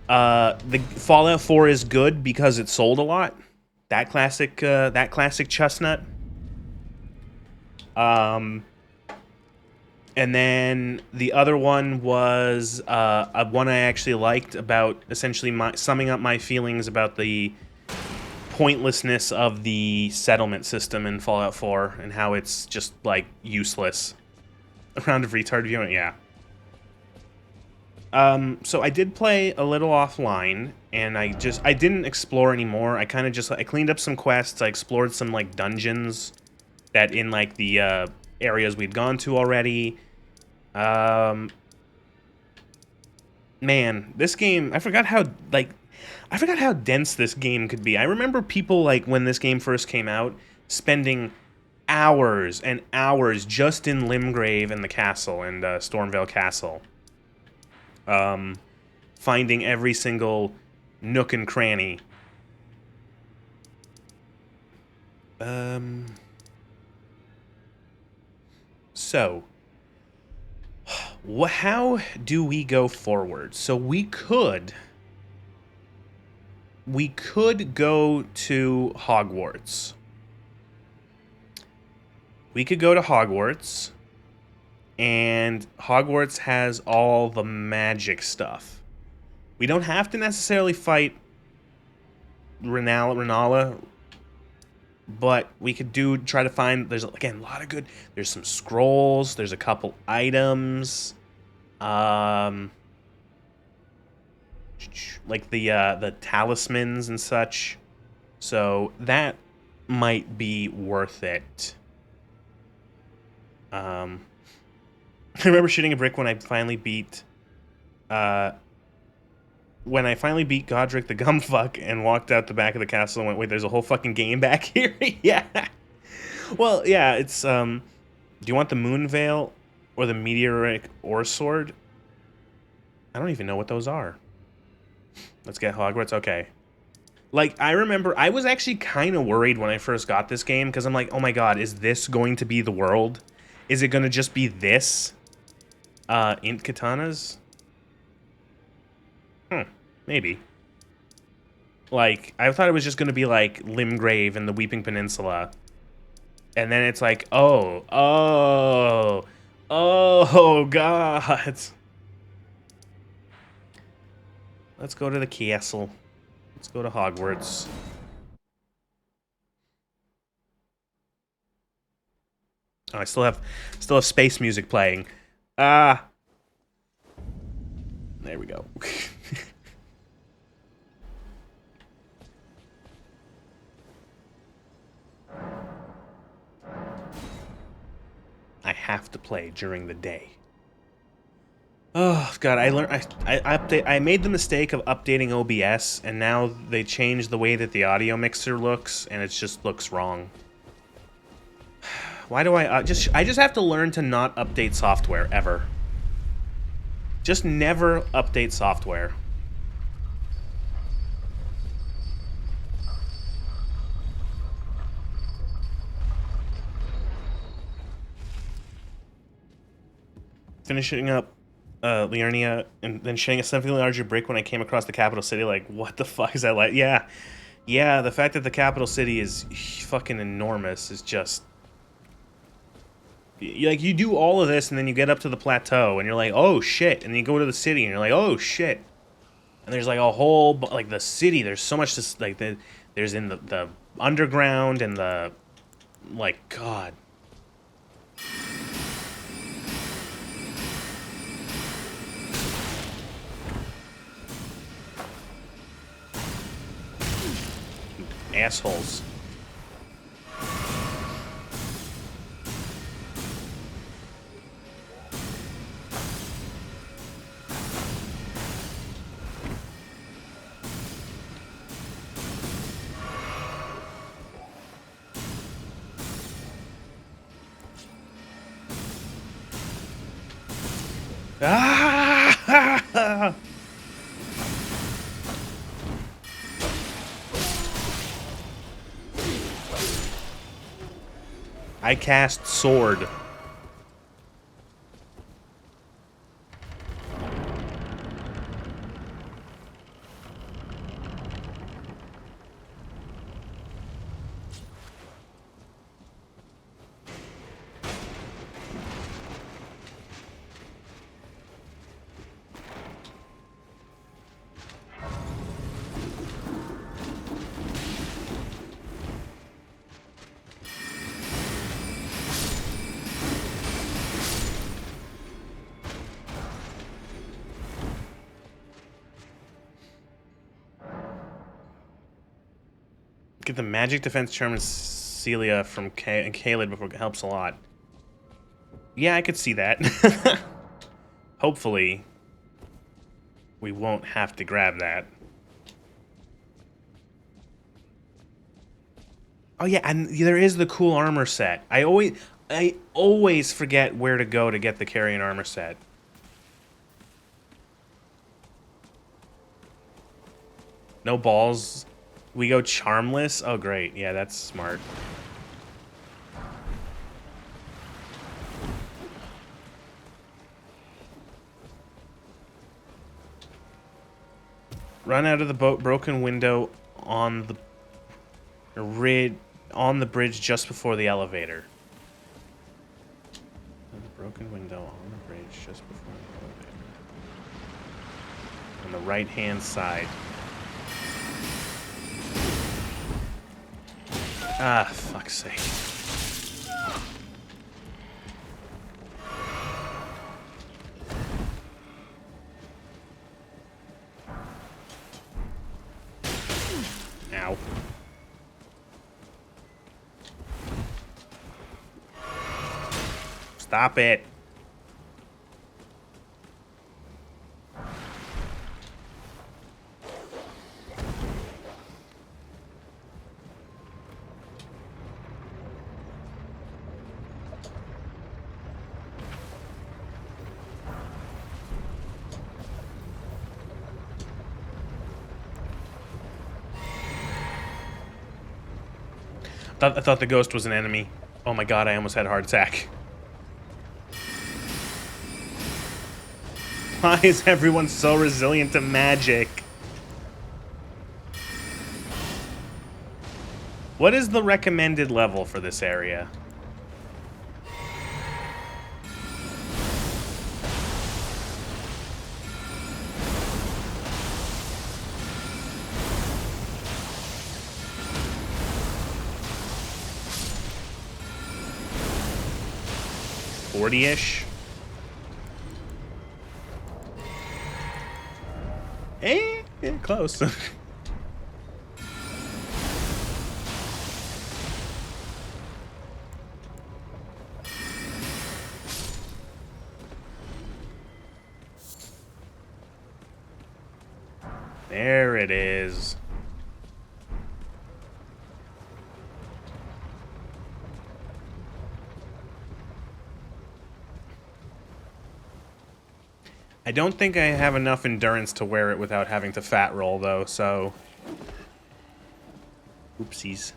The Fallout 4 is good because it sold a lot. That classic chestnut. Um, and then the other one was one I actually liked about essentially summing up my feelings about the pointlessness of the settlement system in Fallout 4 and how it's just like useless. A round of retard viewing, yeah. So I did play a little offline, and I didn't explore anymore. I kind of just I cleaned up some quests. I explored some like dungeons that in like the areas we'd gone to already. Um, man, this game I forgot how dense this game could be. I remember people like when this game first came out spending hours and hours just in Limgrave and the castle and Stormvale Castle. Um, Finding every single nook and cranny. Um, so, how do we go forward? So we could go to Hogwarts. We could go to Hogwarts, and Hogwarts has all the magic stuff. We don't have to necessarily fight Renala, but we could try to find. There's again a lot of good. There's some scrolls. There's a couple items, um, like the talismans and such. So that might be worth it. I remember shooting a brick when I finally beat. When I finally beat Godric the Gumfuck and walked out the back of the castle and went, wait, there's a whole fucking game back here? Yeah. Well, yeah, it's, do you want the Moon Veil or the Meteoric Ore Sword? I don't even know what those are. Let's get Hogwarts, okay. Like, I remember, I was actually kind of worried when I first got this game, because I'm like, oh my god, is this going to be the world? Is it going to just be this? Int katanas? Maybe. Like, I thought it was just going to be like Limgrave and the Weeping Peninsula. And then it's like, oh, God. Let's go to the castle. Let's go to Hogwarts. Oh, I still have space music playing. Ah. There we go. I have to play during the day. Oh god, I made the mistake of updating OBS, and now they changed the way that the audio mixer looks, and it just looks wrong. Why do I just have to learn to not update software ever. Just never update software. Finishing up Liurnia, and then shooting a significantly larger brick when I came across the capital city. Like, what the fuck is that like? Yeah, yeah. The fact that the capital city is fucking enormous is just like you do all of this, and then you get up to the plateau, and you're like, oh shit, and then you go to the city, and you're like, oh shit, and there's like a whole like the city. There's so much just like there's in the underground and the like god. Assholes. Ah! I cast sword. Get the magic defense charm and Celia from Kaled before it helps a lot. Yeah, I could see that. Hopefully, we won't have to grab that. Oh yeah, and there is the cool armor set. I always forget where to go to get the carrion armor set. No balls. We go charmless. Oh great, yeah, that's smart. Run out of the boat, broken window on the bridge just before the elevator. The broken window on the bridge just before the elevator. On the right-hand side. Ah, fuck's sake. Ow. Stop it. I thought the ghost was an enemy. Oh my god, I almost had a heart attack. Why is everyone so resilient to magic? What is the recommended level for this area? .40-ish? Close. There it is. I don't think I have enough endurance to wear it without having to fat roll, though, so... Oopsies.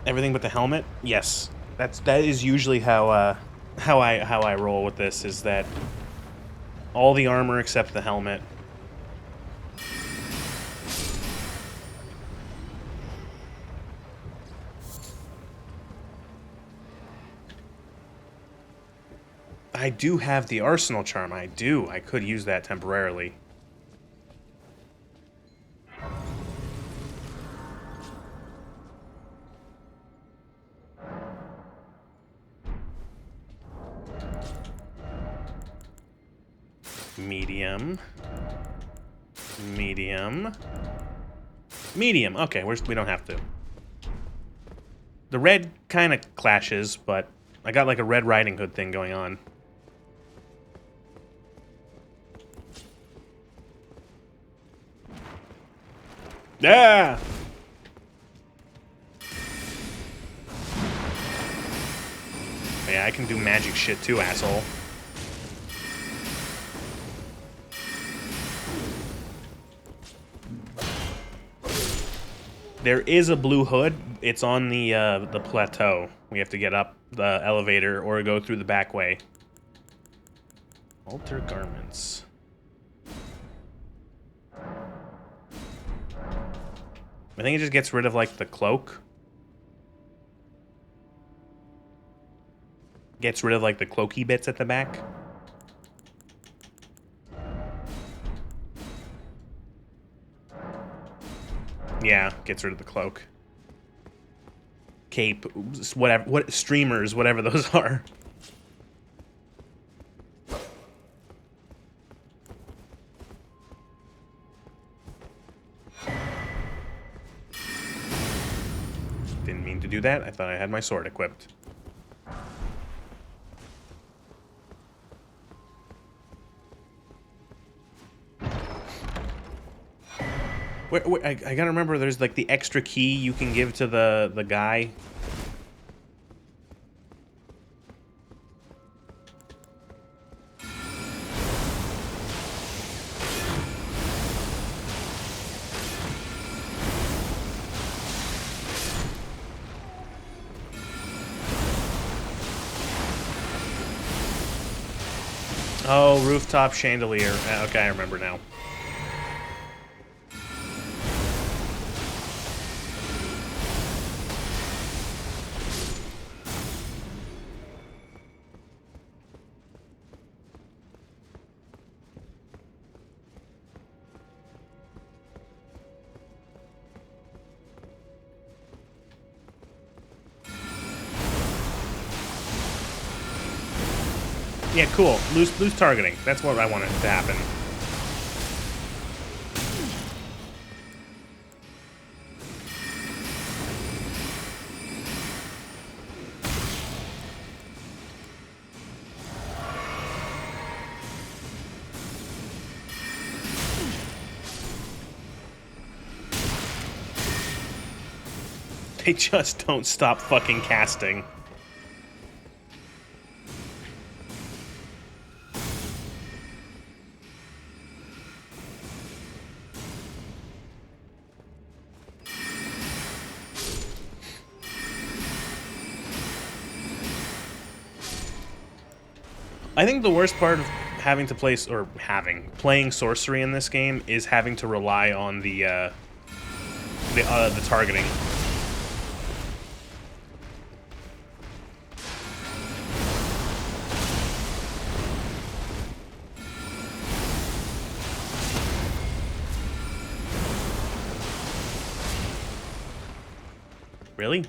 Everything but the helmet? Yes. That is usually how I roll with this, is that all the armor except the helmet. I do have the arsenal charm. I do. I could use that temporarily. Medium. Medium. Medium. Okay, we don't have to. The red kind of clashes, but I got like a Red Riding Hood thing going on. Yeah! Yeah, I can do magic shit too, asshole. There is a blue hood. It's on the plateau. We have to get up the elevator or go through the back way. Alter garments. I think it just gets rid of, like, the cloak. Gets rid of, like, the cloaky bits at the back. Yeah, gets rid of the cloak. Cape, whatever, streamers, whatever those are. Didn't mean to do that. I thought I had my sword equipped. I gotta remember, there's like the extra key you can give to the guy. Oh, rooftop chandelier. Okay, I remember now. Yeah, cool. Loose targeting. That's what I wanted to happen. They just don't stop fucking casting. I think the worst part of having to play, or playing sorcery in this game is having to rely on the targeting. Really?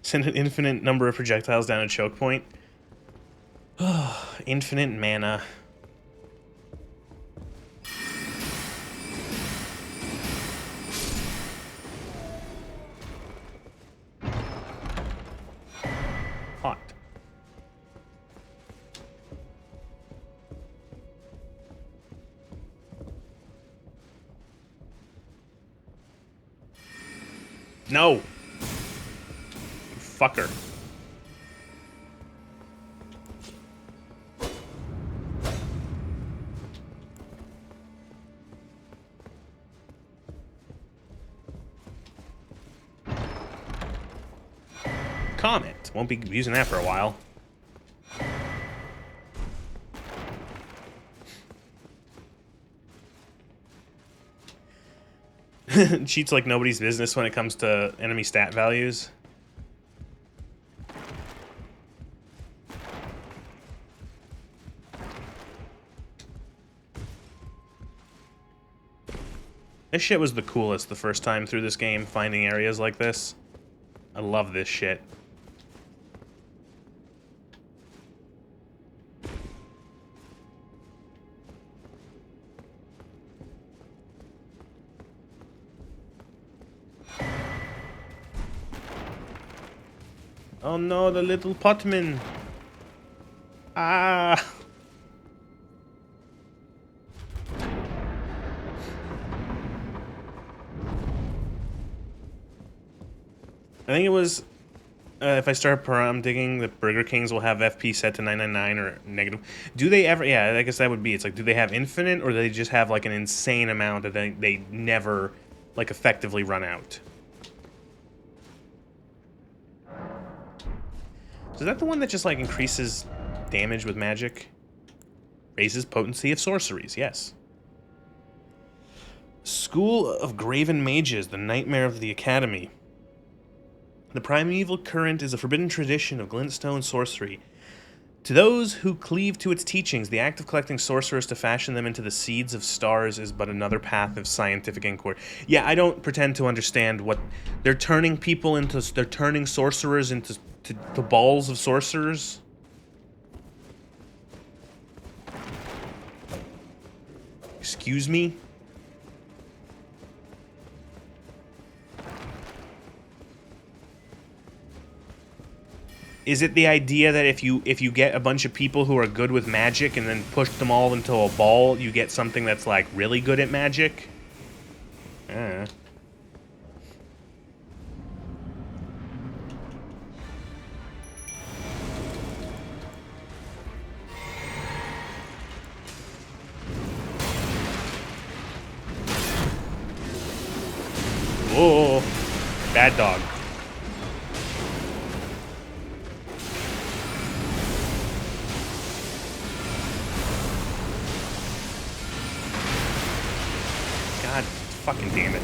Send an infinite number of projectiles down a choke point. Infinite mana. Hot. No! Fucker. Comet. Won't be using that for a while. Cheats like nobody's business when it comes to enemy stat values. This shit was the coolest the first time through this game, finding areas like this. I love this shit. Oh no, the little potman. Ah. I think it was, if I start param digging, the Burger Kings will have FP set to 999 or negative. Do they ever, yeah, I guess that would be, it's like, do they have infinite, or do they just have, like, an insane amount that they never, like, effectively run out? So is that the one that just, like, increases damage with magic? Raises potency of sorceries, yes. School of Graven Mages, the Nightmare of the Academy. The primeval current is a forbidden tradition of glintstone sorcery. To those who cleave to its teachings, the act of collecting sorcerers to fashion them into the seeds of stars is but another path of scientific inquiry. Yeah, I don't pretend to understand what... They're turning people into... They're turning sorcerers into to balls of sorcerers? Excuse me? Is it the idea that if you get a bunch of people who are good with magic and then push them all into a ball, you get something that's like really good at magic? Whoa, bad dog. God fucking damn it.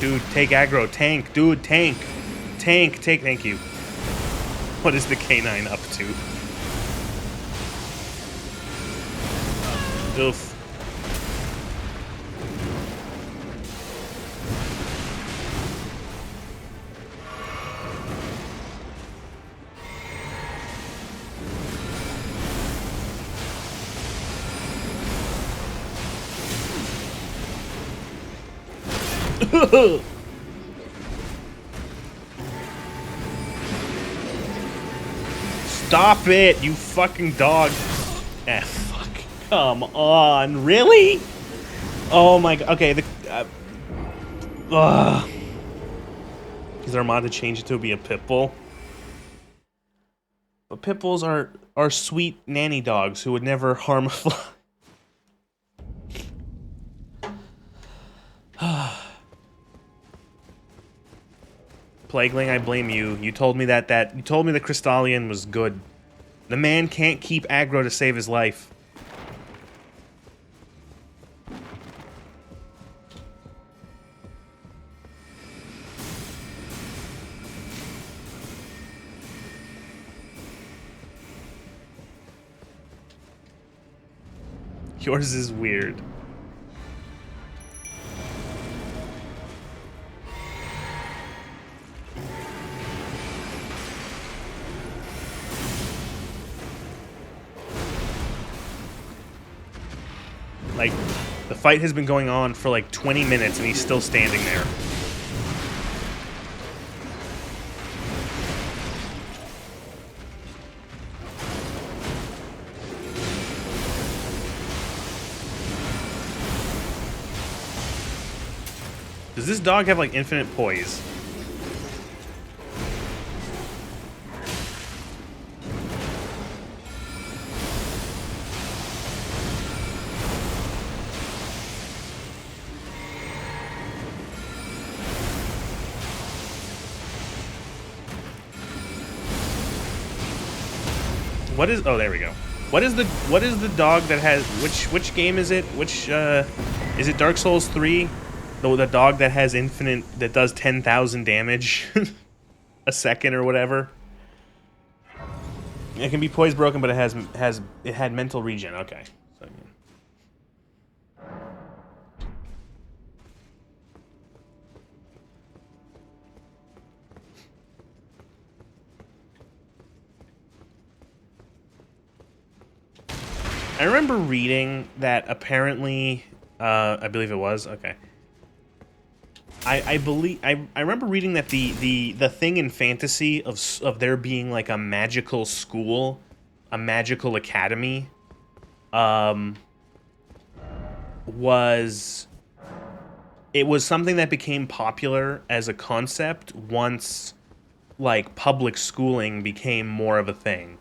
Dude, take aggro. Tank. Dude, tank. Tank. Take. Thank you. What is the canine up to? Oof. Stop it, you fucking dog. Eh, fuck. Come on, really? Oh my god. Okay, is Armada change it to be a pit bull? But pit bulls are sweet nanny dogs who would never harm a fly. Plagueling, I blame you. You told me that you told me the Crystallian was good. The man can't keep aggro to save his life. Yours is weird. Like, the fight has been going on for like 20 minutes and he's still standing there. Does this dog have like infinite poise? What is... Oh, there we go. What is the dog that has... Which game is it? Which, is it Dark Souls 3? The dog that has infinite... That does 10,000 damage a second or whatever? It can be poise broken, but it had mental regen. Okay. So, yeah. I remember reading that apparently, I believe it was, okay. I remember reading that the thing in fantasy of there being like a magical school, a magical academy, was something that became popular as a concept once like public schooling became more of a thing.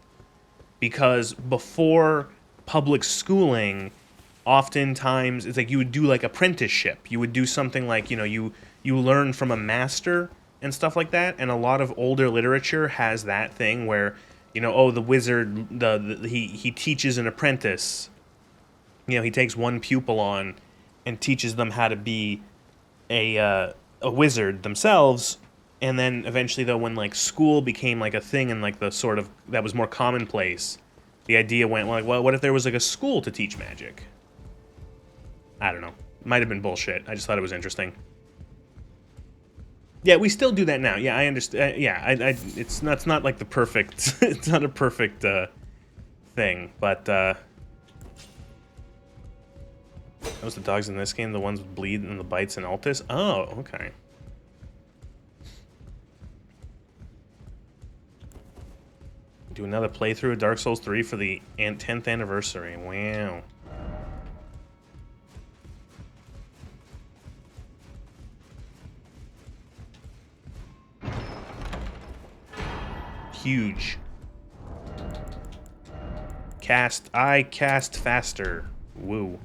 Because before public schooling, oftentimes it's like you would do like apprenticeship. You would do something like, you know, you learn from a master and stuff like that. And a lot of older literature has that thing where, you know, oh, the wizard, he teaches an apprentice. You know, he takes one pupil on and teaches them how to be a wizard themselves. And then eventually, though, when like school became like a thing and like the sort of that was more commonplace, the idea went like, well, what if there was like a school to teach magic? I don't know. Might have been bullshit. I just thought it was interesting. Yeah, we still do that now. Yeah, I understand. Yeah, it's not like the perfect. It's not a perfect thing, but those the dogs in this game, the ones with bleed and the bites and Altus. Oh, okay. Do another playthrough of Dark Souls 3 for the 10th anniversary. Wow. Huge. I cast faster. Woo.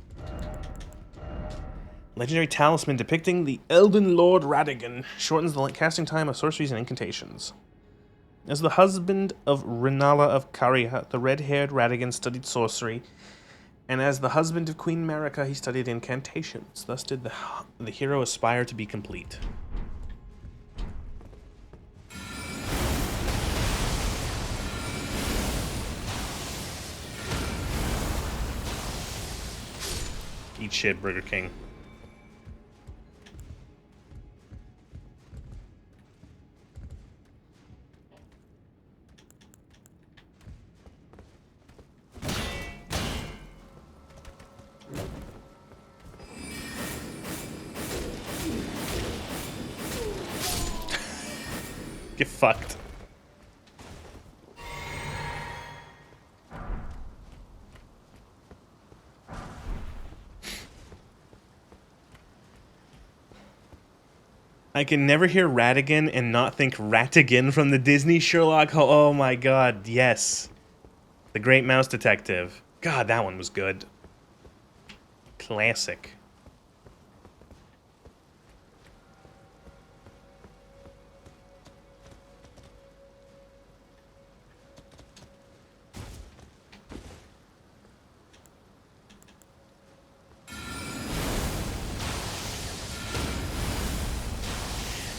Legendary talisman depicting the Elden Lord Radagon shortens the casting time of sorceries and incantations. As the husband of Renala of Kariha, the red-haired Radagon studied sorcery, and as the husband of Queen Marika, he studied incantations. Thus did the hero aspire to be complete. Eat shit, Burger King. Get fucked. I can never hear Ratigan and not think Ratigan from the Disney Sherlock. Oh my god, yes. The Great Mouse Detective. God, that one was good. Classic.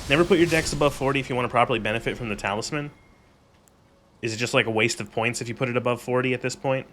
Never put your dex above 40 if you want to properly benefit from the talisman? Is it just like a waste of points if you put it above 40 at this point?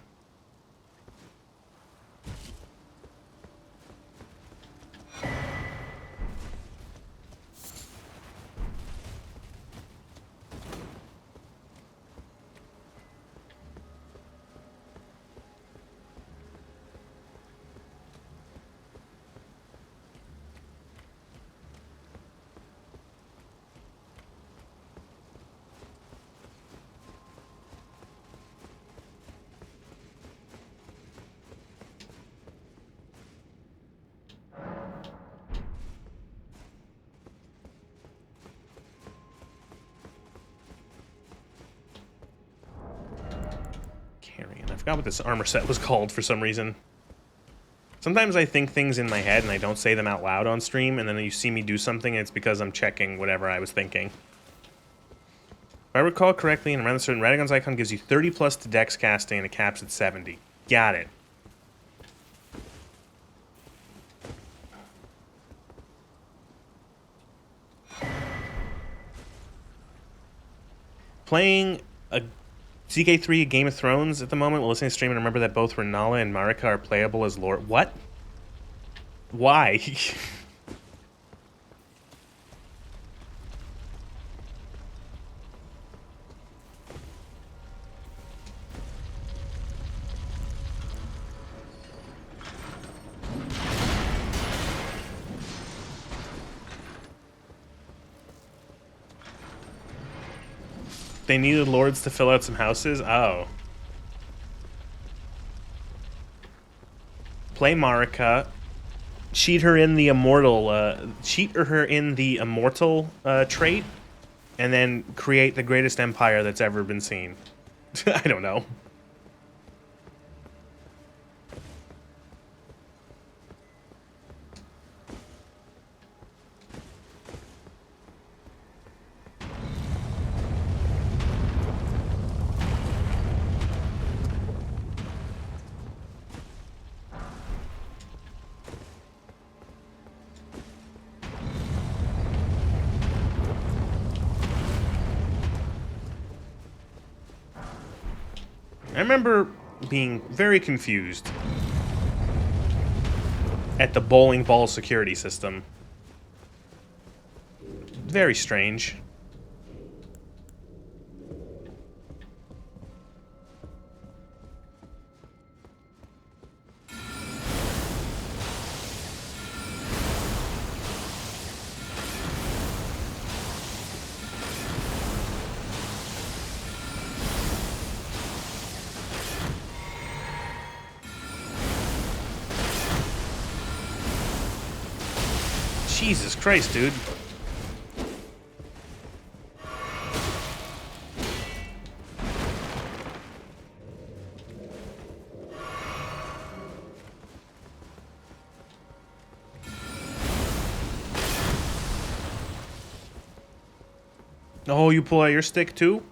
I forgot what this armor set was called for some reason. Sometimes I think things in my head and I don't say them out loud on stream, and then you see me do something and it's because I'm checking whatever I was thinking. If I recall correctly, and around a certain Radagon's icon gives you 30 plus to dex casting and it caps at 70. Got it. Playing a CK3 Game of Thrones at the moment while listening to stream, and remember that both Renala and Marika are playable as Lord. What? Why? They needed lords to fill out some houses? Oh. Play Marika. Cheat her in the immortal trait, and then create the greatest empire that's ever been seen. I don't know. I remember being very confused at the bowling ball security system. Very strange. Jesus Christ, dude. Oh, you pull out your stick too?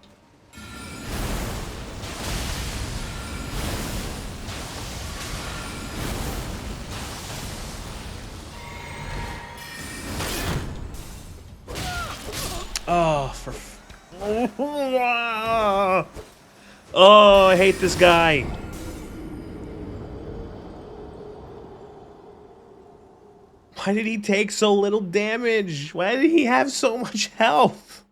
Oh, for... Oh, I hate this guy. Why did he take so little damage? Why did he have so much health?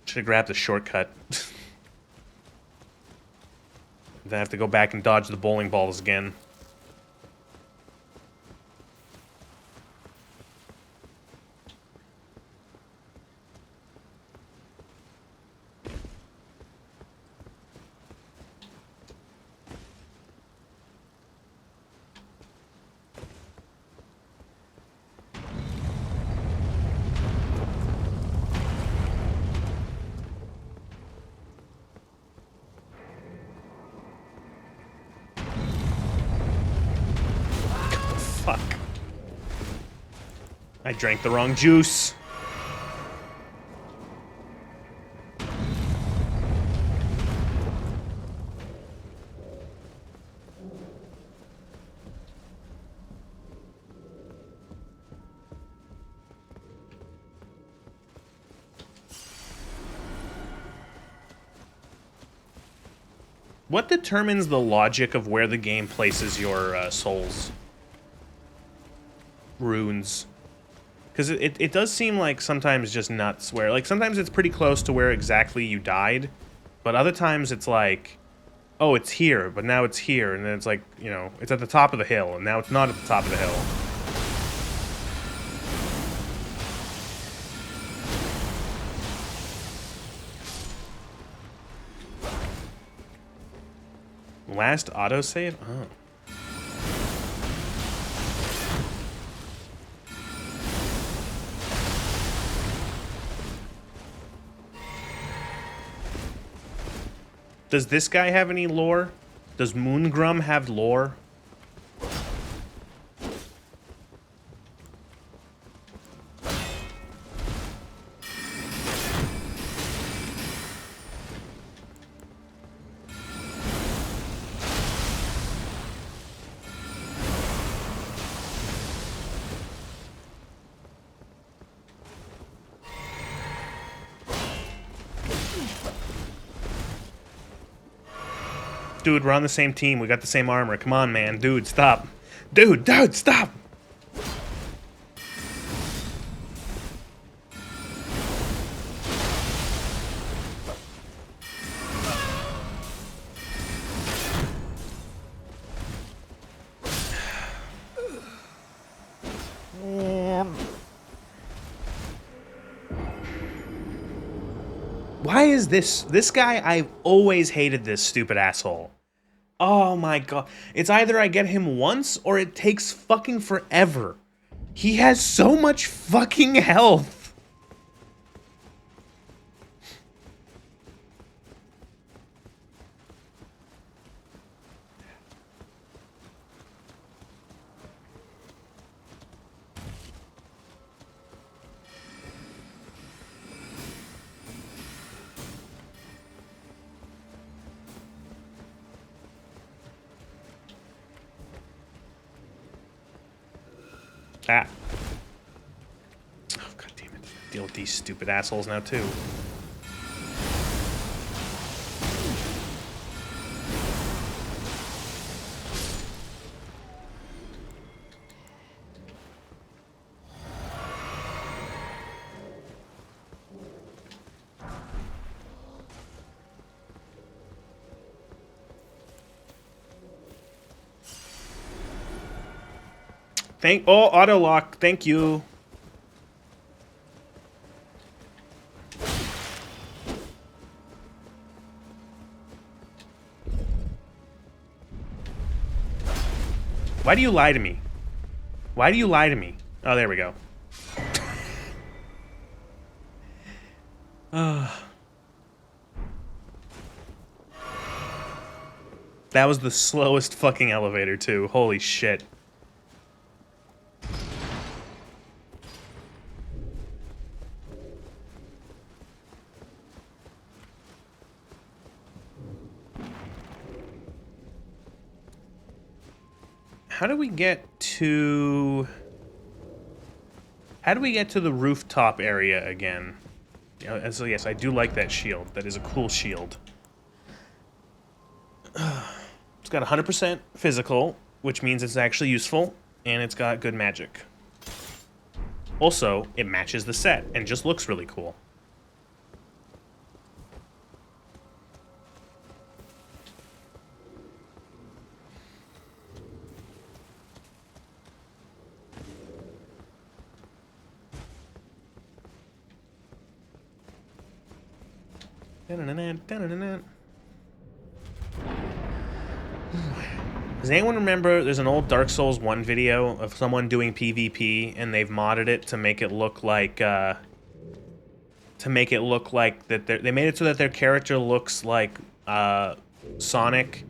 Should have grabbed the shortcut. Then I have to go back and dodge the bowling balls again. Fuck. I drank the wrong juice. What determines the logic of where the game places your souls? Runes. Because it does seem like sometimes just nuts, where, like, sometimes it's pretty close to where exactly you died, but other times it's like, oh, it's here, but now it's here, and then it's like, you know, it's at the top of the hill, and now it's not at the top of the hill. Last autosave? Oh. Does this guy have any lore? Does Moongrum have lore? Dude, we're on the same team. We got the same armor. Come on, man. Dude, stop. Dude, stop! Why is this guy? I've always hated this stupid asshole. Oh my god. It's either I get him once or it takes fucking forever. He has so much fucking health. Ah. Oh, god damn it. Deal with these stupid assholes now, too. Oh, auto lock. Thank you. Why do you lie to me? Why do you lie to me? Oh, there we go. That was the slowest fucking elevator, too. Holy shit. How do we get to... How do we get to the rooftop area again? And so, yes, I do like that shield. That is a cool shield. It's got 100% physical, which means it's actually useful, and it's got good magic. Also, it matches the set, and just looks really cool. Does anyone remember there's an old Dark Souls 1 video of someone doing PvP and they've modded it to make it look like that they made it so that their character looks like Sonic,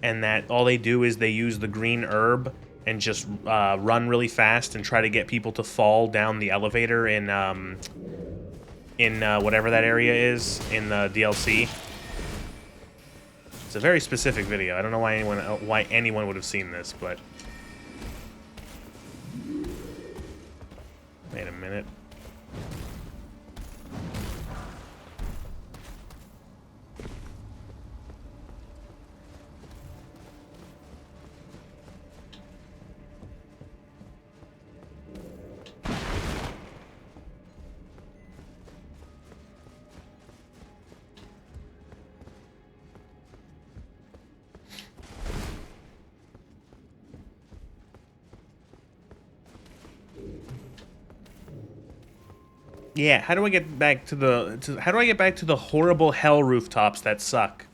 and that all they do is they use the green herb and just run really fast and try to get people to fall down the elevator in whatever that area is in the DLC. It's a very specific video. I don't know why anyone would have seen this, but... Wait a minute. Yeah, how do I get back to the horrible hell rooftops that suck?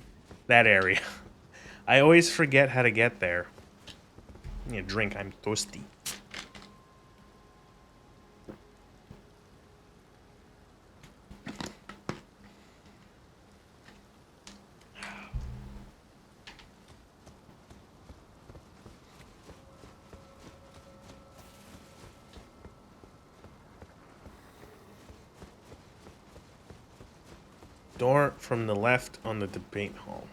That area. I always forget how to get there. I need a drink, I'm thirsty. Door from the left on the debate hall.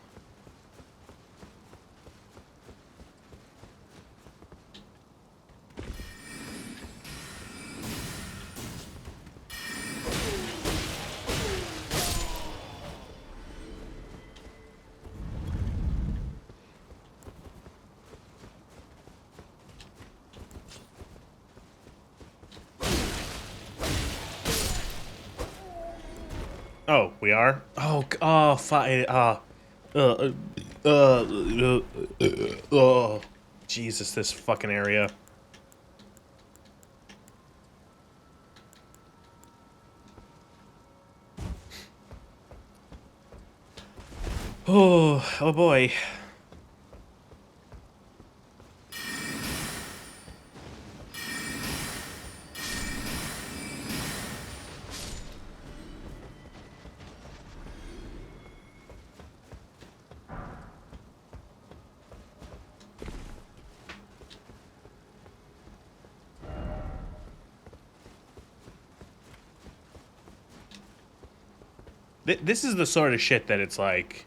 Oh, we are? Oh, fine. Oh, Jesus, this fucking area. Oh boy. This is the sort of shit that it's like...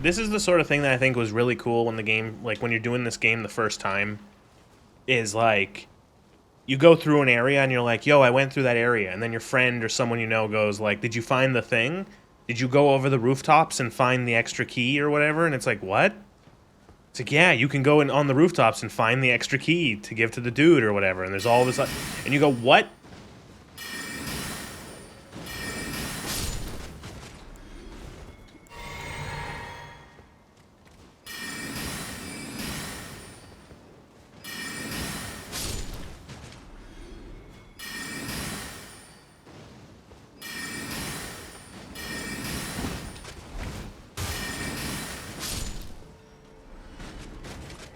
This is the sort of thing that I think was really cool when the game... Like, when you're doing this game the first time. is like you go through an area and you're like, yo, I went through that area, and then your friend or someone you know goes like, did you find the thing? Did you go over the rooftops and find the extra key or whatever? And it's like, what? It's like, yeah, you can go in on the rooftops and find the extra key to give to the dude or whatever. And there's all this, and you go, what?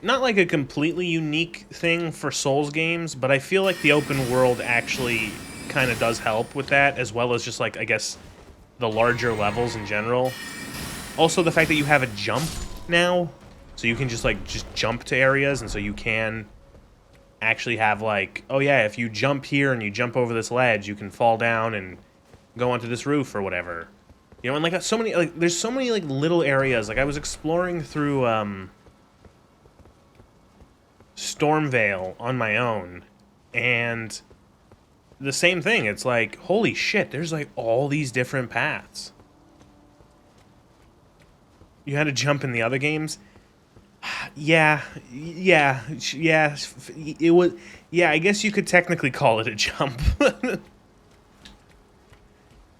Not like a completely unique thing for Souls games, but I feel like the open world actually kind of does help with that, as well as just like, I guess, the larger levels in general. Also, the fact that you have a jump now, so you can just like just jump to areas, and so you can actually have like, oh yeah, if you jump here and you jump over this ledge, you can fall down and go onto this roof or whatever. You know, and like so many, like there's so many like little areas. Like I was exploring through Stormvale on my own, and the same thing. It's like, holy shit, there's like all these different paths. You had to jump in the other games. Yeah, yeah, yeah. It was. Yeah, I guess you could technically call it a jump.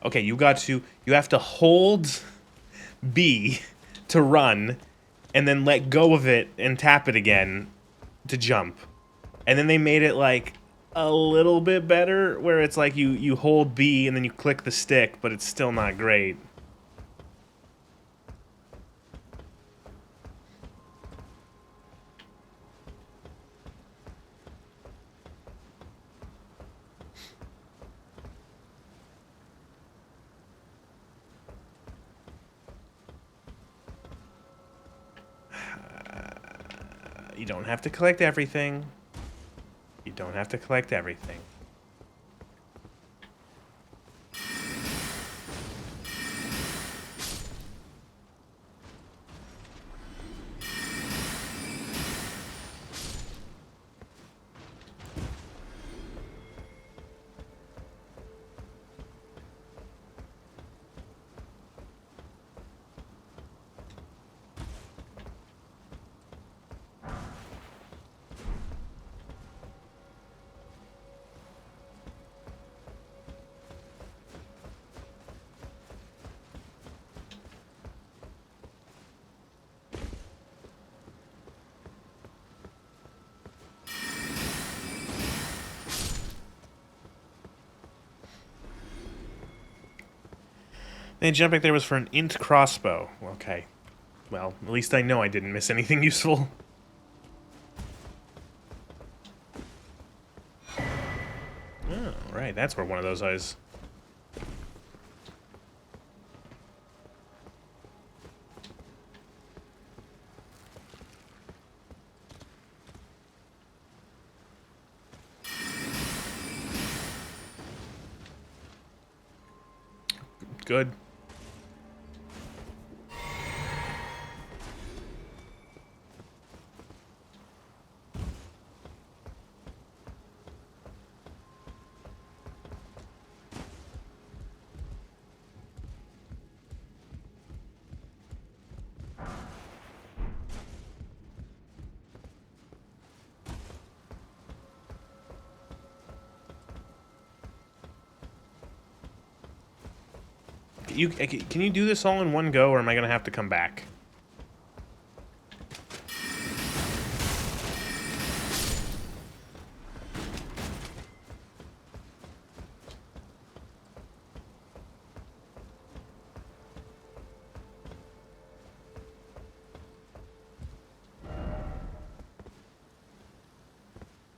Okay, you got to. You have to hold B to run, and then let go of it and tap it again to jump. And then they made it like a little bit better, where it's like you hold B and then you click the stick, but it's still not great. You don't have to collect everything. You don't have to collect everything. The jumping there was for an int crossbow. Okay. Well, at least I know I didn't miss anything useful. Oh, right, that's where one of those is. Good. Can you do this all in one go, or am I gonna have to come back?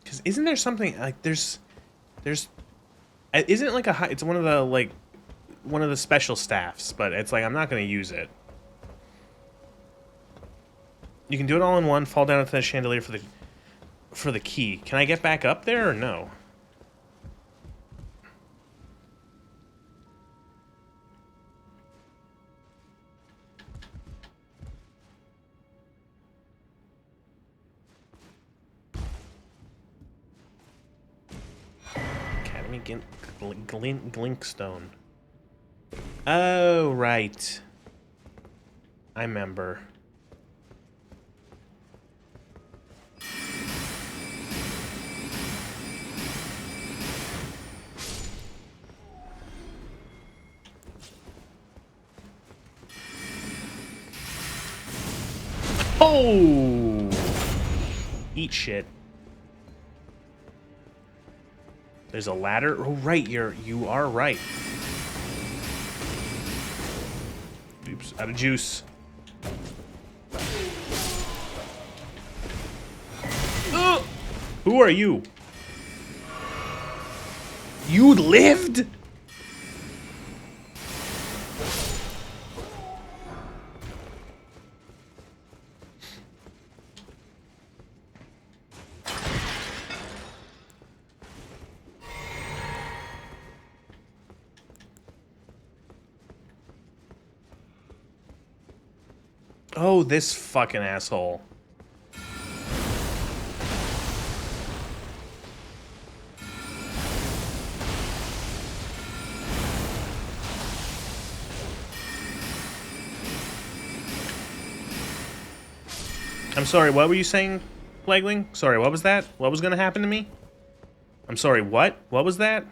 Because isn't there something like there's isn't it like a high, it's one of the like one of the special staffs, but it's like I'm not gonna use it. You can do it all in one. Fall down into the chandelier for the key. Can I get back up there or no? Let me get Glinkstone. Oh, right. I remember. Oh! Eat shit. There's a ladder. Oh, right. You are right. Oops, out of juice. Who are you? You lived? Oh, this fucking asshole. I'm sorry, what were you saying, Flagling? Sorry, what was that? What was gonna happen to me? I'm sorry, what? What was that?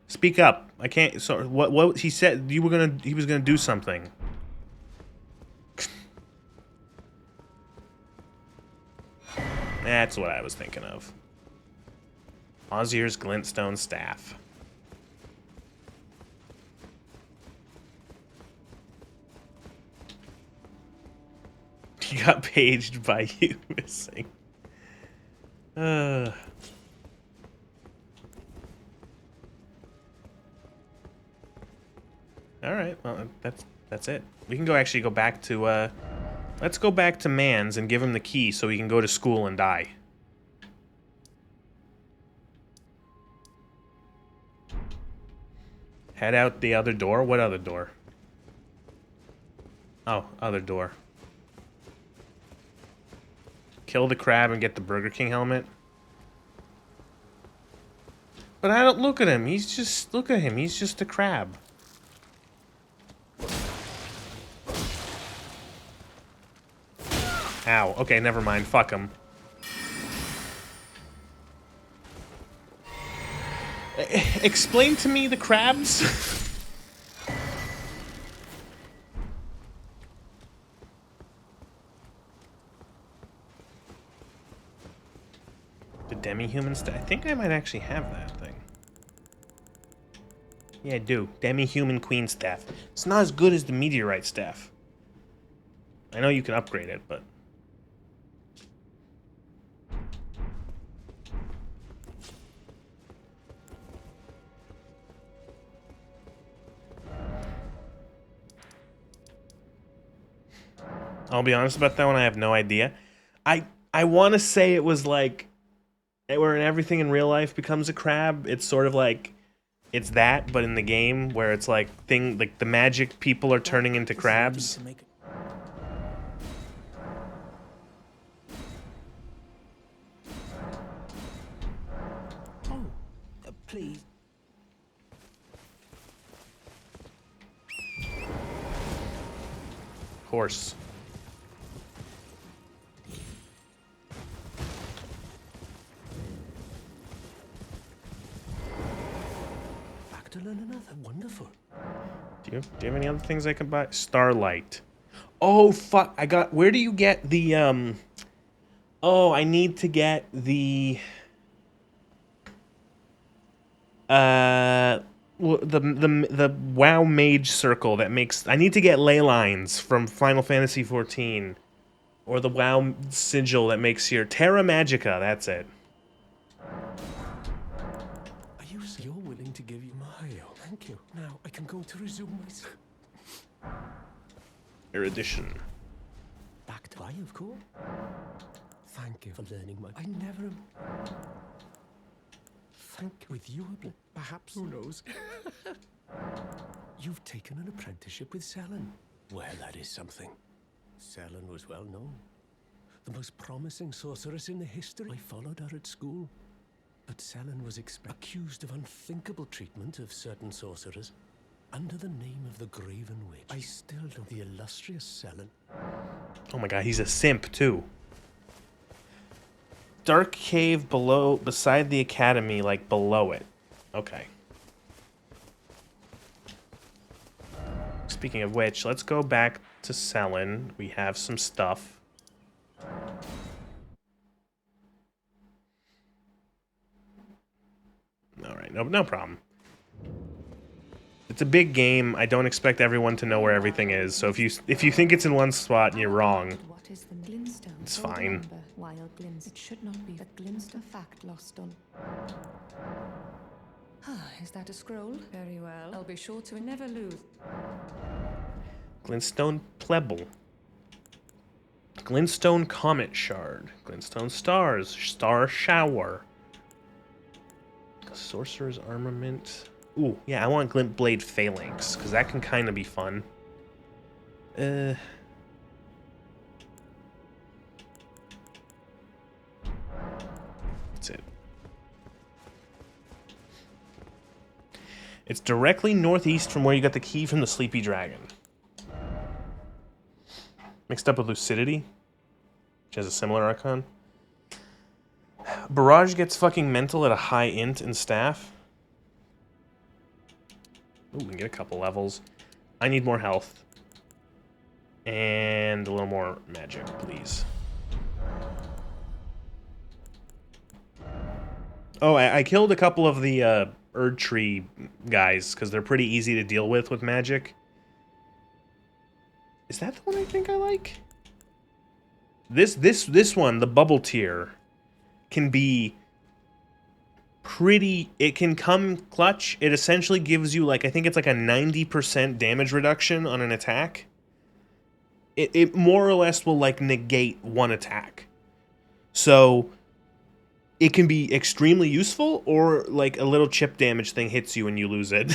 Speak up. I can't. Sorry, what he said he was gonna do something. That's what I was thinking of. Ozier's glintstone staff. He got paged by you missing. All right, well that's it. We can actually go back to let's go back to Mans and give him the key so he can go to school and die. Head out the other door. What other door? Oh, other door. Kill the crab and get the Burger King helmet. But I don't look at him. He's just look at him. He's just a crab. Ow. Okay, never mind. Fuck him. Explain to me the crabs. The demi-human staff. I think I might actually have that thing. Yeah, I do. Demi-human queen staff. It's not as good as the meteorite staff. I know you can upgrade it, but... I'll be honest about that one, I have no idea. I want to say it was like... where everything in real life becomes a crab. It's sort of like... It's that, but in the game, where it's like... like the magic people are turning into crabs. Oh, please. Horse. Back to learn another. Wonderful. Do you have any other things I can buy? Starlight. Oh, fuck. I got... Where do you get the, Oh, I need to get the... The WoW Mage Circle that makes... I need to get ley lines from Final Fantasy XIV. Or the WoW Sigil that makes your... Terra Magica, that's it. Are you so you're willing to give you my... Oh, thank you. Now I can go to resume my... Erudition. Back to... Why, of course. Thank you for learning my... I never... Thank you. With you, perhaps. Who knows? You've taken an apprenticeship with Selen. Well, that is something. Selen was well known. The most promising sorceress in the history. I followed her at school. But Selin was accused of unthinkable treatment of certain sorcerers under the name of the Graven Witch. I still don't. The illustrious Selin. Oh my god, he's a simp too. Dark cave below, beside the academy, like below it. Okay. Speaking of which, let's go back to Selin. We have some stuff. Alright, no problem. It's a big game. I don't expect everyone to know where everything is. So if you think it's in one spot and you're wrong, What is the glintstone? it's fine. Wild glint. It should not be a glintstone fact lost on. Ah, is that a scroll? Very well. I'll be sure to never lose. Glintstone Plebble. Glintstone Comet Shard. Glintstone Stars. Star Shower. Sorcerer's Armament. Ooh, yeah, I want Glint Blade Phalanx, because that can kind of be fun. That's it. It's directly northeast from where you got the key from the Sleepy Dragon. Mixed up with Lucidity, which has a similar Archon. Barrage gets fucking mental at a high int and staff. Ooh, we can get a couple levels. I need more health. And a little more magic, please. Oh, I killed a couple of the Erd Tree guys, because they're pretty easy to deal with magic. Is that the one I think I like? This one, the bubble tier, can be pretty... It can come clutch. It essentially gives you, like, I think it's like a 90% damage reduction on an attack. It more or less will, like, negate one attack. So it can be extremely useful, or, like, a little chip damage thing hits you and you lose it.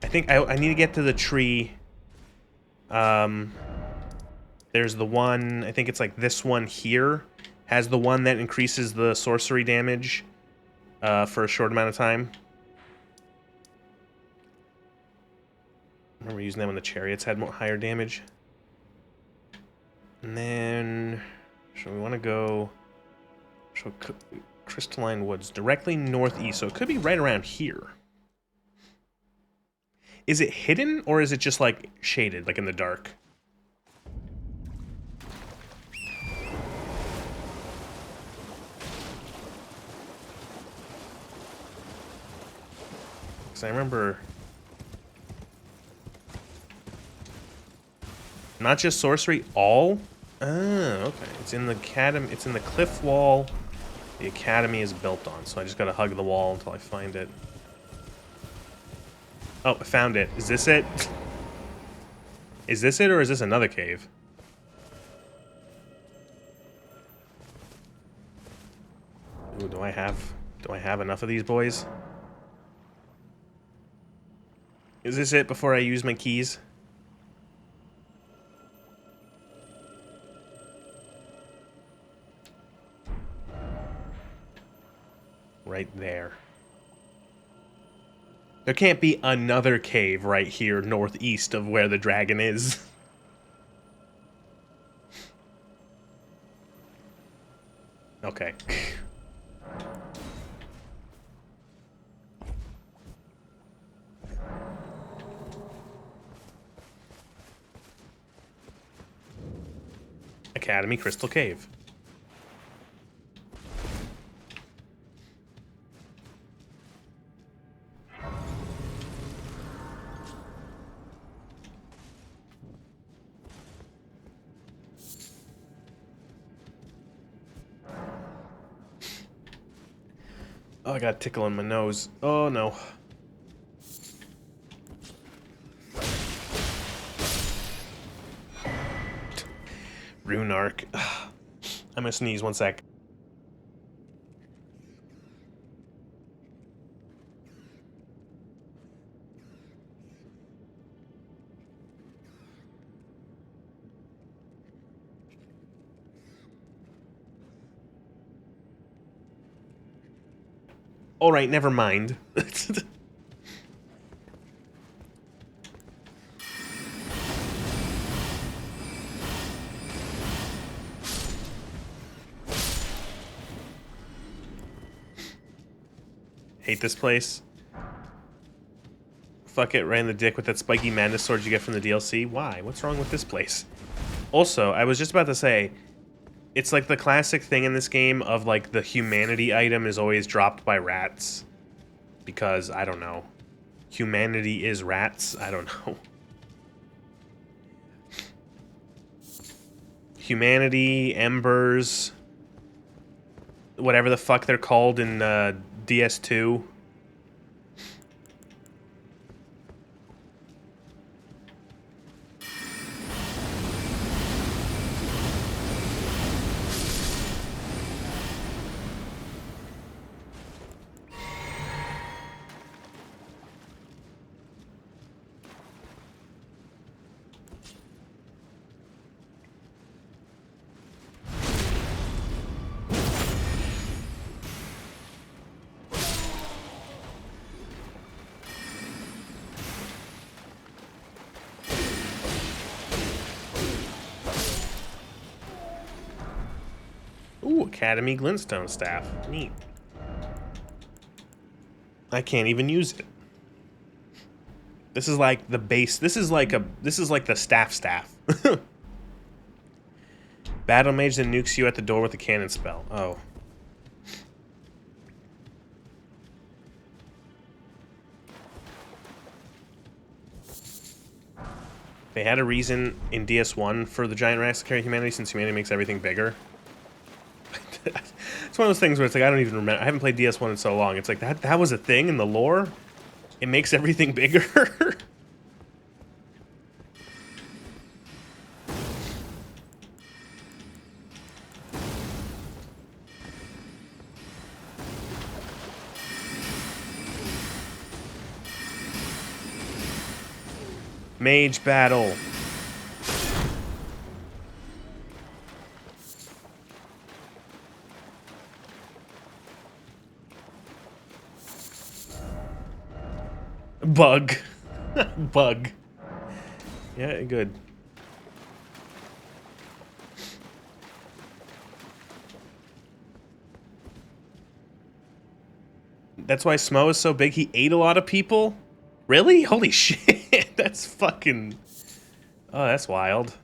I think I need to get to the tree. There's the one, I think it's like this one here, has the one that increases the sorcery damage for a short amount of time. I remember using that when the chariots had higher damage. And then, so we want to go, so Crystalline Woods, directly northeast, so it could be right around here. Is it hidden, or is it just, like, shaded, like in the dark? Because I remember... Not just sorcery, all? Ah, okay. It's in the academy, it's in the cliff wall the academy is built on, so I just gotta hug the wall until I find it. Oh, I found it. Is this it? Is this it, or is this another cave? Ooh, do I have enough of these boys? Is this it before I use my keys? Right there. There can't be another cave right here northeast of where the dragon is. Okay. Academy Crystal Cave. Oh, I got a tickle in my nose. Oh, no. Rune Arc. I'm gonna sneeze 1 sec. Alright, never mind. Hate this place. Fuck it, right in the dick with that spiky madness sword you get from the DLC. Why? What's wrong with this place? Also, I was just about to say, it's like the classic thing in this game of like the humanity item is always dropped by rats. Because, I don't know. Humanity is rats? I don't know. Humanity, embers, whatever the fuck they're called in DS2. Ooh, Academy Glintstone Staff. Neat. I can't even use it. This is like the base. This is like the staff. Battle mage that nukes you at the door with a cannon spell. Oh. They had a reason in DS1 for the giant rats to carry humanity, since humanity makes everything bigger. It's one of those things where it's like, I don't even remember. I haven't played DS1 in so long. It's like, that was a thing in the lore? It makes everything bigger? Mage battle. Bug. Bug. Yeah, good. That's why Smo is so big. He ate a lot of people? Really? Holy shit. That's fucking... Oh, that's wild.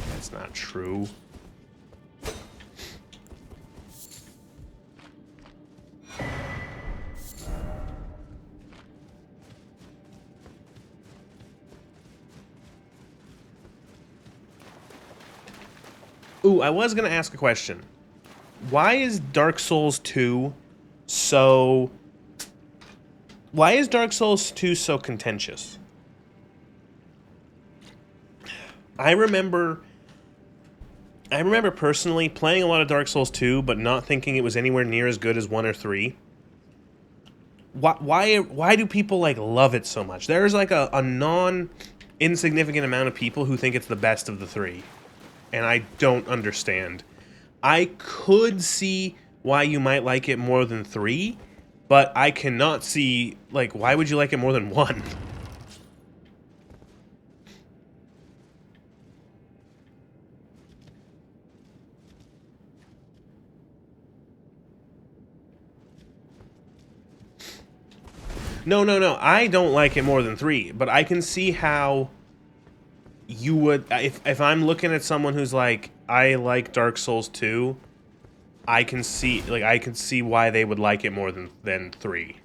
That's not true. Ooh, I was gonna ask a question. Why is Dark Souls 2 so... Why is Dark Souls 2 so contentious? I remember personally playing a lot of Dark Souls 2, but not thinking it was anywhere near as good as 1 or 3. Why do people, like, love it so much? There's, like, a non-insignificant amount of people who think it's the best of the 3. And I don't understand. I could see why you might like it more than 3, but I cannot see, like, why would you like it more than 1? No, I don't like it more than 3, but I can see how you would, if I'm looking at someone who's like, I like Dark Souls 2, I can see why they would like it more than 3.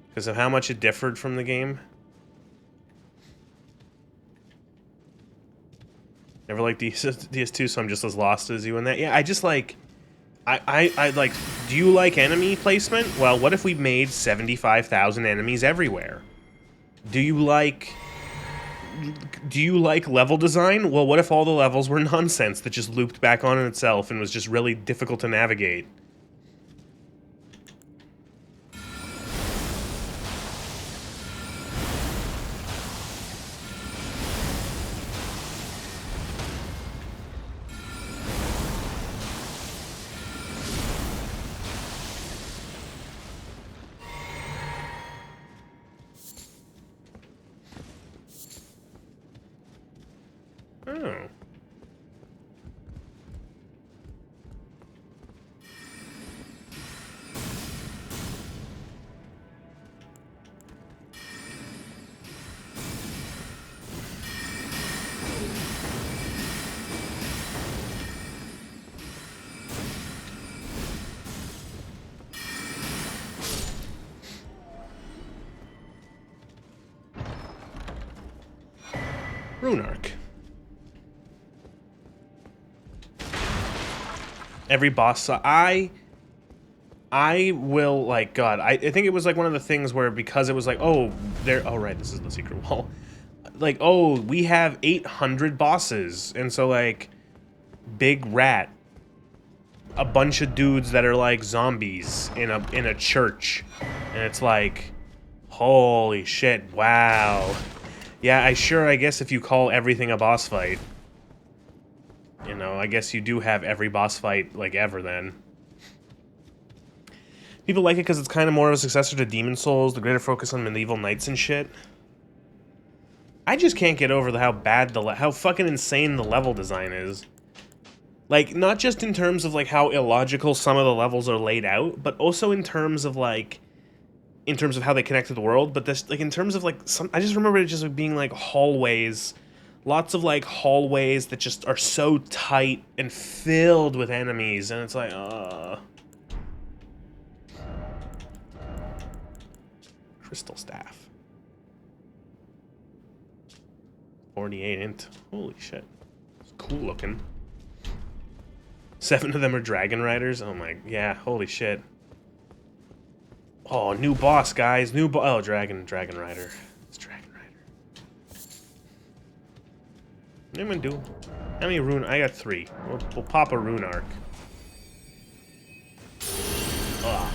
Because of how much it differed from the game. Never liked DS2, so I'm just as lost as you in that. Yeah, I just like... I like... Do you like enemy placement? Well, what if we made 75,000 enemies everywhere? Do you like level design? Well, what if all the levels were nonsense that just looped back on in itself and was just really difficult to navigate? Oh. Rune Arc. Every boss, so I will, like, God, I think it was like one of the things where, because it was like, oh, oh right, this is the secret wall. Like, oh, we have 800 bosses, and so, like, big rat, a bunch of dudes that are like zombies in a church, and it's like, holy shit, wow. Yeah, I guess if you call everything a boss fight, you know, I guess you do have every boss fight, like, ever then. People like it because it's kind of more of a successor to Demon Souls, the greater focus on medieval knights and shit. I just can't get over how fucking insane the level design is. Like, not just in terms of, like, how illogical some of the levels are laid out, but also in terms of, like, how they connect to the world, but this, like, in terms of, like, I just remember it just like, being, like, hallways. Lots of, like, hallways that just are so tight and filled with enemies, and it's like, Crystal Staff. 48 int. Holy shit. It's cool looking. 7 of them are Dragon Riders. Oh my, yeah, holy shit. Oh, new boss, guys. Oh, Dragon Rider. It's Dragon Rider. Anyone do? How many rune? I got 3. We'll pop a rune arc. Ugh.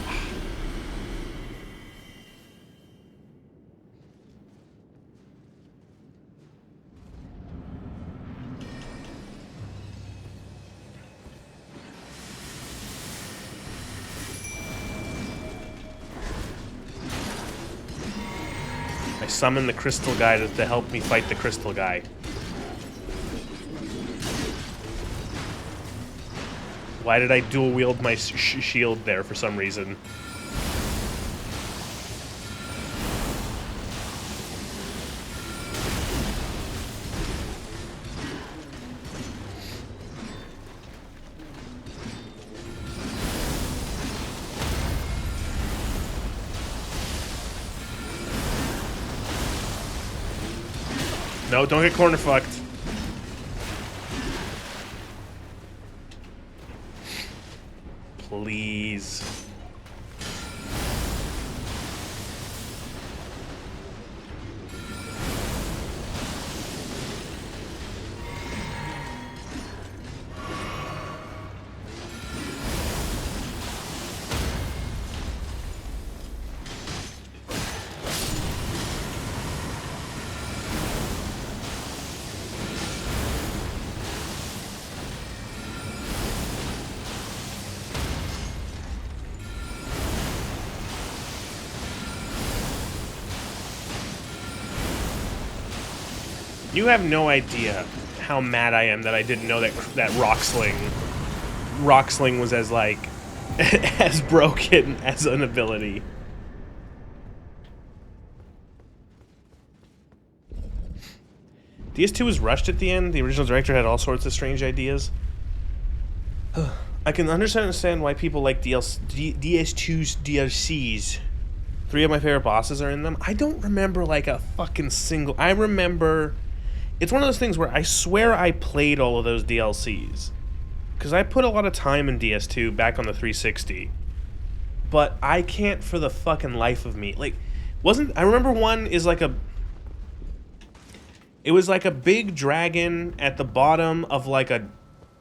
I summon the crystal guy to help me fight the crystal guy. Why did I dual wield my shield there for some reason? No, don't get corner fucked. Please. You have no idea how mad I am that I didn't know that Rocksling was as, like, as broken as an ability. DS2 was rushed at the end. The original director had all sorts of strange ideas. I can understand why people like DS2's DLCs. 3 of my favorite bosses are in them. I don't remember, like, a fucking single... I remember... It's one of those things where I swear I played all of those DLCs. Because I put a lot of time in DS2 back on the 360. But I can't for the fucking life of me. Like, I remember one is like a... It was like a big dragon at the bottom of like a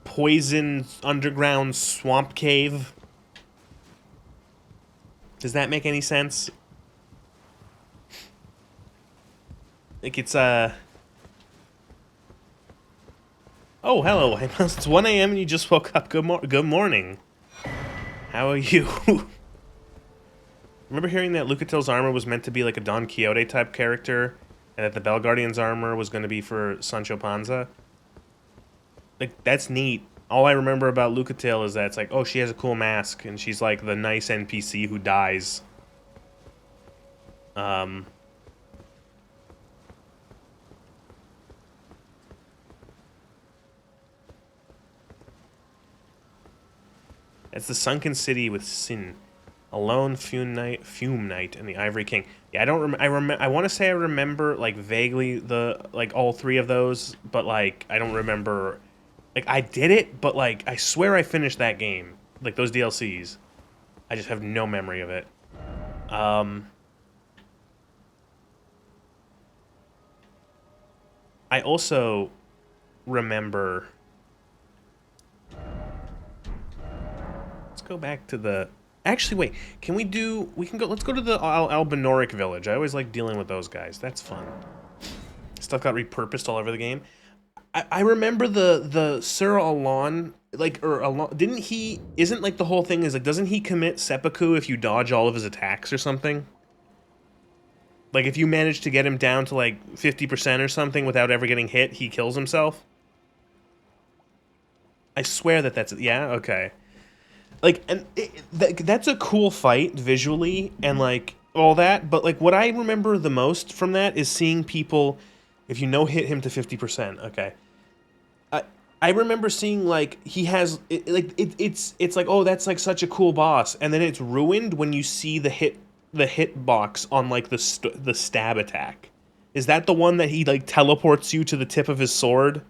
poison underground swamp cave. Does that make any sense? Like, it's, Oh, hello. It's 1 a.m. and you just woke up. Good morning. How are you? Remember hearing that Lucatill's armor was meant to be like a Don Quixote type character, and that the Bell Guardian's armor was going to be for Sancho Panza? like, that's neat. All I remember about Lucatiel is that it's like, oh, she has a cool mask, and she's like the nice NPC who dies. It's the sunken city with sin. Alone, Fume Knight, and the Ivory King. Yeah, I don't I want to say I remember like vaguely the like all three of those, but like I don't remember. Like I did it, but like I swear I finished that game. Like those DLCs. I just have no memory of it. I also remember. Let's go back to the. Actually, wait. Can we do? We can go. Let's go to the Albinoric village. I always like dealing with those guys. That's fun. Stuff got repurposed all over the game. I remember the Sir Alon, like, or Alon, didn't he? Isn't like the whole thing is like, doesn't he commit seppuku if you dodge all of his attacks or something? Like, if you manage to get him down to like 50% or something without ever getting hit, he kills himself. I swear that's yeah, okay. Like, and that's a cool fight visually and like all that, but like what I remember the most from that is seeing people, if you no hit him to 50%, okay. I remember seeing like he has it's like, oh, that's like such a cool boss, and then it's ruined when you see the hit box on like the stab attack. Is that the one that he like teleports you to the tip of his sword?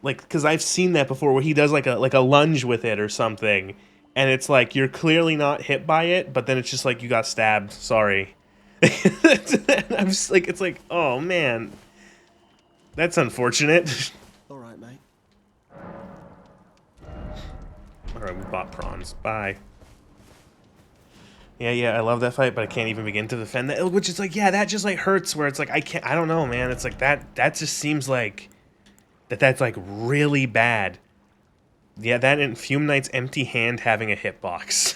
Like, because I've seen that before where he does like a lunge with it or something, and it's like you're clearly not hit by it, but then it's just like you got stabbed. Sorry. I'm just like, it's like, oh man, that's unfortunate. All right, mate. All right, we bought prawns. Bye. Yeah, I love that fight, but I can't even begin to defend that. Which is like, yeah, that just like hurts. Where it's like I don't know, man. It's like that just seems like. That's like really bad. Yeah, that and Fume Knight's empty hand having a hitbox.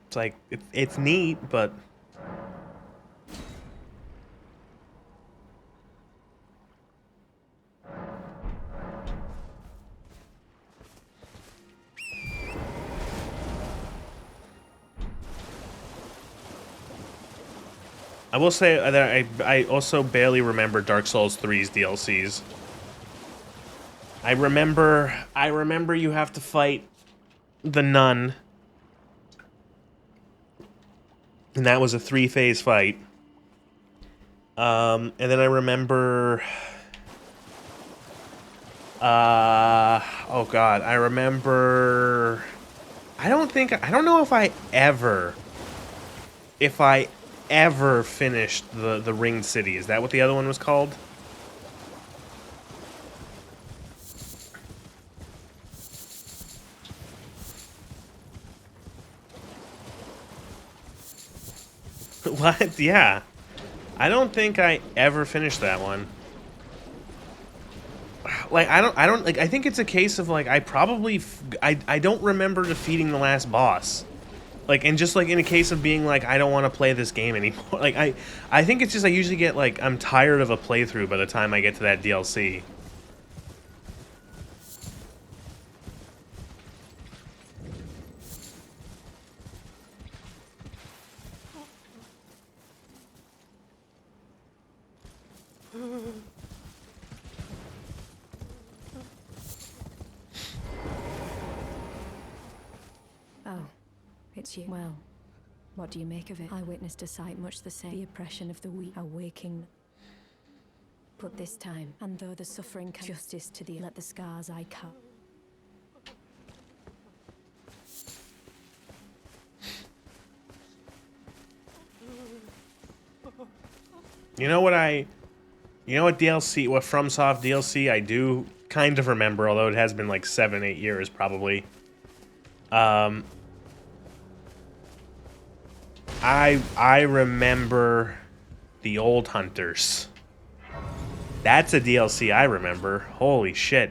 It's like it's neat, but I will say that I also barely remember Dark Souls 3's DLCs. I remember you have to fight the nun. And that was a 3-phase fight. And then I remember oh god, I remember I don't know if I ever finished the Ringed City. Is that what the other one was called? What? Yeah. I don't think I ever finished that one. Like, I don't, like, I think it's a case of, like, I don't remember defeating the last boss. Like, and just, like, in a case of being, like, I don't want to play this game anymore. Like, I think it's just I usually get, like, I'm tired of a playthrough by the time I get to that DLC. Oh, it's you. Well, what do you make of it? I witnessed a sight much the same. The oppression of the weak awaking. But this time, and though the suffering can justice to the let the scars I cut. You know what DLC, what FromSoft DLC I do kind of remember, although it has been like 7-8 years probably. I remember the Old Hunters. That's a DLC I remember. Holy shit.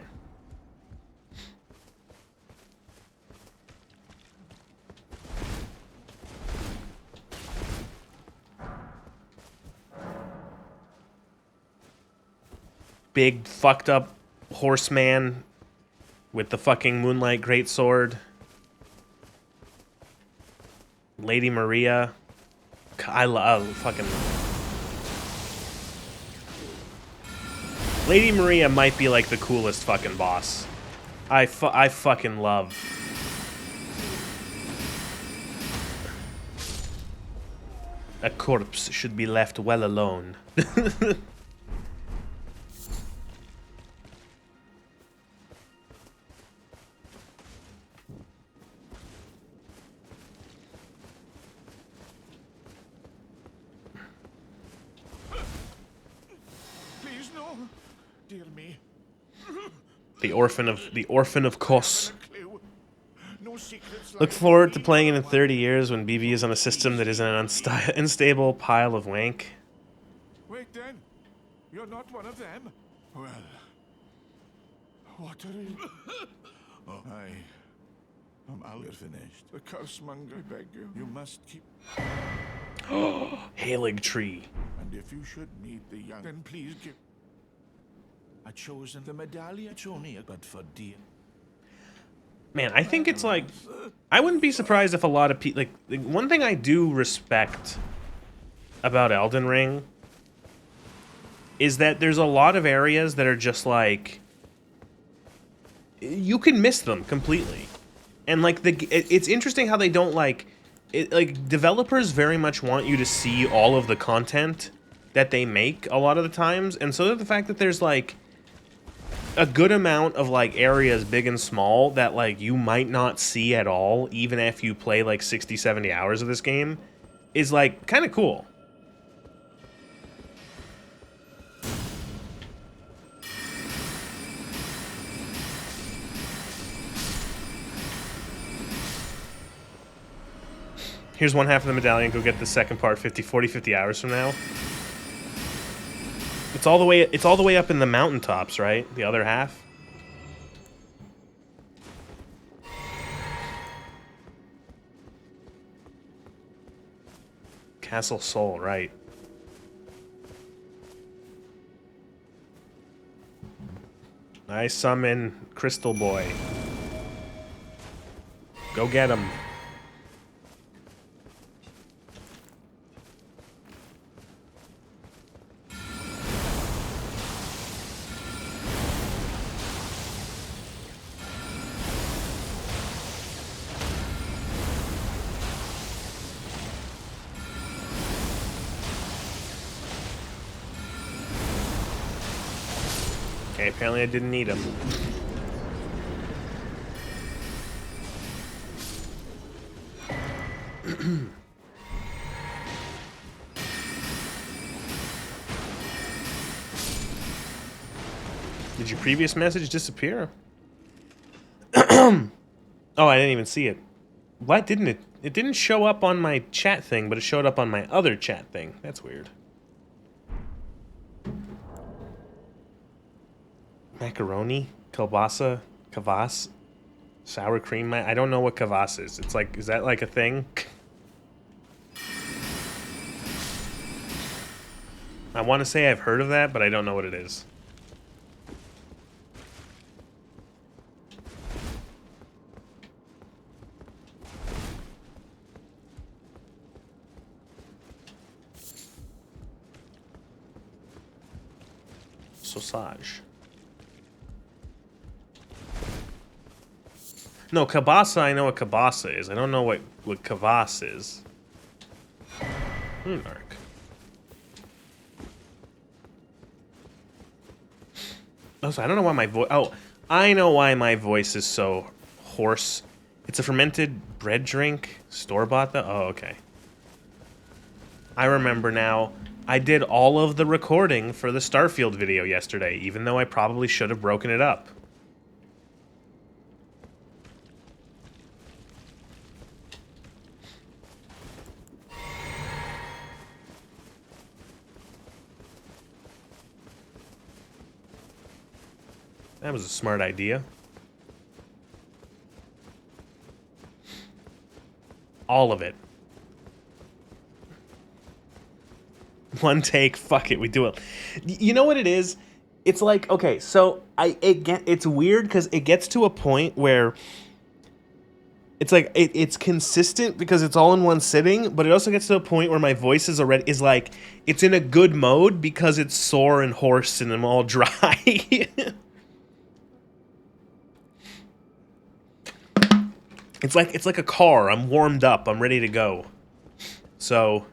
big fucked up horseman with the fucking moonlight greatsword. Lady Maria. I love fucking... Lady Maria might be like the coolest fucking boss. I fucking love. A corpse should be left well alone. Please no, dear me. The orphan of Kos. No secrets. Look forward to playing it in 30 years when BB is on a system that isn't an unstable pile of wank. Wait then, you're not one of them. Well, what are you? Oh, I'm out. Finished. The curse monger, I beg you. You must keep. Halig tree. And if you should meet the young, then please give. I chosen the medallion. It's only a but for dear. Man, I think it's like, I wouldn't be surprised if a lot of people, like, one thing I do respect about Elden Ring is that there's a lot of areas that are just like, you can miss them completely. And like, it's interesting how they don't like developers very much want you to see all of the content that they make a lot of the times. And so the fact that there's like, a good amount of like areas big and small that like you might not see at all even if you play like 60-70 hours of this game is like kind of cool. Here's one half of the medallion, go get the second part 50 hours from now. It's all the way up in the mountaintops, right? The other half. Castle Soul, right. I summon Crystal Boy. Go get him. Okay, apparently I didn't need him. Did your previous message disappear? Oh, I didn't even see it. Why didn't it? It didn't show up on my chat thing, but it showed up on my other chat thing. That's weird. Macaroni? Kielbasa? Kvass? Sour cream? I don't know what kvass is. It's like, is that like a thing? I want to say I've heard of that, but I don't know what it is. Sausage. No, kielbasa, I know what kielbasa is. I don't know what kvass is. Mark. Oh, so I don't know why my voice... Oh, I know why my voice is so hoarse. It's a fermented bread drink. Store-bought, though? Oh, okay. I remember now. I did all of the recording for the Starfield video yesterday, even though I probably should have broken it up. That was a smart idea. All of it. One take, fuck it, we do it. You know what it is? It's like, okay, so it's weird because it gets to a point where it's like it's consistent because it's all in one sitting, but it also gets to a point where my voice is like it's in a good mode because it's sore and hoarse and I'm all dry. It's like a car. I'm warmed up. I'm ready to go. So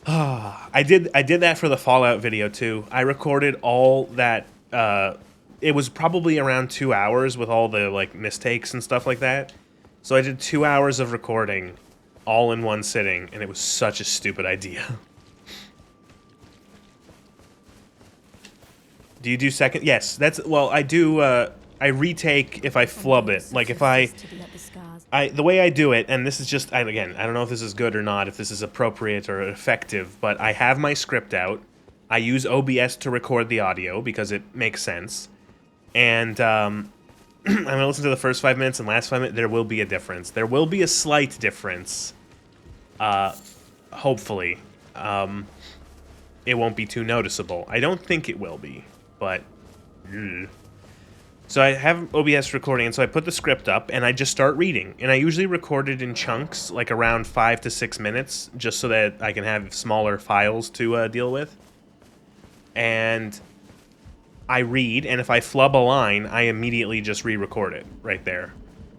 I did that for the Fallout video too. I recorded all that. It was probably around 2 hours with all the like mistakes and stuff like that. So I did 2 hours of recording, all in one sitting, and it was such a stupid idea. Do you do second? Yes, that's well. I do. I retake if I flub it. Like if the way I do it, and this is just, again, I don't know if this is good or not, if this is appropriate or effective, but I have my script out. I use OBS to record the audio because it makes sense. And I'm going to listen to the first 5 minutes and last 5 minutes. There will be a difference. There will be a slight difference. Hopefully. It won't be too noticeable. I don't think it will be, but... So I have OBS recording, and so I put the script up, and I just start reading. And I usually record it in chunks, like around 5 to 6 minutes, just so that I can have smaller files to deal with. And I read, and if I flub a line, I immediately just re-record it right there.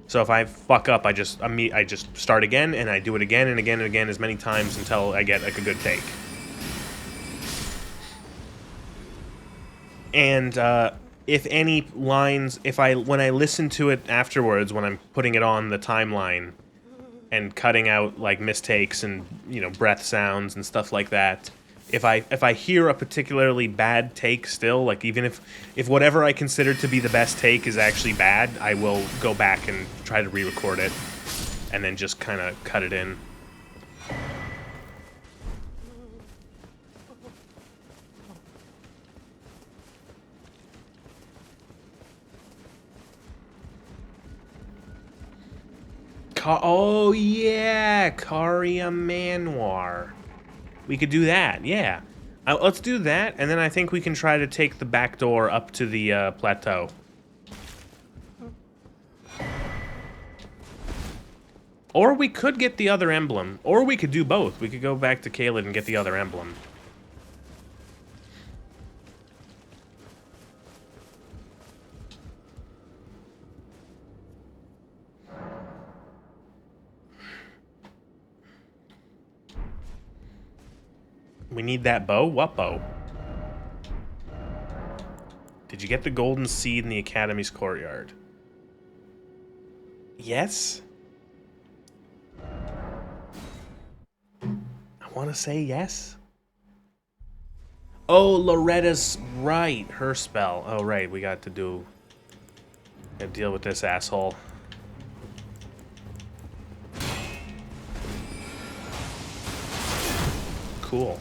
So if I fuck up, I just start again, and I do it again and again and again as many times until I get like a good take. And if any lines, when I listen to it afterwards, when I'm putting it on the timeline and cutting out like mistakes and, you know, breath sounds and stuff like that, if I hear a particularly bad take still, like even if whatever I consider to be the best take is actually bad, I will go back and try to re-record it and then just kind of cut it in. Oh, yeah, Caria Manwar. We could do that, yeah. Let's do that, and then I think we can try to take the back door up to the plateau. Or we could get the other emblem. Or we could do both. We could go back to Caelid and get the other emblem. We need that bow? What bow? Did you get the golden seed in the Academy's courtyard? Yes? I want to say yes. Oh, Loretta's right. Her spell. Oh, right. We got to deal with this asshole. Cool.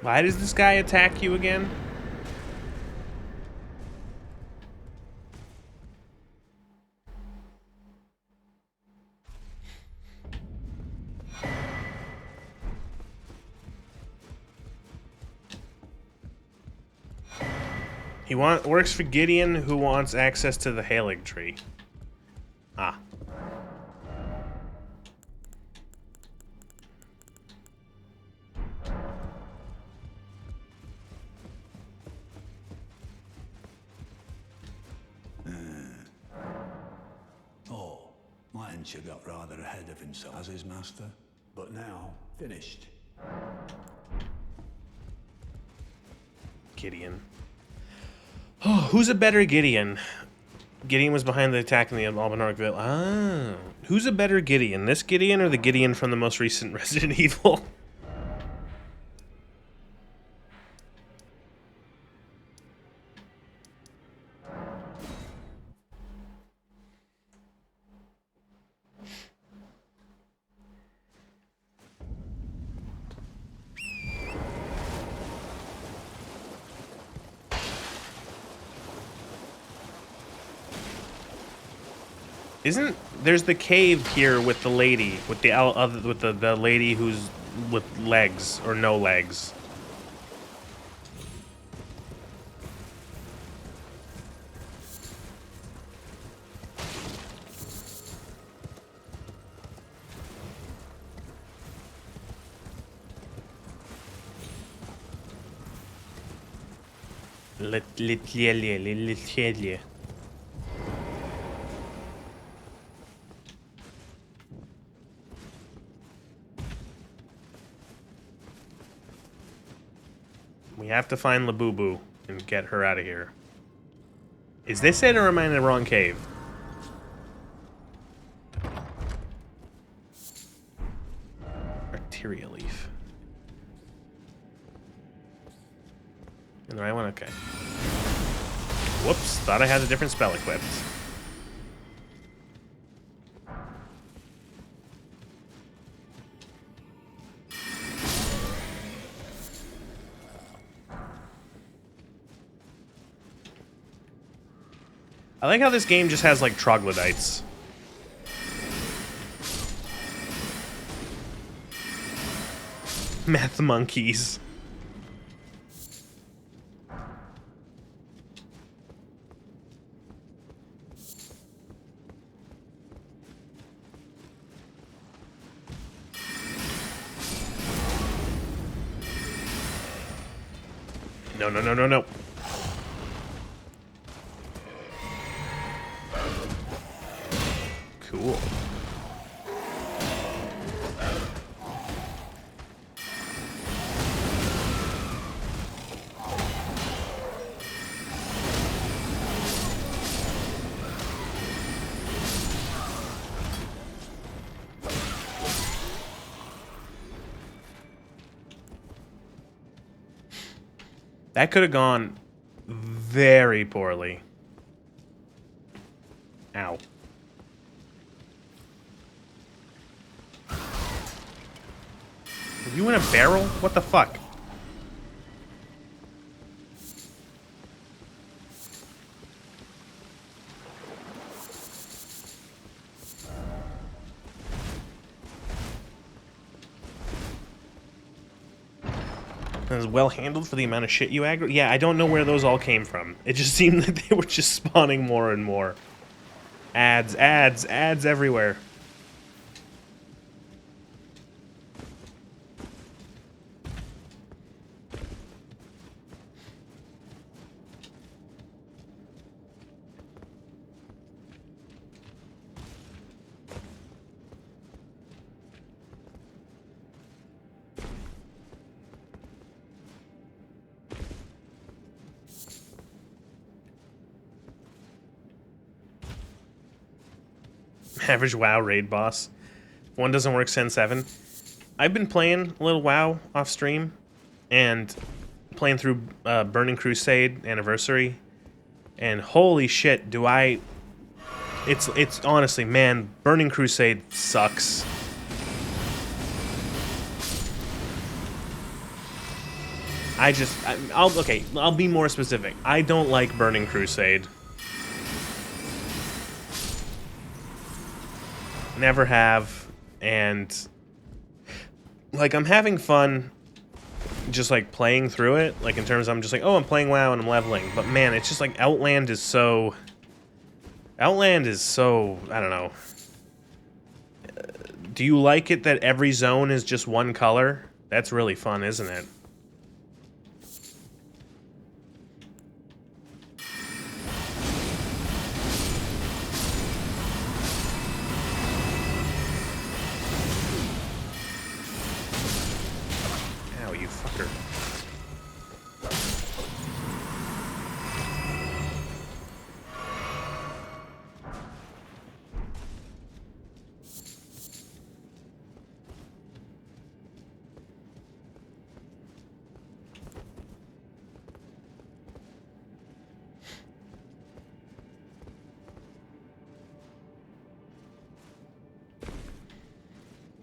Why does this guy attack you again? He works for Gideon, who wants access to the Halig tree. Ah. Oh, my Encher got rather ahead of himself as his master, but now finished. Gideon. Oh, who's a better Gideon? Gideon was behind the attack in the Albanark Village. Ah. Who's a better Gideon? This Gideon or the Gideon from the most recent Resident Evil? Isn't there's the cave here with the lady with the lady who's with legs or no legs? We have to find Labubu and get her out of here. Is this it, or am I in the wrong cave? Arteria leaf. In the right one? Okay. Whoops, thought I had a different spell equipped. I like how this game just has, like, troglodytes. Meth monkeys. No, no, no, no, no. Cool. That could have gone very poorly. Ow. Are you in a barrel? What the fuck? That was well handled for the amount of shit you aggro. Yeah, I don't know where those all came from. It just seemed that they were just spawning more and more. Ads, ads, ads everywhere. Average WoW raid boss. If one doesn't work, send 7. I've been playing a little WoW off stream, and playing through Burning Crusade Anniversary, and holy shit, do I... It's honestly, man, Burning Crusade sucks. I'll be more specific. I don't like Burning Crusade. Never have, and like I'm having fun just like playing through it, like in terms of I'm just like, oh, I'm playing WoW and I'm leveling, but man, it's just like Outland is so I don't know. Do you like it that every zone is just one color? That's really fun, isn't it?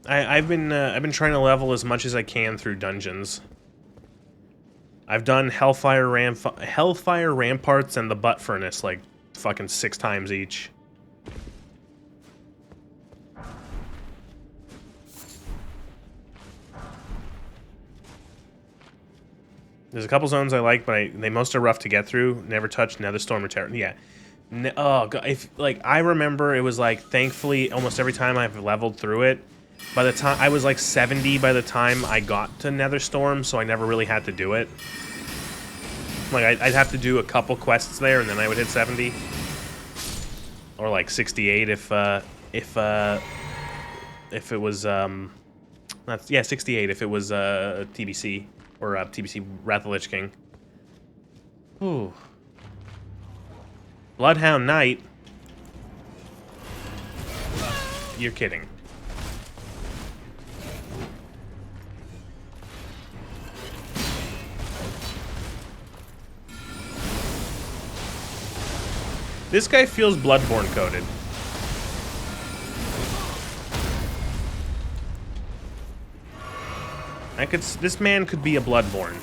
I've been trying to level as much as I can through dungeons. I've done Hellfire Ramparts and the Butt Furnace like fucking 6 times each. There's a couple zones I like, but they most are rough to get through. Never touched Netherstorm or Terror. Yeah. Oh god, if like I remember, it was like thankfully almost every time I've leveled through it. By the time I was like 70 by the time I got to Netherstorm, so I never really had to do it. Like I'd have to do a couple quests there, and then I would hit 70, or like 68 if it was that's, yeah, 68 if it was TBC or TBC Wrath of the Lich King. Ooh. Bloodhound Knight. You're kidding. This guy feels Bloodborne coded. This man could be a Bloodborne.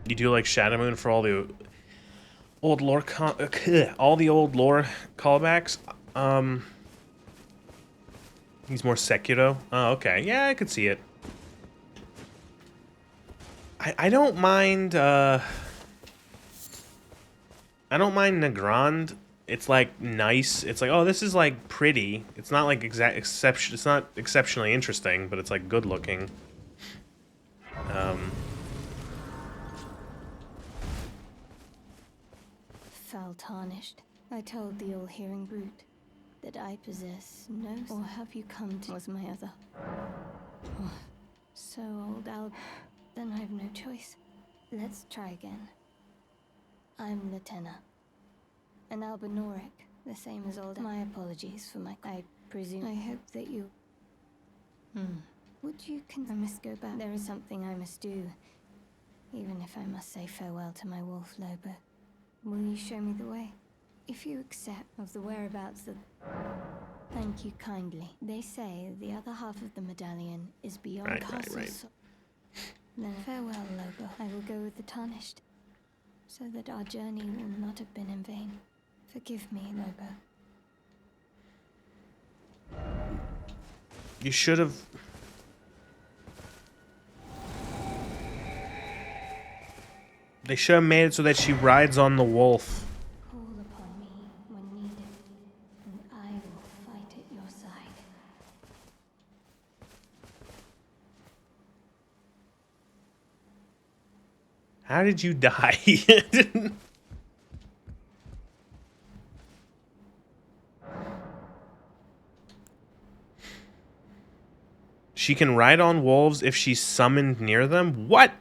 You do like Shadow Moon for all the old lore all the old lore callbacks. He's more Sekiro. Oh, okay. Yeah, I could see it. I don't mind I don't mind Nagrand. It's like nice. It's like, oh, this is like pretty. It's not like it's not exceptionally interesting, but it's like good looking. Foul tarnished. I told the all-hearing brute that I possess no... Or have you come to... was my other. Oh, so old, then I have no choice. Let's try again. I'm Latenna. An Albinoric, the same as old... My apologies for my... I presume... I hope that you... Would you I must go back. There is something I must do. Even if I must say farewell to my wolf, Lobo. Will you show me the way? If you accept of the whereabouts of... Thank you kindly. They say the other half of the medallion is beyond Castle. Right. Then farewell, Lobo. I will go with the Tarnished, so that our journey will not have been in vain. Forgive me, Lobo. You should have... They should have made it so that she rides on the wolf. Call upon me when needed, and I will fight at your side. How did you die? She can ride on wolves if she's summoned near them? What?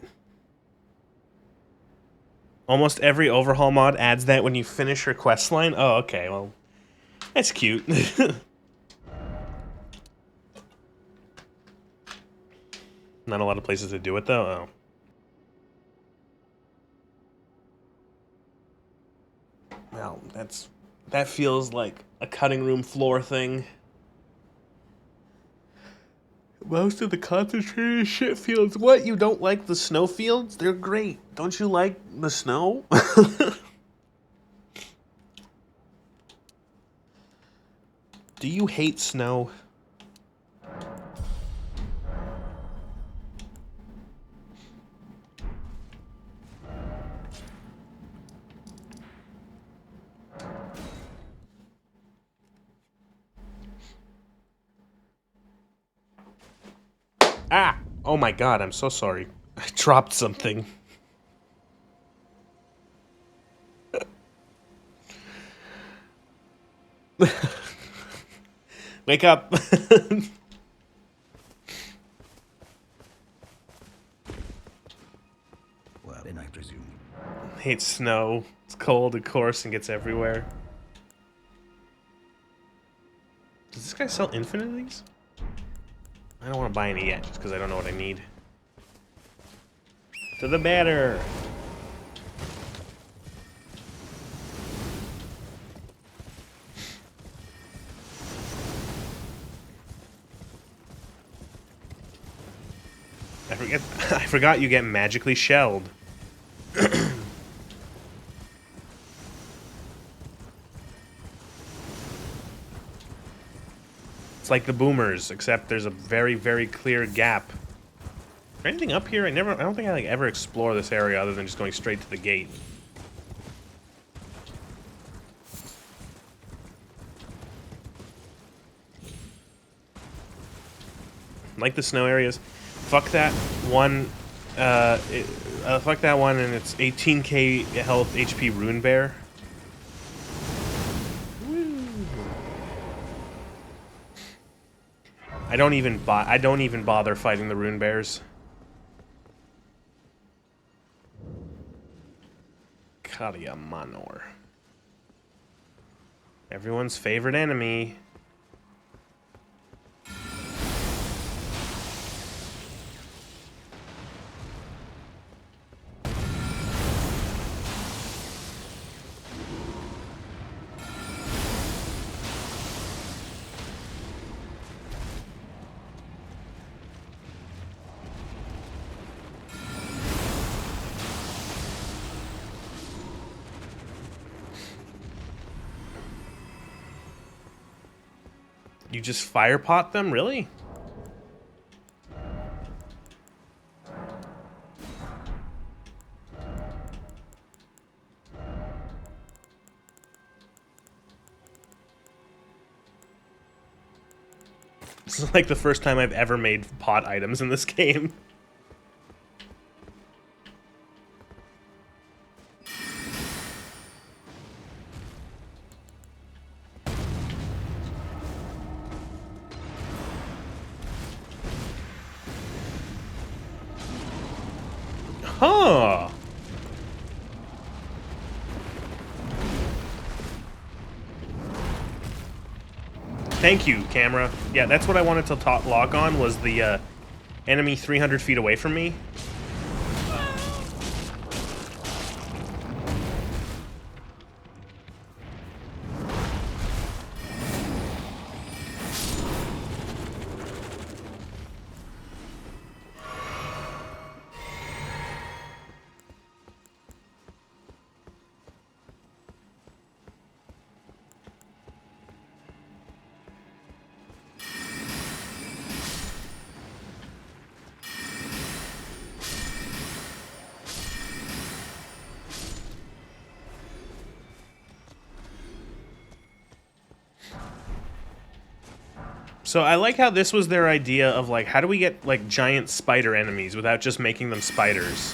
Almost every overhaul mod adds that when you finish her quest line? Oh, okay, well, that's cute. Not a lot of places to do it, though. Oh. Well, that feels like a cutting room floor thing. Most of the concentrated shit fields. What? You don't like the snow fields? They're great. Don't you like the snow? Do you hate snow? Ah! Oh my god, I'm so sorry. I dropped something. Wake up! Well, then I presume. Hate snow. It's cold, of course, and gets everywhere. Does this guy sell infinite of these? I don't want to buy any yet, just because I don't know what I need. To the banner! I forgot you get magically shelled. It's like the boomers, except there's a very, very clear gap. Is there anything up here? I don't think I like ever explore this area other than just going straight to the gate. Like the snow areas. Fuck that one. Fuck that one, and it's 18k health HP Rune Bear. Woo. I don't even bother fighting the Rune Bears. Karia Manor. Everyone's favorite enemy. You just fire pot them? Really? This is like the first time I've ever made pot items in this game. Huh. Thank you, camera. Yeah, that's what I wanted to log on, was the enemy 300 feet away from me. So I like how this was their idea of, like, how do we get, like, giant spider enemies without just making them spiders?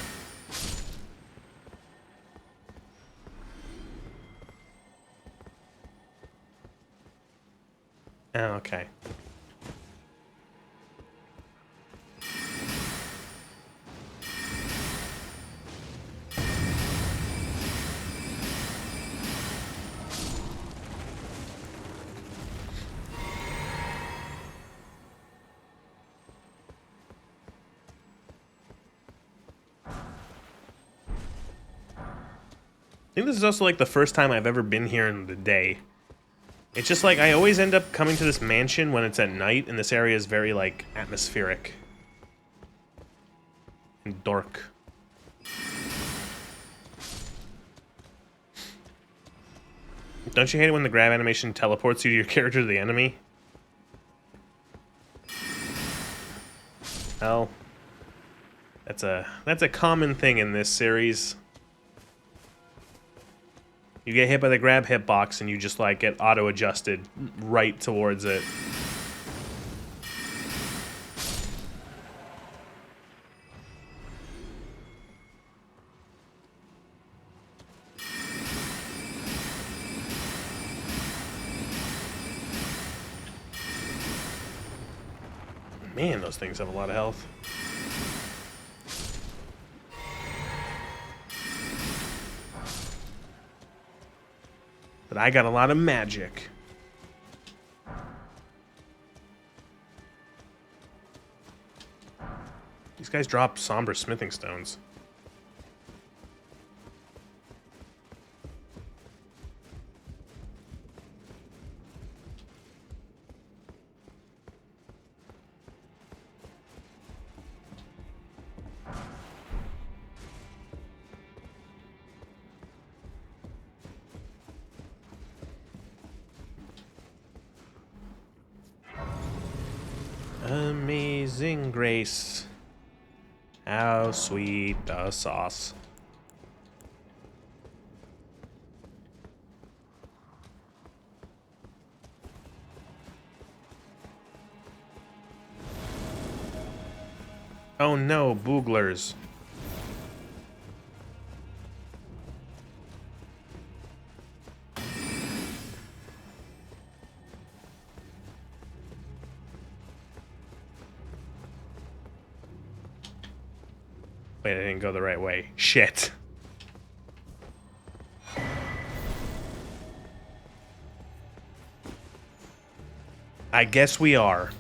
Oh, okay. I think this is also, like, the first time I've ever been here in the day. It's just, like, I always end up coming to this mansion when it's at night, and this area is very, like, atmospheric. And dark. Don't you hate it when the grab animation teleports you to your character to the enemy? Well, that's a common thing in this series. You get hit by the grab hitbox and you just, like, get auto-adjusted right towards it. Man, those things have a lot of health. But I got a lot of magic. These guys drop somber smithing stones. Amazing grace. How sweet the sauce. Oh no, booglers. Wait, I didn't go the right way. Shit. I guess we are.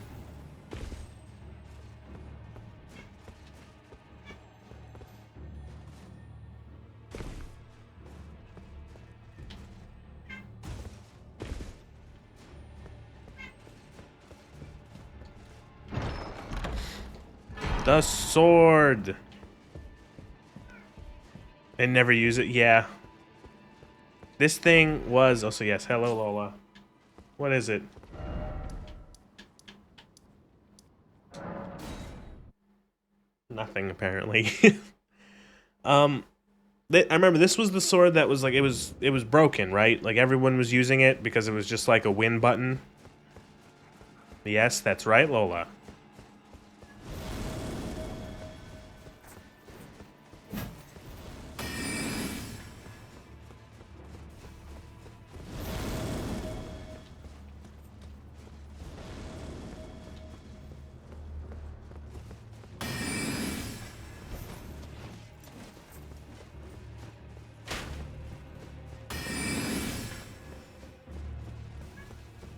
The sword. And never use it. Yeah. This thing was... Oh, so yes. Hello, Lola. What is it? Nothing, apparently. I remember this was the sword that was like... It was broken, right? Like, everyone was using it because it was just like a win button. Yes, that's right, Lola.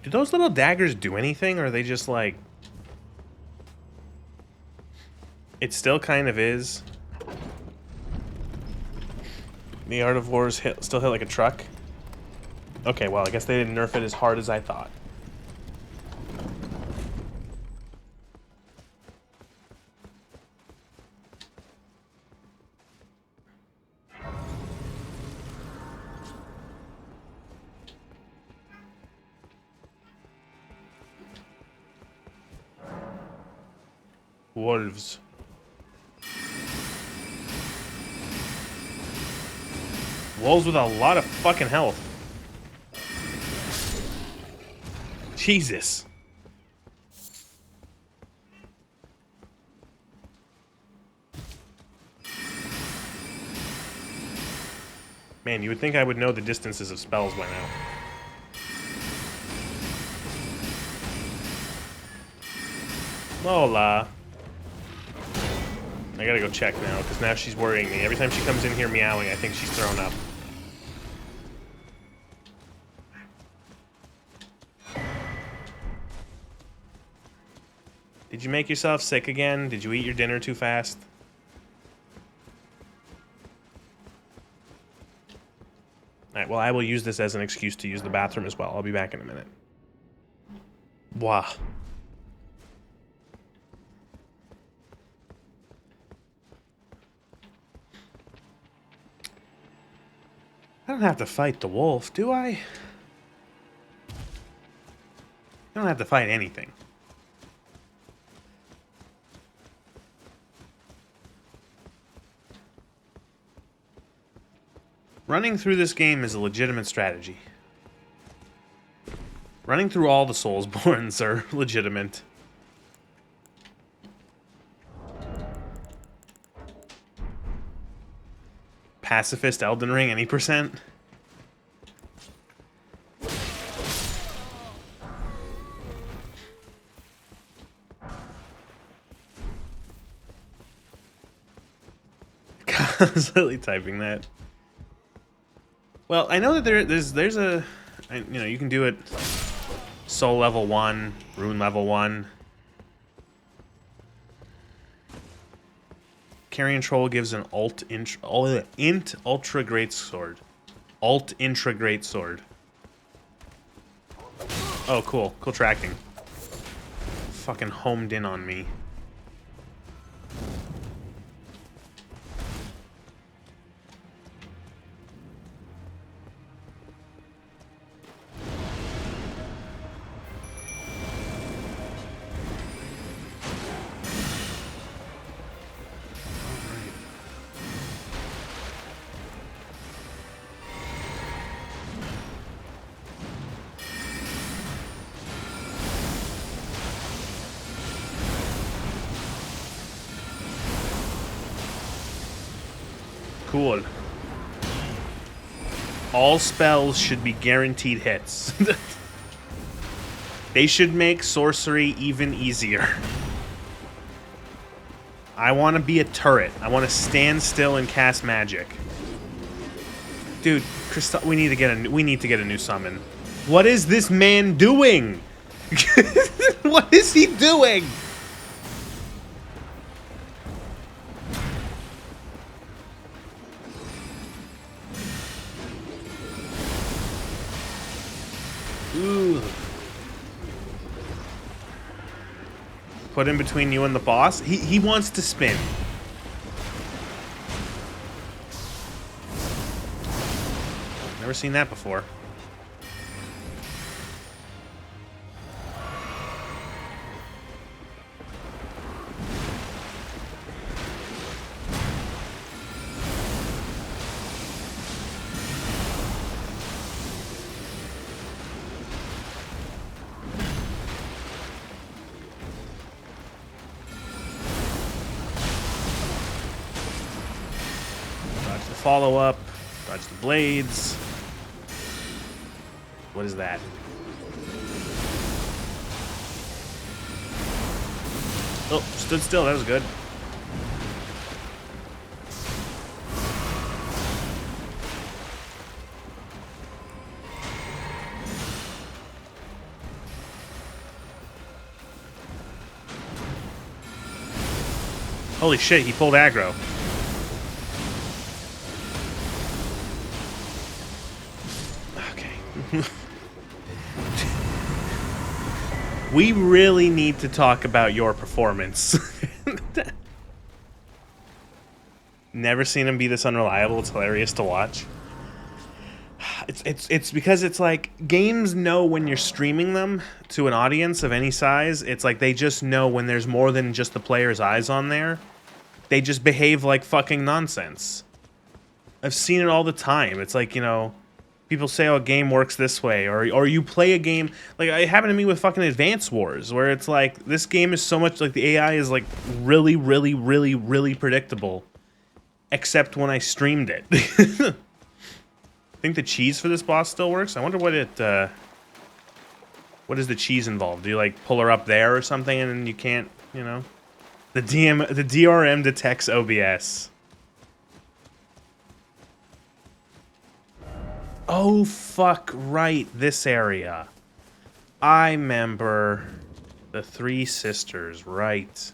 Do those little daggers do anything, or are they just like... It still kind of is. The Art of Wars still hit like a truck. Okay, well, I guess they didn't nerf it as hard as I thought. Wolves. Wolves with a lot of fucking health. Jesus. Man, you would think I would know the distances of spells by now. Lola. I gotta go check now, because now she's worrying me. Every time she comes in here meowing, I think she's thrown up. Did you make yourself sick again? Did you eat your dinner too fast? Alright, well, I will use this as an excuse to use the bathroom as well. I'll be back in a minute. Wow. I don't have to fight the wolf, do I? I don't have to fight anything. Running through this game is a legitimate strategy. Running through all the Soulsborns are legitimate. Pacifist Elden Ring, any percent? Constantly typing that. Well, I know that there's a, you know, you can do it soul level 1, rune level 1. Carrion Troll gives an int ultra great sword. Alt intra great sword. Oh, cool. Cool tracking. Fucking homed in on me. cool. All spells should be guaranteed hits. They should make sorcery even easier. I want to be a turret. I want to stand still and cast magic. Dude, we need to get a new summon. What is this man doing? What is he doing? Ooh. Put him between you and the boss. He wants to spin. Never seen that before. Follow up, dodge the blades. What is that? Oh, stood still, that was good. Holy shit, he pulled aggro. We really need to talk about your performance. Never seen him be this unreliable. It's hilarious to watch. It's because it's like games know when you're streaming them to an audience of any size. It's like they just know when there's more than just the player's eyes on there. They just behave like fucking nonsense. I've seen it all the time. It's like, you know, people say, oh, a game works this way, or you play a game, like, it happened to me with fucking Advance Wars, where it's like, this game is so much, like, the AI is, like, really, really, really, really predictable, except when I streamed it. I think the cheese for this boss still works. I wonder what what is the cheese involved? Do you, like, pull her up there or something, and then you can't, you know? The DRM detects OBS. Oh, fuck, right, this area. I remember the Three Sisters, right.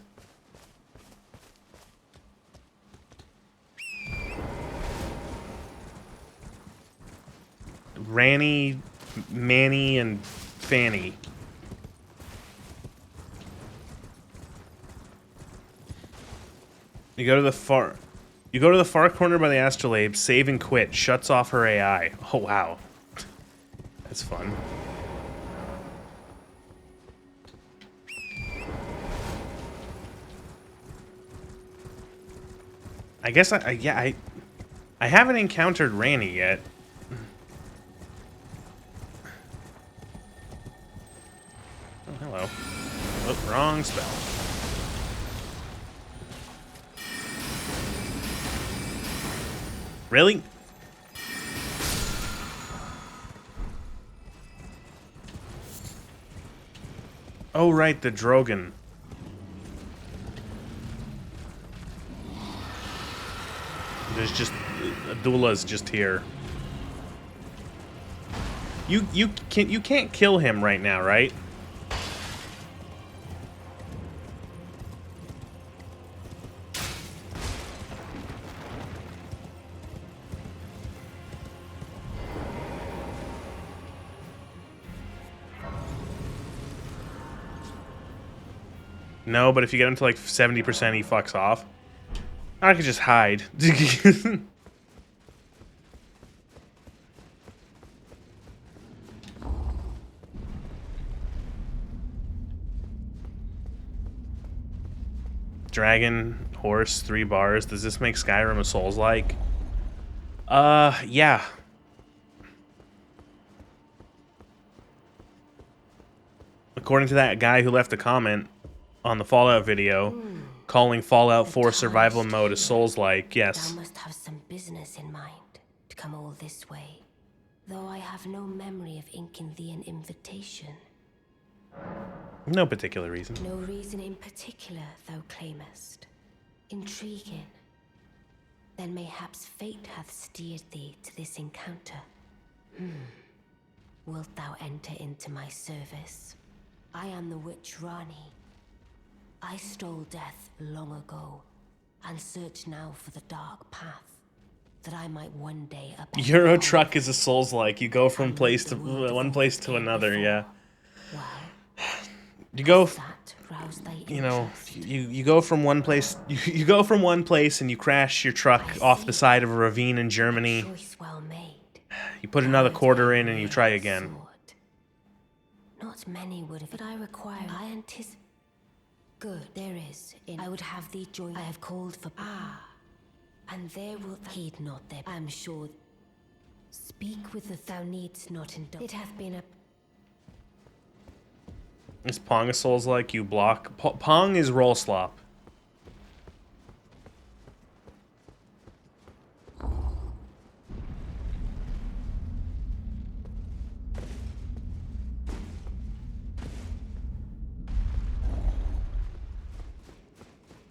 Ranny, Manny, and Fanny. You go to the far corner by the astrolabe, save and quit, shuts off her AI. Oh, wow. That's fun. I guess I haven't encountered Ranny yet. Oh, hello. Oh, wrong spell. Really? Oh, right, the Drogon. There's just... Adula's just here. You can't kill him right now, right? No, but if you get him to like 70%, he fucks off. I could just hide. Dragon, horse, 3 bars. Does this make Skyrim a Souls-like? Yeah. According to that guy who left a comment on the Fallout video, calling Fallout 4 survival mode a Souls-like, yes. Thou must have some business in mind to come all this way, though I have no memory of inking thee an invitation. No particular reason. No reason in particular, thou claimest. Intriguing. Then mayhaps fate hath steered thee to this encounter. Wilt thou enter into my service? I am the witch Rani. I stole death long ago, and search now for the dark path, that I might one day upend Euro Truck is a Souls-like. You go from place to one place to another. Yeah. Well, You go. that rouse thy You know, interest? you go from one place. You go from one place and you crash your truck off the side of a ravine in Germany. Choice well made. You put another quarter in and you try again. Sword. Not many would have, but I require. I anticipate. Good, there is. I would have thee join. I have called for. And there will heed not there. I am sure. Speak with the thou needst not indulge. It hath been a. Is Pong a Souls-like? You block. Pong is roll slop.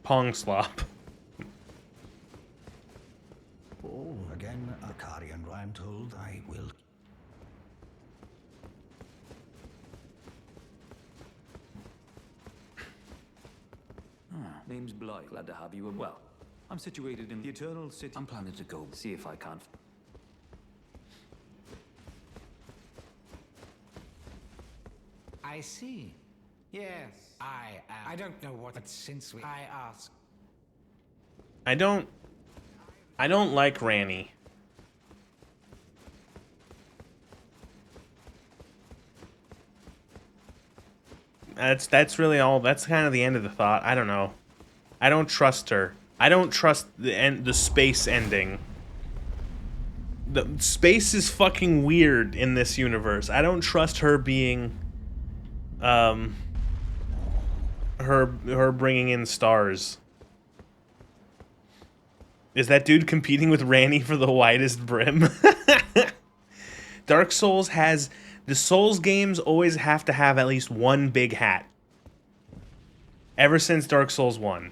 Pong slop. Oh, again, a Carian, I'm told I will. Name's Bly. Glad to have you. Well, I'm situated in the Eternal City. I'm planning to go see if I can't. I see. Yes, I don't know what, but since I ask. I don't like Rani. That's really all. That's kind of the end of the thought. I don't know. I don't trust her. I don't trust the space ending. The space is fucking weird in this universe. I don't trust her being her bringing in stars. Is that dude competing with Rani for the widest brim? Dark Souls has... The Souls games always have to have at least one big hat. Ever since Dark Souls 1.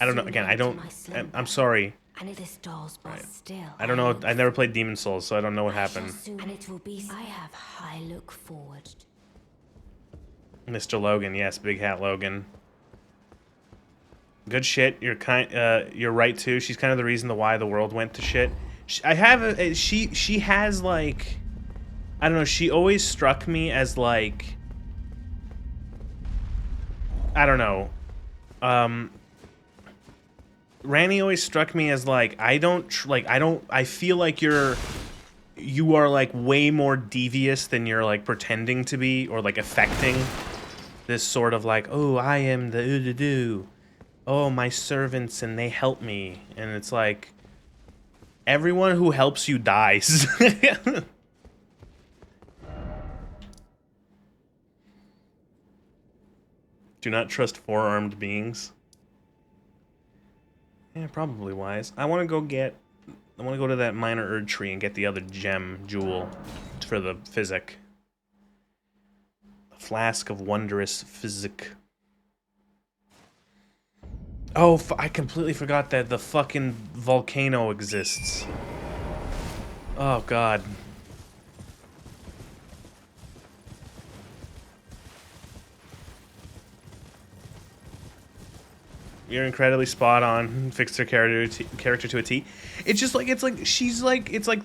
I don't know. Again, I don't... I'm sorry. And it is dolls, but still. I don't know. I never played Demon Souls, so I don't know what happened. And it will be. I have high look forward. Mr. Logan, yes, big hat Logan. Good shit. You're right too. She's kind of the reason why the world went to shit. She has like, I don't know. She always struck me as like, I don't know. Rani always struck me as like, I feel like you are like way more devious than you're like pretending to be, or like affecting this sort of like, oh, I am the ooh-doo-doo. Oh, my servants and they help me. And it's like, everyone who helps you dies. Do not trust four-armed beings. Yeah, probably wise. I want to go to that minor Erd tree and get the other jewel for the physic. A flask of wondrous physic. Oh, I completely forgot that the fucking volcano exists. Oh, God. You're incredibly spot on. Fixed her character to a T. It's just like it's like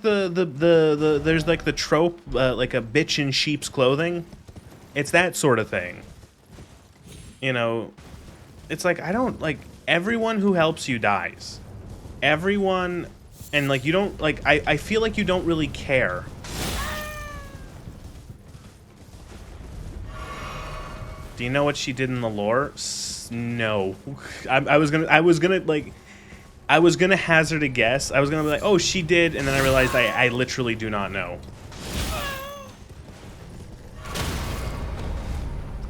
the there's like the trope like a bitch in sheep's clothing. It's that sort of thing. You know, it's like I don't like everyone who helps you dies. Everyone, and like you don't like I feel like you don't really care. Do you know what she did in the lore? No. I was gonna hazard a guess. I was gonna be like, oh, she did, and then I realized I literally do not know.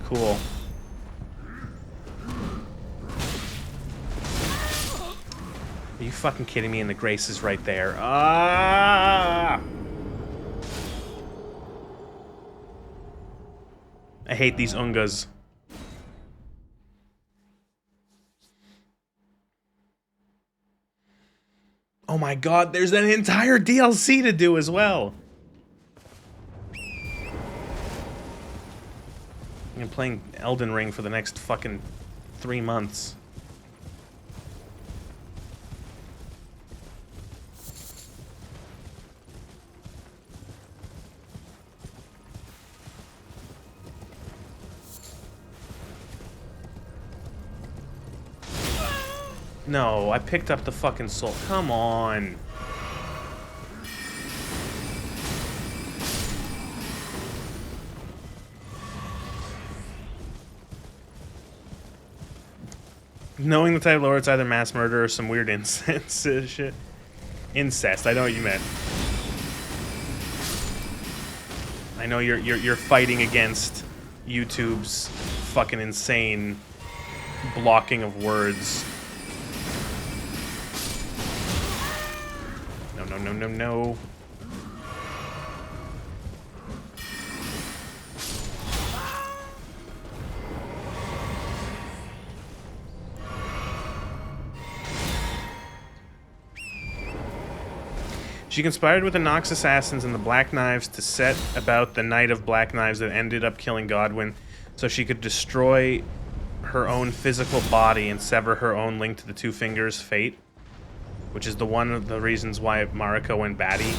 Cool. fucking kidding me? And the Grace is right there. Ah! I hate these Ungas. Oh my god, there's an entire DLC to do as well. I'm playing Elden Ring for the next fucking 3 months. No, I picked up the fucking soul. Come on. Knowing the type of lore, it's either mass murder or some weird incest shit. Incest, I know what you meant. I know you're fighting against YouTube's fucking insane blocking of words. No. She conspired with the Nox assassins and the Black Knives to set about the Night of Black Knives that ended up killing Godwyn so she could destroy her own physical body and sever her own link to the Two Fingers' fate, which is one of the reasons why Mariko went batty.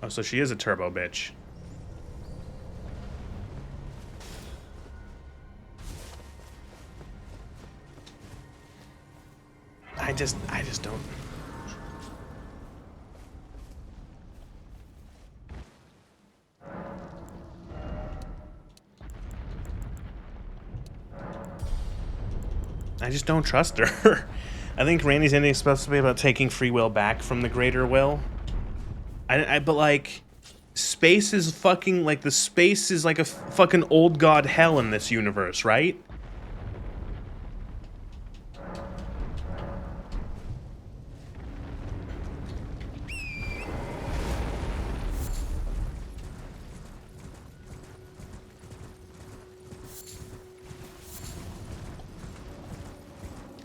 Oh, so she is a turbo bitch. I just don't. I just don't trust her. I think Randy's ending is supposed to be about taking free will back from the greater will. But like, space is fucking, like, the space is like a fucking old god hell in this universe, right?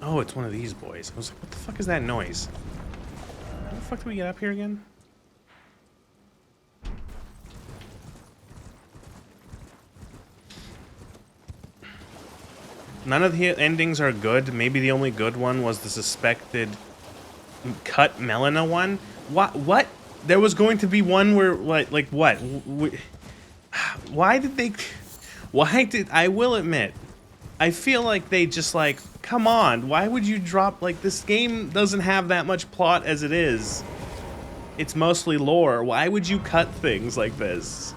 Oh, it's one of these boys. I was like, what the fuck is that noise? How the fuck did we get up here again? None of the endings are good. Maybe the only good one was the suspected cut Melina one. What? There was going to be one where, like what? Why did they... I will admit, I feel like they just like, come on, why would you drop, like, this game doesn't have that much plot as it is. It's mostly lore. Why would you cut things like this?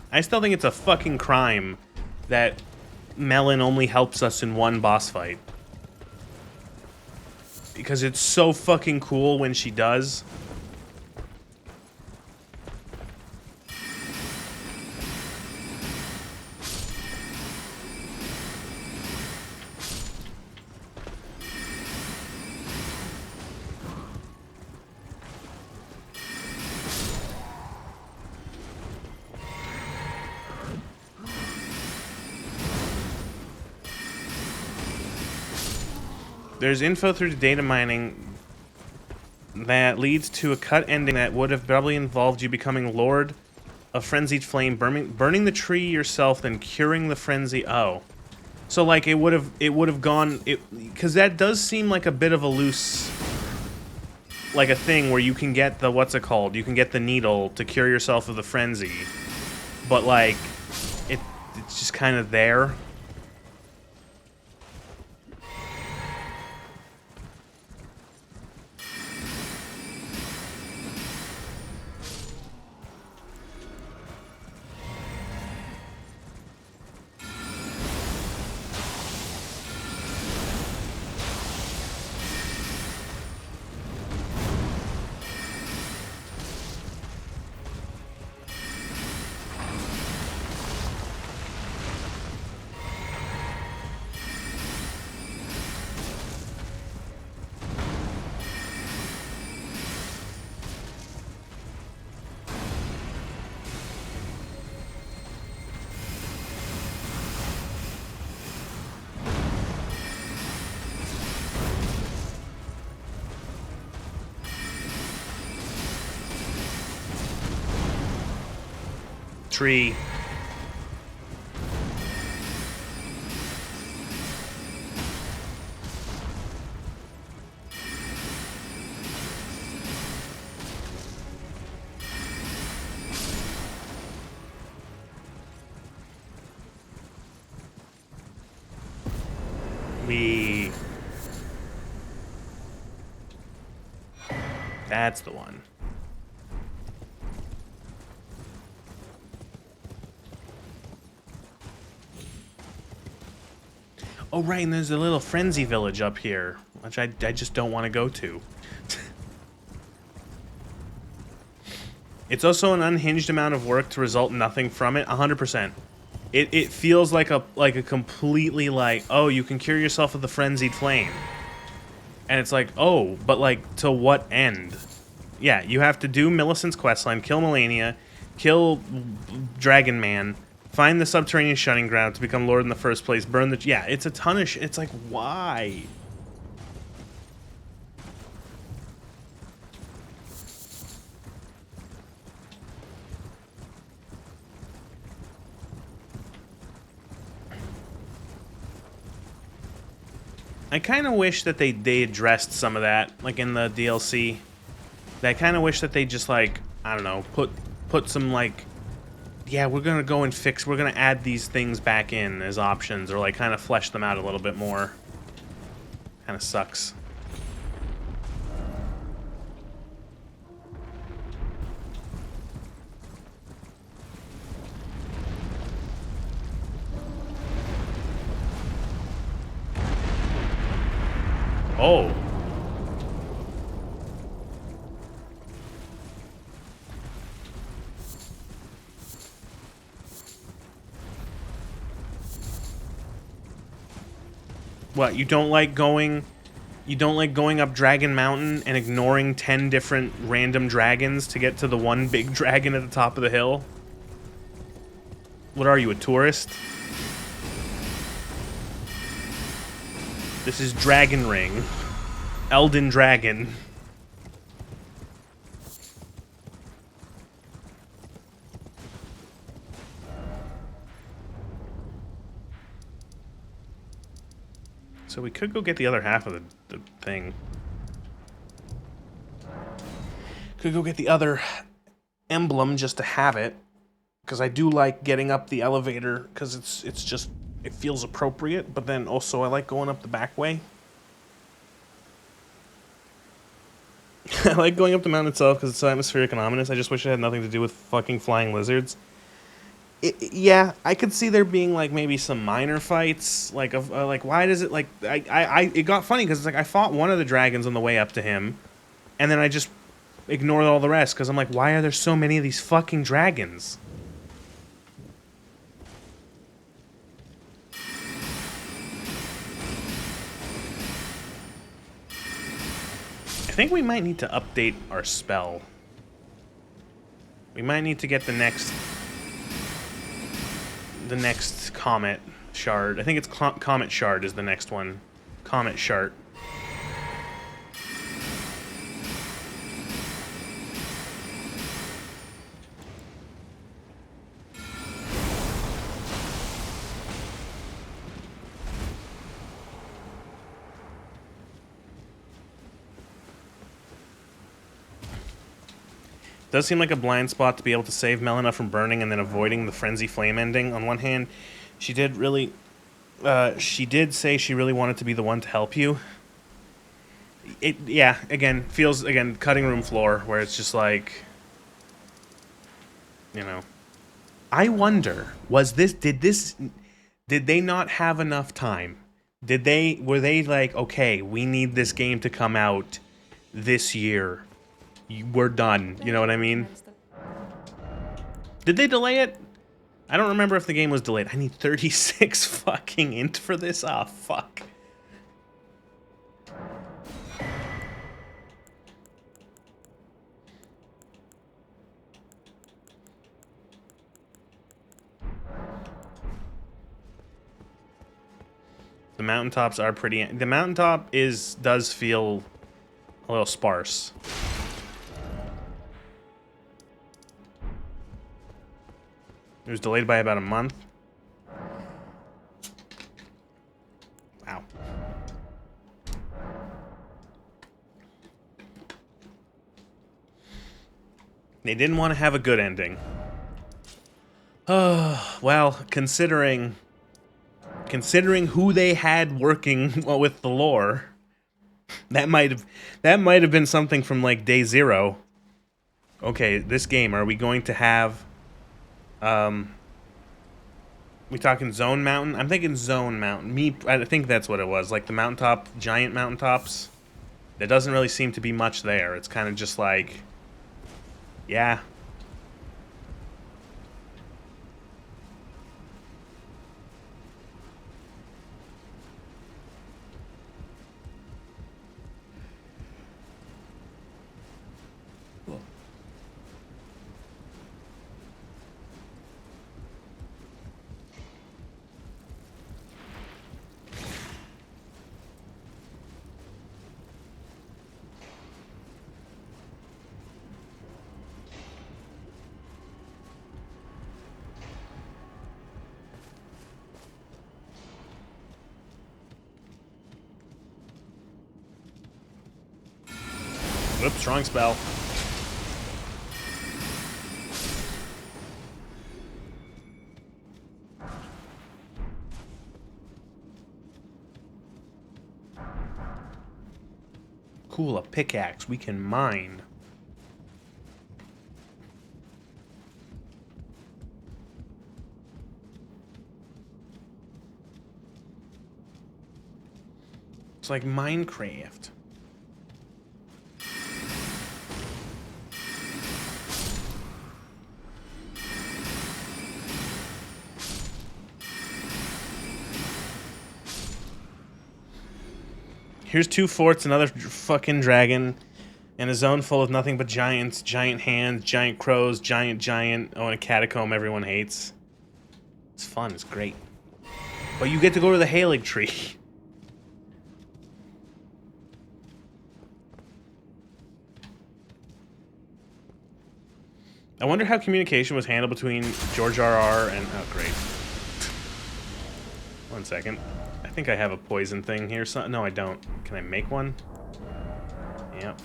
I still think it's a fucking crime that Melon only helps us in one boss fight. Because it's so fucking cool when she does. There's info through the data mining that leads to a cut ending that would have probably involved you becoming Lord of Frenzied Flame, burning the tree yourself, then curing the frenzy. Oh, so like it would have gone, because that does seem like a bit of a loose, like a thing where you can get the, what's it called? You can get the needle to cure yourself of the frenzy, but like it's just kind of there. tree. That's the one. Oh, right, and there's a little frenzy village up here, which I just don't want to go to. It's also an unhinged amount of work to result in nothing from it, 100%. It feels like a completely like, oh, you can cure yourself of the frenzied flame. And it's like, oh, but like, to what end? Yeah, you have to do Millicent's questline, kill Melania, kill Dragon Man, find the subterranean shutting ground to become Lord in the first place, burn the... Yeah, it's a ton of it's like, why? I kind of wish that they addressed some of that, like in the DLC. I kind of wish that they just, like, I don't know, put some, like, yeah, we're gonna go and we're gonna add these things back in as options, or, like, kind of flesh them out a little bit more. Kind of sucks. Oh. What, you don't like going up Dragon Mountain and ignoring 10 different random dragons to get to the one big dragon at the top of the hill? What are you, a tourist? This is Dragon Ring. Elden Dragon. So we could go get the other half of the thing. Could go get the other emblem just to have it. Because I do like getting up the elevator, because it's just, it feels appropriate, but then also I like going up the back way. I like going up the mountain itself because it's so atmospheric and ominous. I just wish it had nothing to do with fucking flying lizards. Yeah, I could see there being, like, maybe some minor fights, like, why does it, like, it got funny, because it's like, I fought one of the dragons on the way up to him, and then I just ignored all the rest, because I'm like, why are there so many of these fucking dragons? I think we might need to update our spell. We might need to get the next Comet Shard. I think it's Comet Shard is the next one. Comet Shard. Does seem like a blind spot to be able to save Melina from burning and then avoiding the frenzy flame ending. On one hand, she did say she really wanted to be the one to help you. Yeah, again, feels, cutting room floor, where it's just like, you know. I wonder, did they not have enough time? Were they like, okay, we need this game to come out this year. We're done. You know what I mean? Did they delay it? I don't remember if the game was delayed. I need 36 fucking int for this? Ah, fuck. The mountaintops are pretty... The mountaintop does feel a little sparse. It was delayed by about a month. Wow. They didn't want to have a good ending. Well, considering who they had working with the lore, that might have been something from like day 0. Okay, this game, are we going to have we talking Zone Mountain? I'm thinking Zone Mountain. I think that's what it was, like the mountaintop, giant mountaintops. There doesn't really seem to be much there. It's kind of just like, yeah. Oops, strong spell. Cool, a pickaxe. We can mine. It's like Minecraft. Here's 2 forts, another fucking dragon, and a zone full of nothing but giants, giant hands, giant crows, giant, oh, and a catacomb everyone hates. It's fun, it's great. But you get to go to the Halig tree. I wonder how communication was handled between George R.R. and... Oh, great. 1 second. I think I have a poison thing here. So, no, I don't. Can I make one? Yep.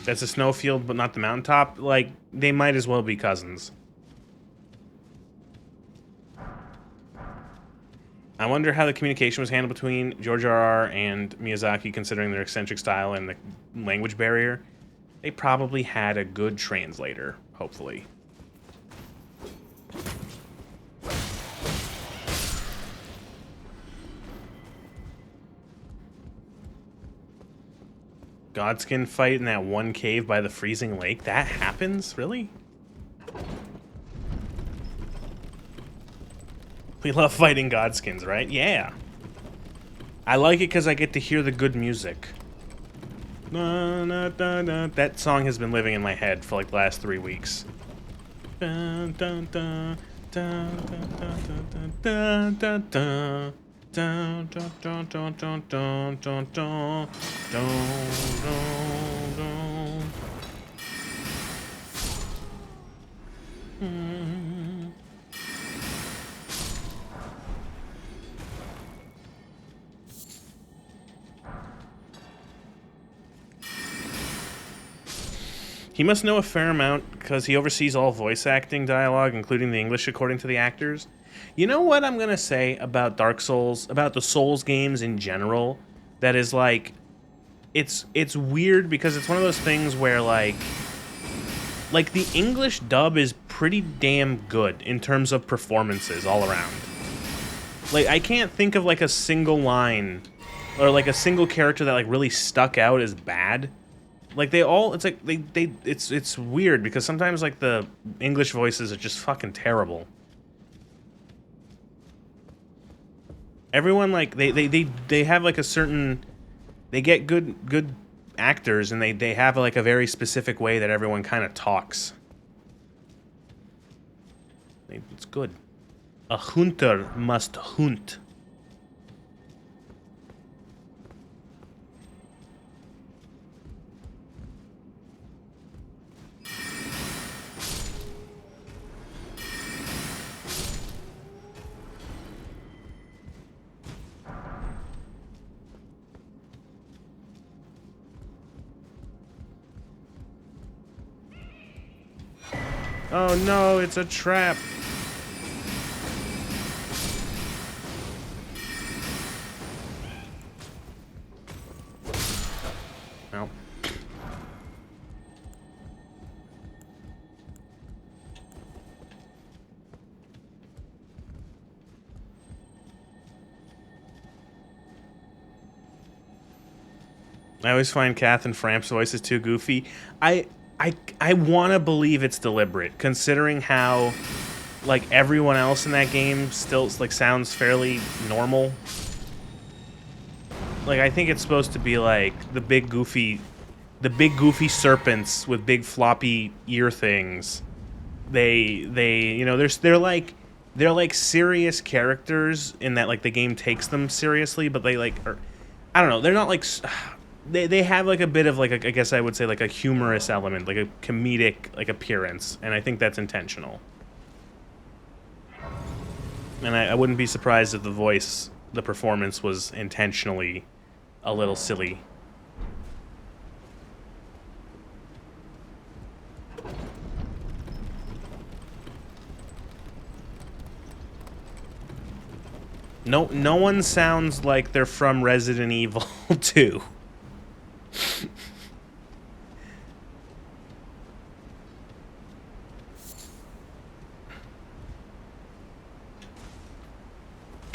That's a snowfield, but not the mountaintop. Like, they might as well be cousins. I wonder how the communication was handled between George R.R. and Miyazaki, considering their eccentric style and the language barrier. They probably had a good translator, hopefully. Godskin fight in that one cave by the freezing lake? That happens? Really? We love fighting Godskins, right? Yeah. I like it because I get to hear the good music. That song has been living in my head for like the last 3 weeks. Dun, dun, dun, dun, dun, dun, dun, dun, dun. Dun, dun, dun, dun, dun, dun, dun, dun, dun, dun, dun. He must know a fair amount because he oversees all voice acting dialogue, including the English, according to the actors. You know what I'm gonna say about Dark Souls, about the Souls games in general, that is like, it's weird because it's one of those things where like the English dub is pretty damn good in terms of performances all around. Like, I can't think of like a single line or like a single character that like really stuck out as bad. Like, they all, it's like, it's weird because sometimes like the English voices are just fucking terrible. Everyone, like, they have, like, a certain... They get good actors, and they have, like, a very specific way that everyone kind of talks. It's good. A hunter must hunt. Oh no, it's a trap. No. I always find Kath and Framp's voices too goofy. I want to believe it's deliberate, considering how, like, everyone else in that game still, like, sounds fairly normal. Like, I think it's supposed to be, like, the big goofy serpents with big floppy ear things. You know, they're like serious characters in that, like, the game takes them seriously, but they, like, are, I don't know, they're not, like, they have, like, a bit of, like, I guess I would say, like, a humorous element, like a comedic, like, appearance, and I think that's intentional. And I wouldn't be surprised if the performance was intentionally a little silly. No one sounds like they're from Resident Evil 2.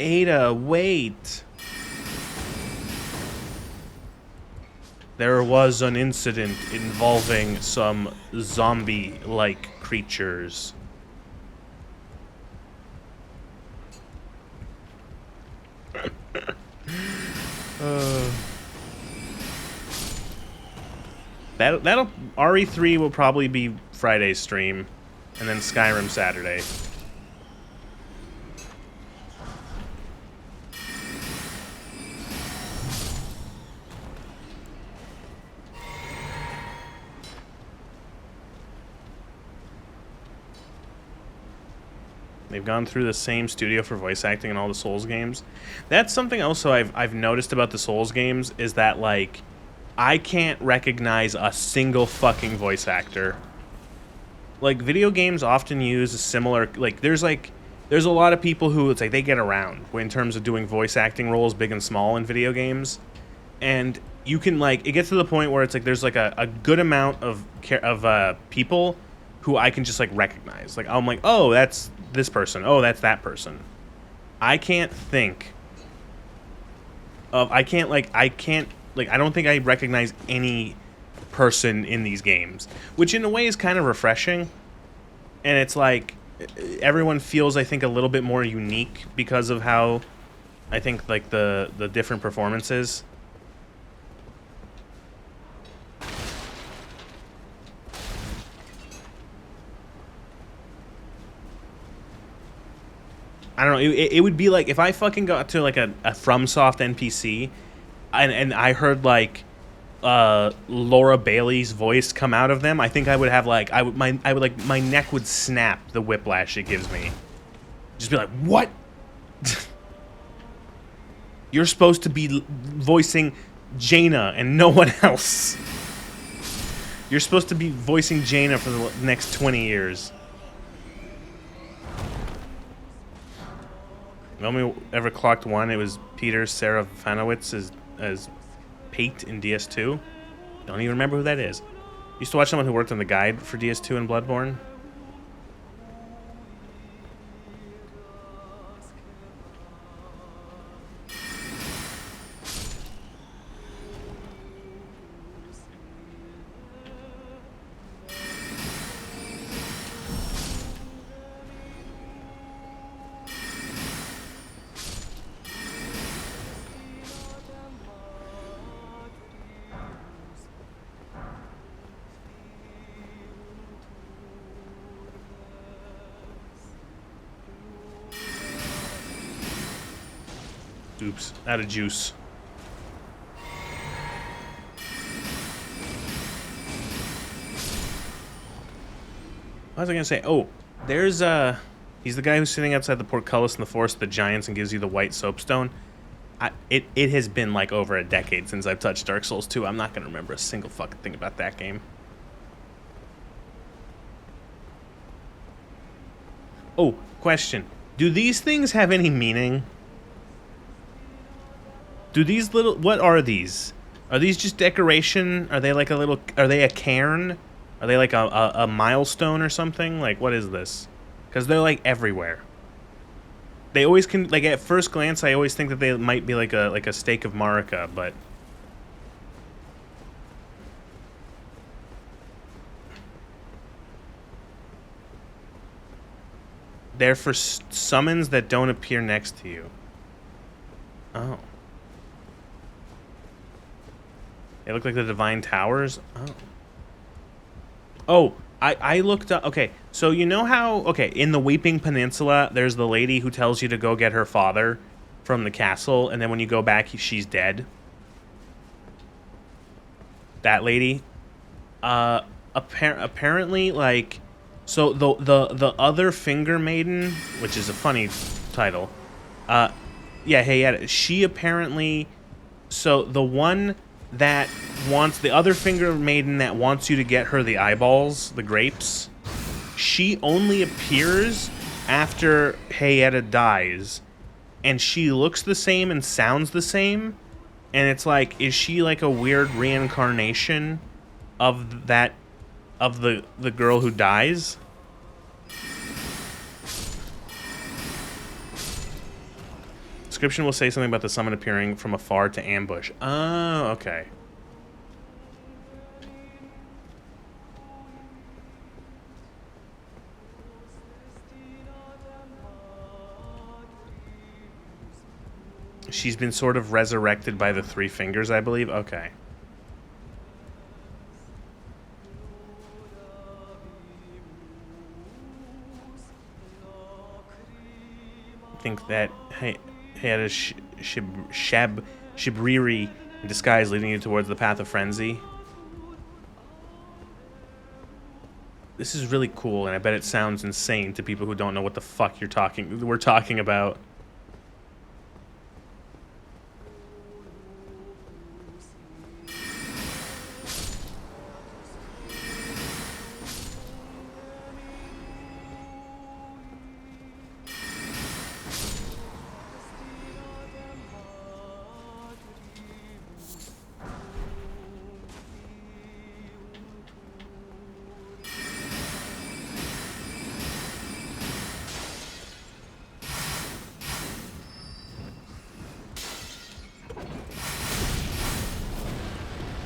Ada, wait. There was an incident involving some zombie-like creatures. That'll RE3 will probably be Friday's stream, and then Skyrim Saturday. They've gone through the same studio for voice acting in all the Souls games. That's something also I've noticed about the Souls games, is that, like, I can't recognize a single fucking voice actor. Like, video games often use a similar, like, there's a lot of people who, it's like, they get around in terms of doing voice acting roles, big and small, in video games. And you can, like, it gets to the point where it's like there's, like, a good amount of people who I can just, like, recognize. Like, I'm like, oh, that's this person. Oh, that's that person. I can't think of, I don't think I recognize any person in these games, which in a way is kind of refreshing. And it's like, everyone feels, I think, a little bit more unique because of how, I think, like, the different performances. I don't know, it would be like if I fucking got to, like, a FromSoft NPC and I heard, like, Laura Bailey's voice come out of them, I think I would have, like, my neck would snap, the whiplash it gives me. Just be like, what? You're supposed to be voicing Jaina and no one else. You're supposed to be voicing Jaina for the next 20 years. When we ever clocked one, it was Peter Serafinowicz as Pate in DS2. Don't even remember who that is. Used to watch someone who worked on the guide for DS2 and Bloodborne. Oops, out of juice. What was I gonna say? Oh, there's he's the guy who's sitting outside the portcullis in the Forest of the Giants and gives you the white soapstone. It has been like over a decade since I've touched Dark Souls 2. I'm not gonna remember a single fucking thing about that game. Oh, question. Do these things have any meaning? Do these little... What are these? Are these just decoration? Are they like a little... Are they a cairn? Are they like a milestone or something? Like, what is this? Because they're like everywhere. They always can... Like, at first glance, I always think that they might be like a stake of Marika, but... They're for summons that don't appear next to you. Oh. They look like the Divine Towers? Oh. Oh, I looked up... Okay, so you know how... Okay, in the Weeping Peninsula, there's the lady who tells you to go get her father from the castle, and then when you go back, she's dead? That lady? Apparently, like... So the other Finger Maiden, which is a funny title, yeah, hey, she apparently, so the one that wants, the other Finger Maiden that wants you to get her the eyeballs, the grapes, she only appears after Hayeta dies, and she looks the same and sounds the same, and it's like, is she like a weird reincarnation of that, of the girl who dies? Description will say something about the summon appearing from afar to ambush. Oh, okay. She's been sort of resurrected by the Three Fingers, I believe. Okay. I think that had a Shibriri in disguise leading you towards the path of frenzy. This is really cool, and I bet it sounds insane to people who don't know what the fuck we're talking about.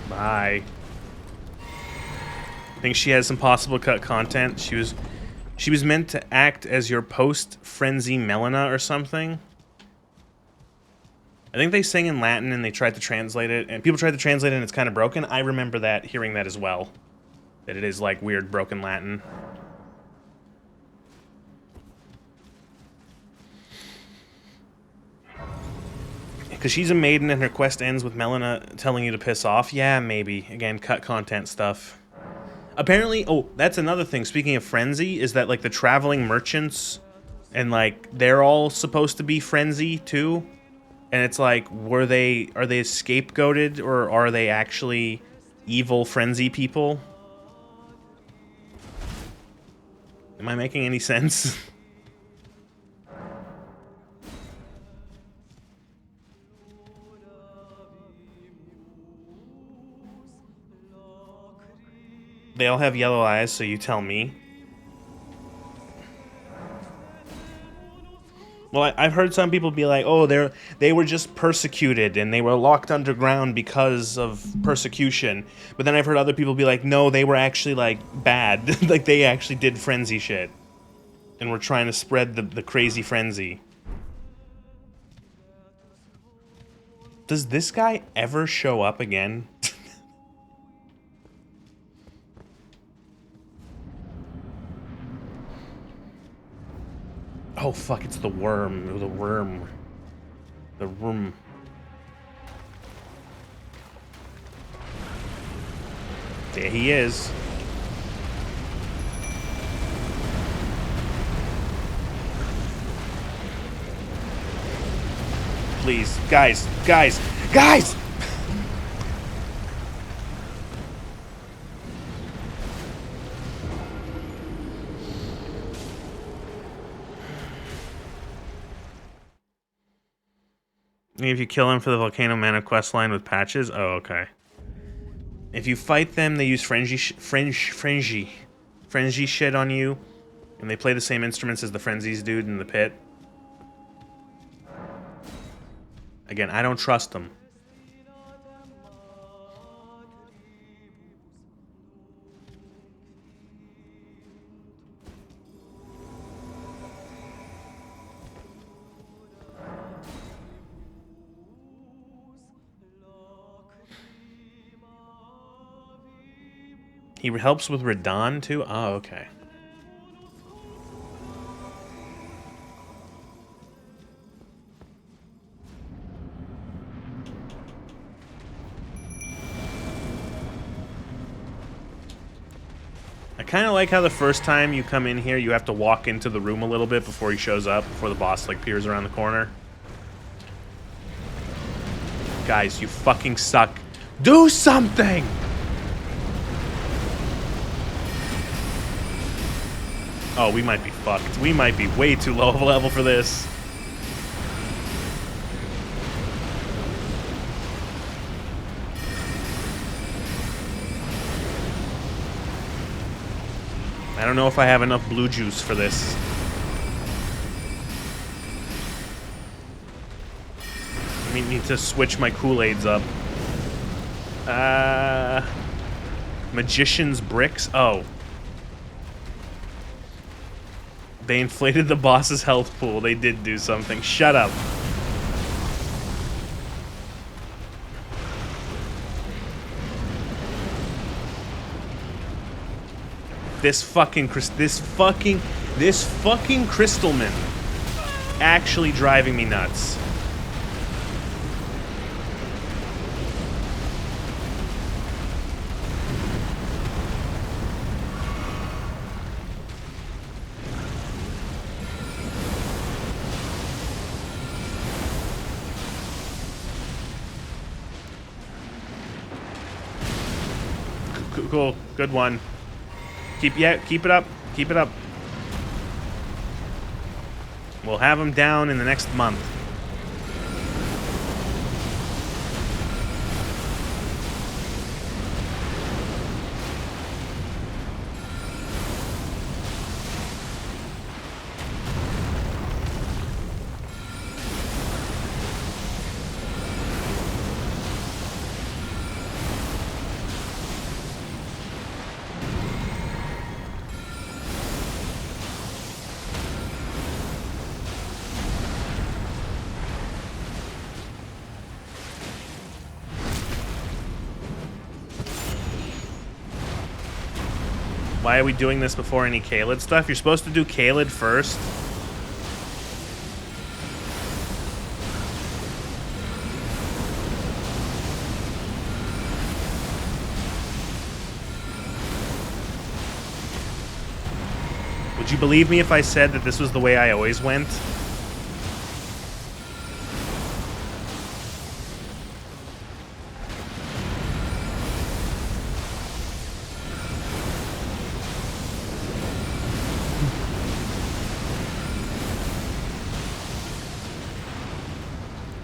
Bye. I think she has some possible cut content. She was meant to act as your post-frenzy Melina or something. I think they sing in Latin and they tried to translate it, and people tried to translate it and it's kind of broken. I remember that, hearing that as well. That it is like weird broken Latin. Because she's a maiden and her quest ends with Melina telling you to piss off. Yeah, maybe. Again, cut content stuff. Apparently, oh, that's another thing. Speaking of Frenzy, is that like the traveling merchants and like they're all supposed to be Frenzy too? And it's like, are they scapegoated or are they actually evil Frenzy people? Am I making any sense? They all have yellow eyes, so you tell me. Well, I've heard some people be like, oh, they were just persecuted and they were locked underground because of persecution. But then I've heard other people be like, no, they were actually, like, bad. Like, they actually did frenzy shit. And were trying to spread the crazy frenzy. Does this guy ever show up again? Oh, fuck, it's the worm. The worm. The worm. There he is. Please, guys, guys, guys! If you kill him for the Volcano Mana quest line with patches? Oh, okay. If you fight them, they use frenzy shit on you, and they play the same instruments as the Frenzies dude in the pit. Again, I don't trust them. He helps with Radon, too? Oh, okay. I kind of like how the first time you come in here, you have to walk into the room a little bit before he shows up, before the boss, like, peers around the corner. Guys, you fucking suck. Do something! Oh, we might be fucked. We might be way too low of a level for this. I don't know if I have enough blue juice for this. I need to switch my Kool-Aids up. Magician's bricks? Oh. They inflated the boss's health pool. They did do something. Shut up. This fucking Crystalman actually driving me nuts. Cool, good one. Keep it up. Keep it up. We'll have him down in the next month. Why are we doing this before any Caelid stuff? You're supposed to do Caelid first. Would you believe me if I said that this was the way I always went?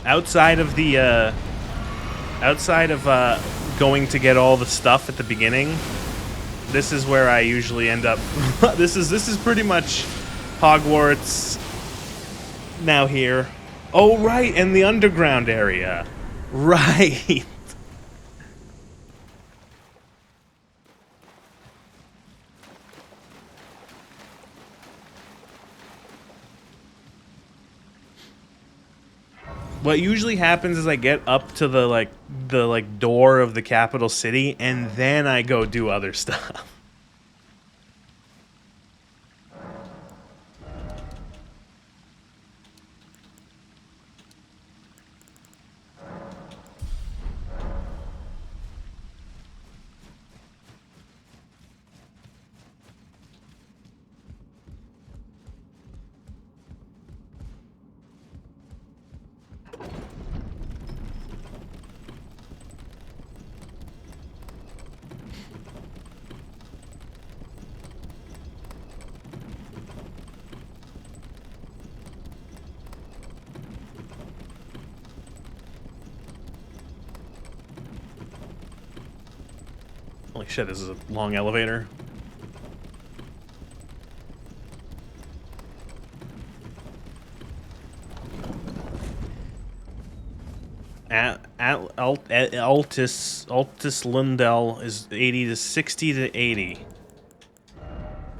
Outside of going to get all the stuff at the beginning, this is where I usually end up. This is pretty much Hogwarts now here. Oh, right, and the underground area. Right. What usually happens is I get up to the door of the capital city, and then I go do other stuff. Holy shit, this is a long elevator. Altus Lundell is 80 to 60 to 80.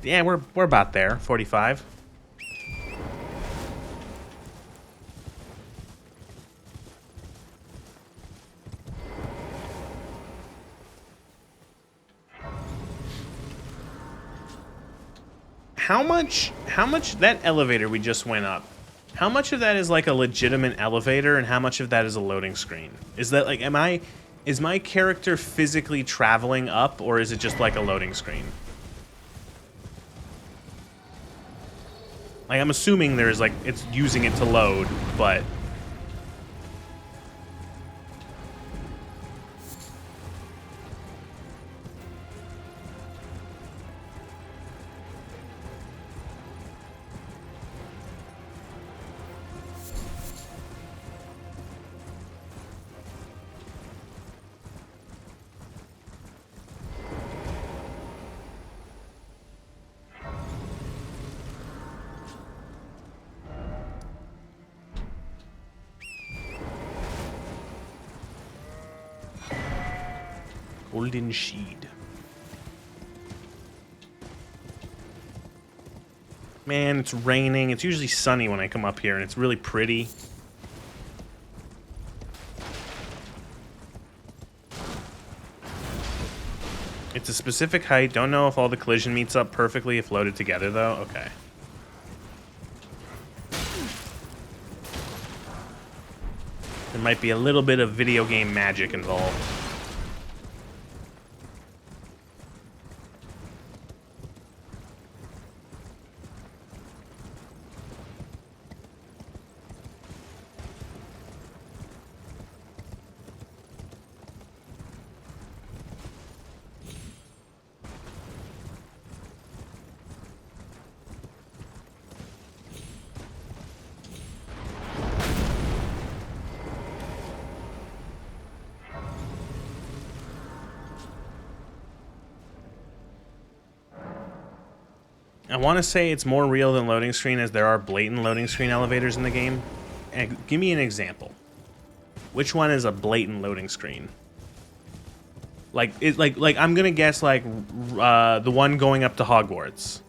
Yeah, we're about there. 45. How much that elevator we just went up? How much of that is like a legitimate elevator and how much of that is a loading screen? Is that like is my character physically traveling up or is it just like a loading screen? Like I'm assuming there's like it's using it to load, but Golden Sheed. Man, it's raining. It's usually sunny when I come up here, and it's really pretty. It's a specific height. Don't know if all the collision meets up perfectly if loaded together, though. Okay. There might be a little bit of video game magic involved. I want to say it's more real than loading screen as there are blatant loading screen elevators in the game. And give me an example. Which one is a blatant loading screen? Like I'm gonna guess like the one going up to Hogwarts.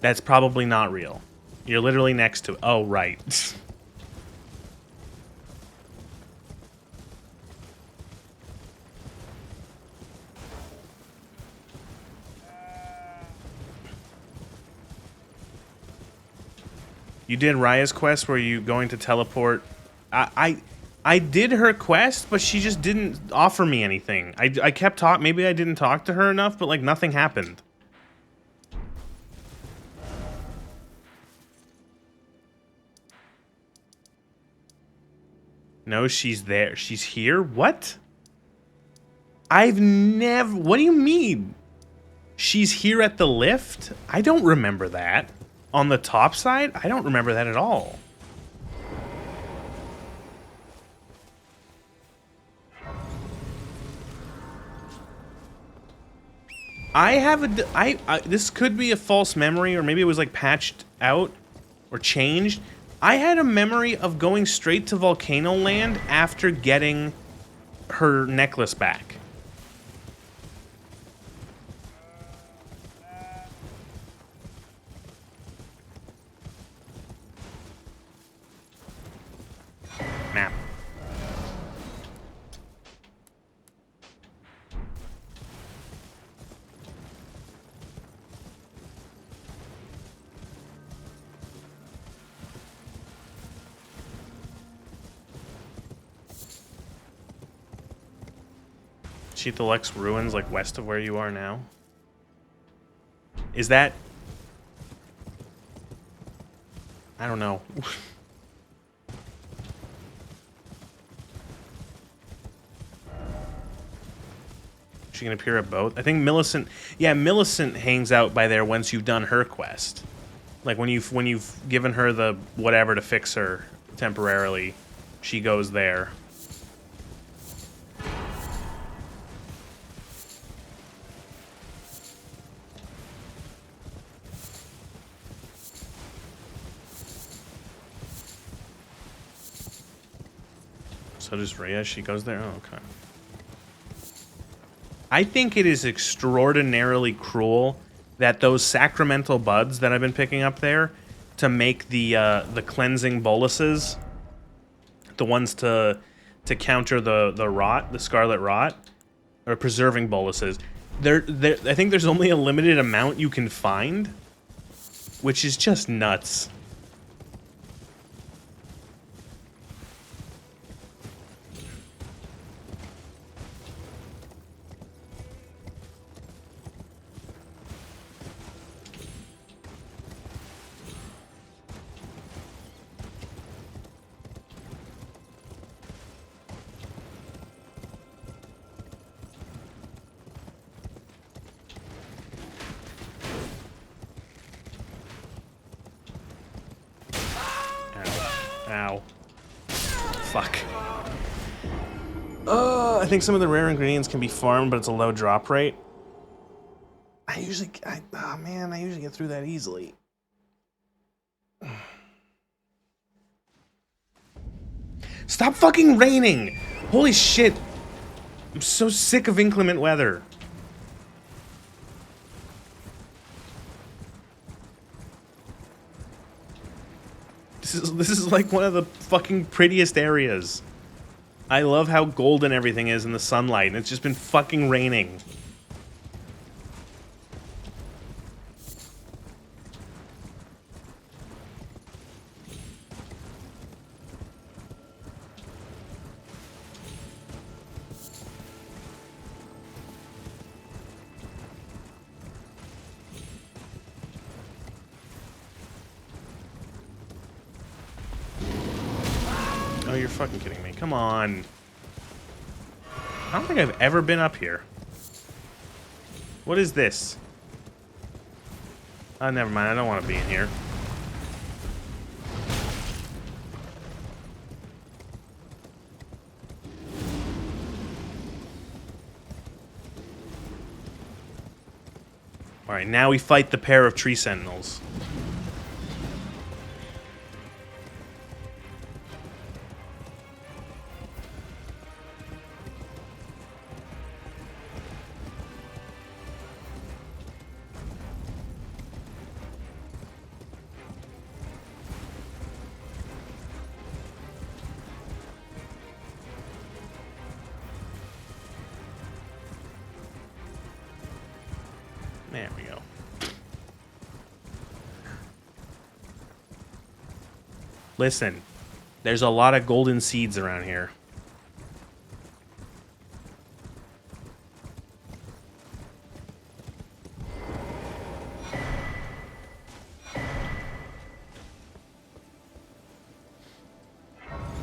That's probably not real. You're literally next to it. Oh, right. You did Raya's quest where you going to teleport. I did her quest, but she just didn't offer me anything. I kept talking. Maybe I didn't talk to her enough, but like nothing happened. No, she's there. She's here? What? I've never... What do you mean? She's here at the lift? I don't remember that. On the top side? I don't remember that at all. I have a... this could be a false memory, or maybe it was like patched out or changed. I had a memory of going straight to Volcano Land after getting her necklace back. Map. Cheethalux ruins like west of where you are now. Is that... I don't know. She can appear at both. I think Millicent... Yeah, Millicent hangs out by there once you've done her quest. Like when you've given her the whatever to fix her temporarily, she goes there. So just Rhea, she goes there? Oh, okay. I think it is extraordinarily cruel that those sacramental buds that I've been picking up there to make the cleansing boluses, the ones to counter the rot, the scarlet rot, or preserving boluses. I think there's only a limited amount you can find, which is just nuts. Ow. Fuck. I think some of the rare ingredients can be farmed, but it's a low drop rate. Oh man, I usually get through that easily. Stop fucking raining! Holy shit! I'm so sick of inclement weather. This is like one of the fucking prettiest areas. I love how golden everything is in the sunlight, and it's just been fucking raining. Oh, you're fucking kidding me. Come on. I don't think I've ever been up here. What is this? Oh, never mind. I don't want to be in here. Alright, now we fight the pair of tree sentinels. There we go. Listen, there's a lot of golden seeds around here.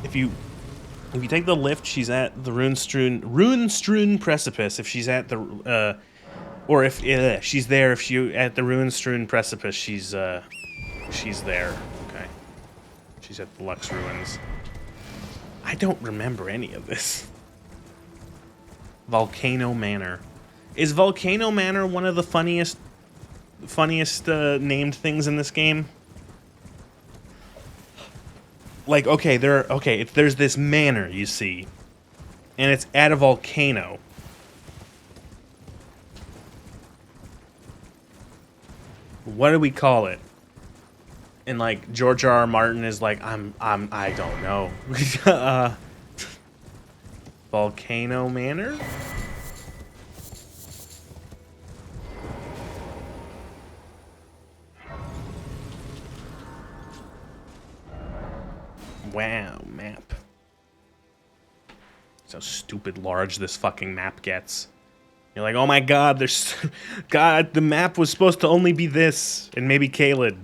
If you take the lift, she's at the rune-strewn precipice. If she's at the or if she's there, if she at the rune-strewn precipice, she's there. Okay, she's at the Lux ruins. I don't remember any of this. Volcano Manor. Is Volcano Manor one of the funniest named things in this game? Like, okay, there's this manor, you see, and it's at a volcano. What do we call it? And like George R. R. Martin is like, I don't know. Volcano Manor? Wow, map. That's how stupid large this fucking map gets. You're like, oh my god, God, the map was supposed to only be this, and maybe Caelid.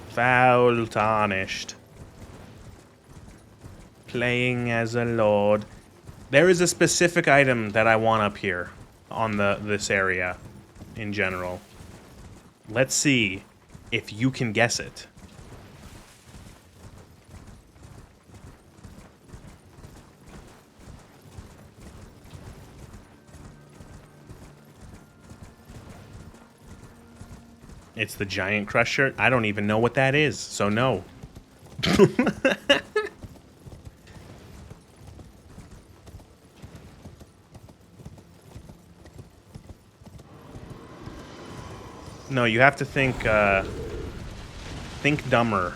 Foul tarnished. Playing as a lord. There is a specific item that I want up here on this area in general. Let's see if you can guess it. It's the Giant Crusher. I don't even know what that is, so no. No, you have to think dumber.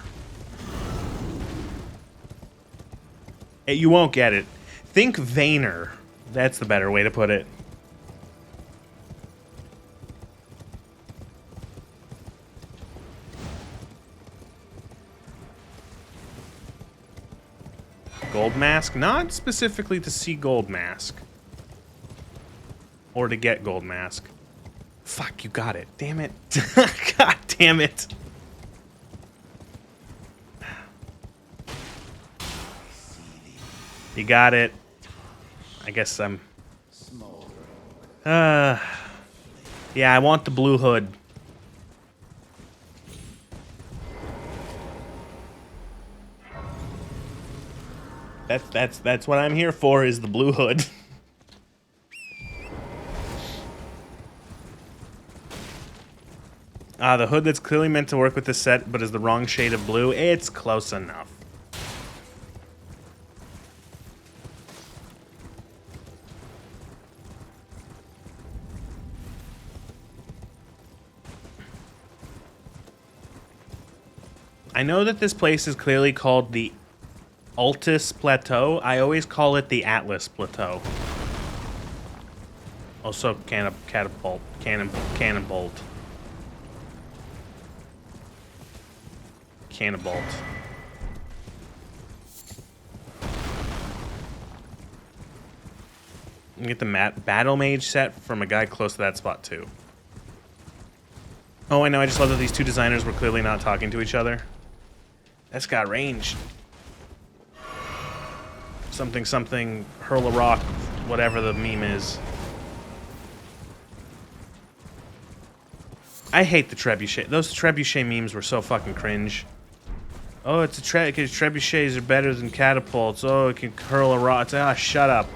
You won't get it. Think vainer. That's the better way to put it. Gold mask? Not specifically to see gold mask. Or to get gold mask. Fuck, you got it. Damn it. God damn it. You got it. I guess I'm... yeah, I want the blue hood. That's what I'm here for, is the blue hood. The hood that's clearly meant to work with this set, but is the wrong shade of blue. It's close enough. I know that this place is clearly called the Altus Plateau. I always call it the Atlas Plateau. Also, catapult, cannonbolt. Cannonbolt. You get the Battle Mage set from a guy close to that spot too. Oh, I know. I just love that these two designers were clearly not talking to each other. That's got range. Something, hurl a rock, whatever the meme is. I hate the trebuchet. Those trebuchet memes were so fucking cringe. Oh, it's a trebuchets are better than catapults. Oh, it can hurl a rock. Ah, shut up.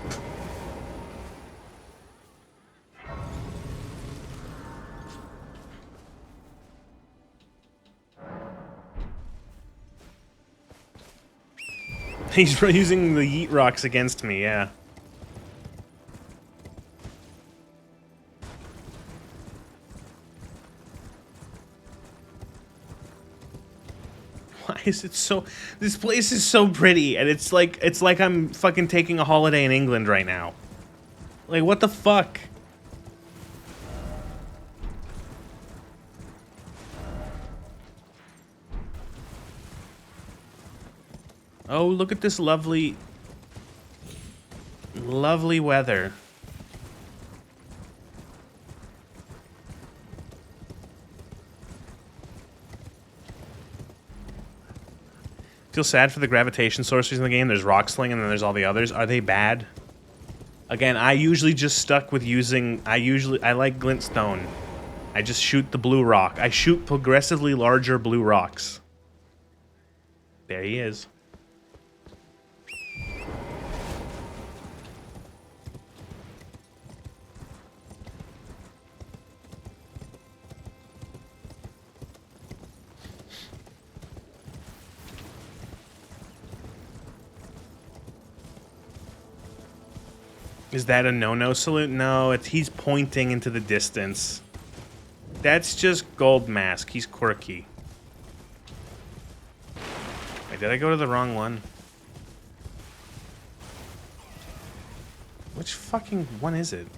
He's using the yeet rocks against me, yeah. Why is it so... This place is so pretty, and it's like I'm fucking taking a holiday in England right now. Like, what the fuck? Oh, look at this lovely weather. Feel sad for the gravitation sorceries in the game. There's Rock Sling and then there's all the others. Are they bad? Again, I usually just stuck with using... I like Glintstone. I just shoot the blue rock. I shoot progressively larger blue rocks. There he is. Is that a no-no salute? No, he's pointing into the distance. That's just gold mask. He's quirky. Wait, did I go to the wrong one? Which fucking one is it?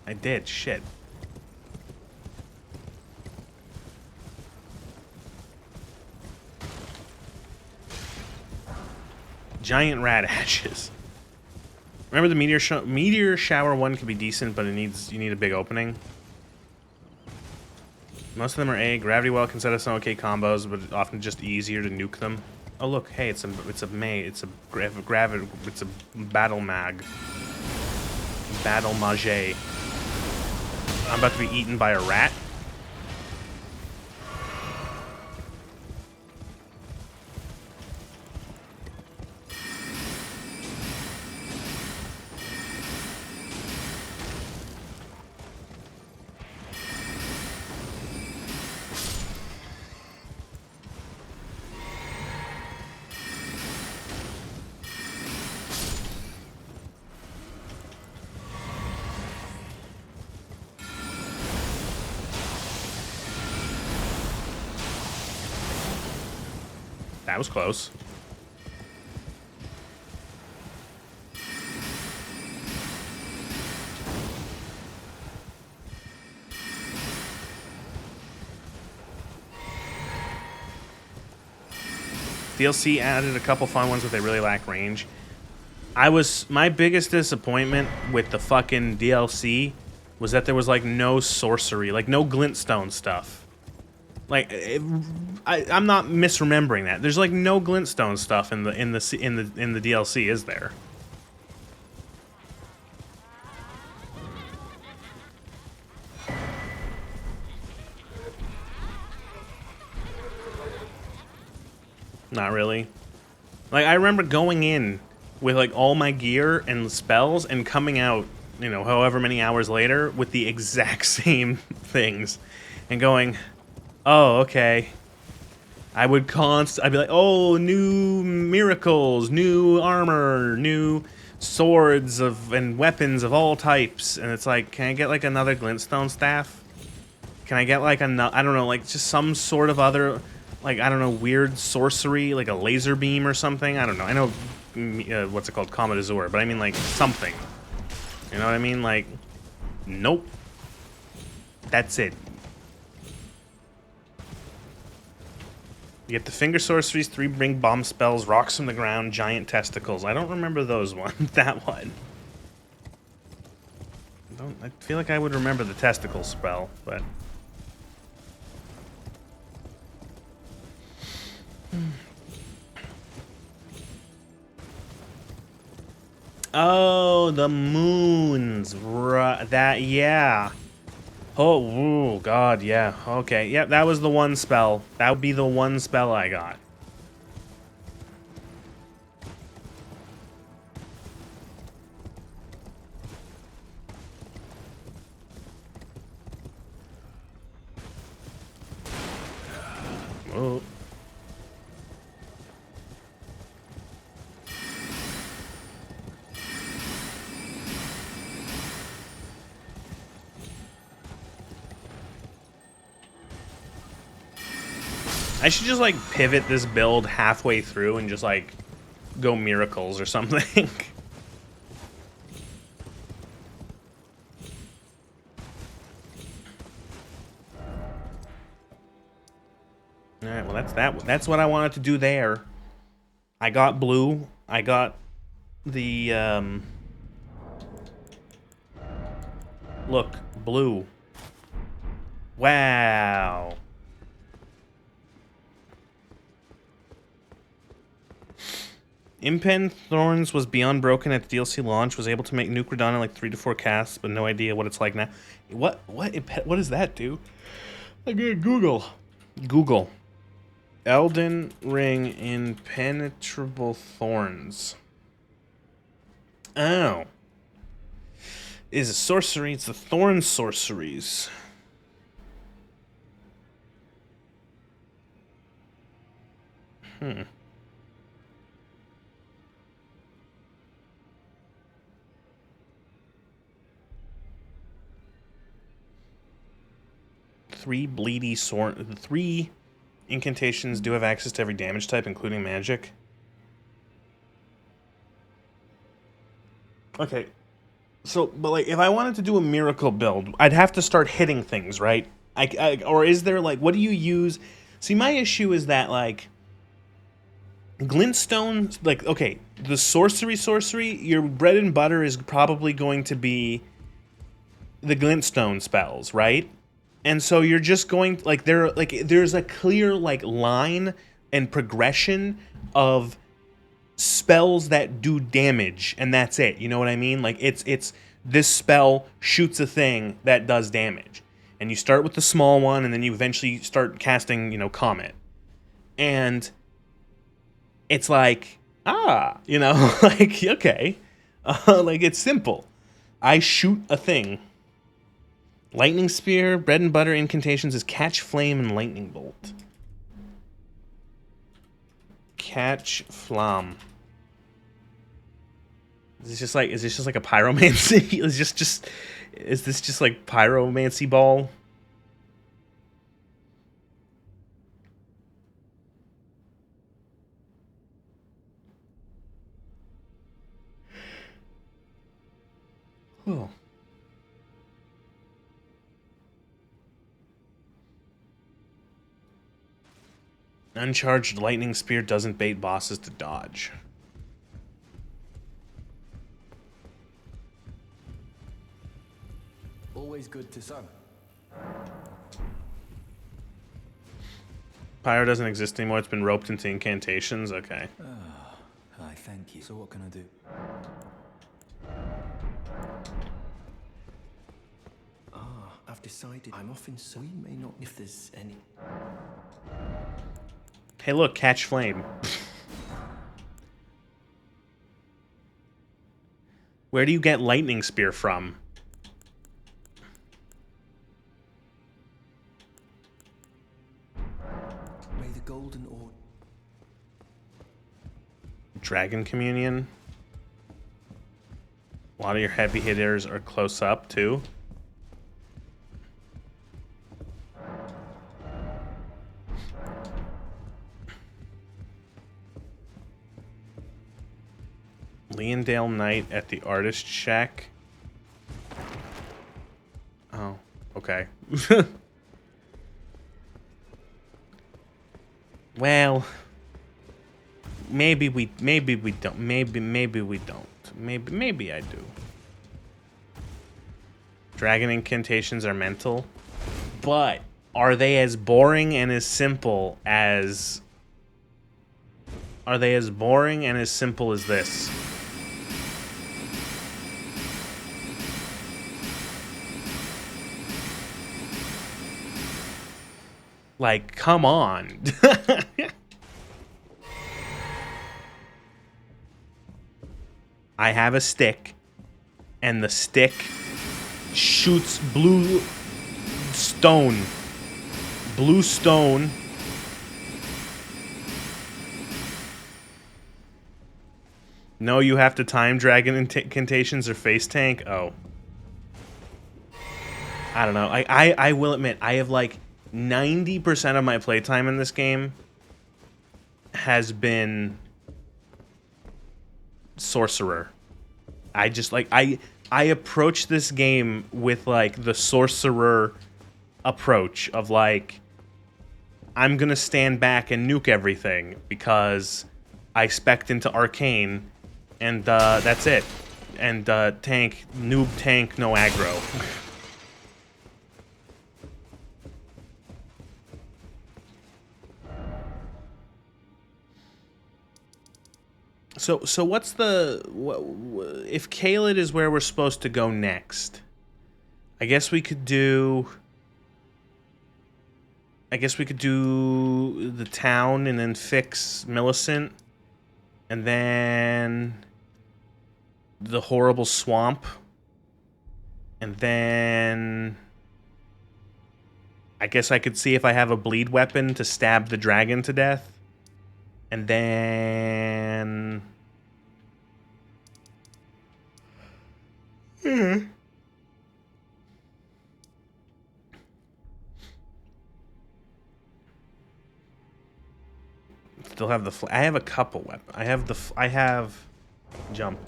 I did. Shit. Giant rat ashes. Remember the meteor shower one could be decent, but you need a big opening. Most of them are A. Gravity well can set us some okay combos, but often just easier to nuke them. Oh look, hey, it's a battle mag. Battle mage. I'm about to be eaten by a rat. That was close. DLC added a couple fun ones, but they really lack range. My biggest disappointment with the fucking DLC was that there was like no sorcery, like no glintstone stuff. Like I'm not misremembering that. There's like no glintstone stuff in the DLC, is there? Not really. Like I remember going in with like all my gear and spells and coming out, you know, however many hours later with the exact same things and going, "Oh, okay." I'd be like, "Oh, new miracles, new armor, new swords and weapons of all types." And it's like, "Can I get like another glintstone staff? Can I get like I don't know, like just some sort of other, like, I don't know, weird sorcery, like a laser beam or something? I don't know. I know, what's it called? Comet Azure, but I mean, like, something. You know what I mean? Like, nope. That's it. You get the finger sorceries, 3 bring bomb spells, rocks from the ground, giant testicles. I don't remember those ones. That one. I feel like I would remember the testicle spell, but... Oh, the moons. Right, that, yeah. Oh, ooh, God, yeah. Okay, yep, that was the one spell. That would be the one spell I got. Oh. I should just, like, pivot this build halfway through and just, like, go miracles or something. Alright, well, that's what I wanted to do there. I got blue. I got the, Look, blue. Wow. Impen Thorns was beyond broken at the DLC launch, was able to make Nuke Radon in like 3 to 4 casts, but no idea what it's like now. What does that do? Okay, Google. Google. Elden Ring Impenetrable Thorns. Oh. Is a sorcery, it's the Thorn Sorceries. Hmm. Three incantations do have access to every damage type, including magic. Okay. So, but like, if I wanted to do a miracle build, I'd have to start hitting things, right? Or is there, like, what do you use? See, my issue is that, like, glintstone, like, okay, the sorcery, your bread and butter is probably going to be the glintstone spells, right? And so you're just going, like, there's a clear, like, line and progression of spells that do damage, and that's it. You know what I mean? Like, it's this spell shoots a thing that does damage. And you start with the small one, and then you eventually start casting, you know, Comet. And it's like, you know, like, okay. Like, it's simple. I shoot a thing. Lightning Spear, bread and butter incantations is Catch Flame and Lightning Bolt. Catch Flam. Is this just like a pyromancy? Is this just like pyromancy ball? Uncharged lightning spear doesn't bait bosses to dodge. Always good to sun. Pyro doesn't exist anymore. It's been roped into incantations. Okay. Hi, thank you. So what can I do? I've decided I'm off in so we may not if there's any. Hey, look, catch flame. Where do you get lightning spear from? May the golden order. Dragon communion. A lot of your heavy hitters are close up too. Leondale Knight at the Artist Shack. Oh, okay. Well, maybe we don't. Maybe we don't. Maybe I do. Dragon incantations are mental, but are they as boring and as simple as? Are they as boring and as simple as this? Like, come on. I have a stick, and the stick shoots blue stone. Blue stone. No, you have to time dragon incantations or face tank. Oh. I don't know. I will admit, I have like 90% of my playtime in this game has been sorcerer. I just like I approach this game with like the sorcerer approach of like I'm gonna stand back and nuke everything because I spec'd into arcane and that's it. And tank, noob tank, no aggro. So what's the if Caelid is where we're supposed to go next? I guess we could do the town and then fix Millicent and then the horrible swamp and then I guess I could see if I have a bleed weapon to stab the dragon to death. And then still have the I have a couple weapons. I have jump.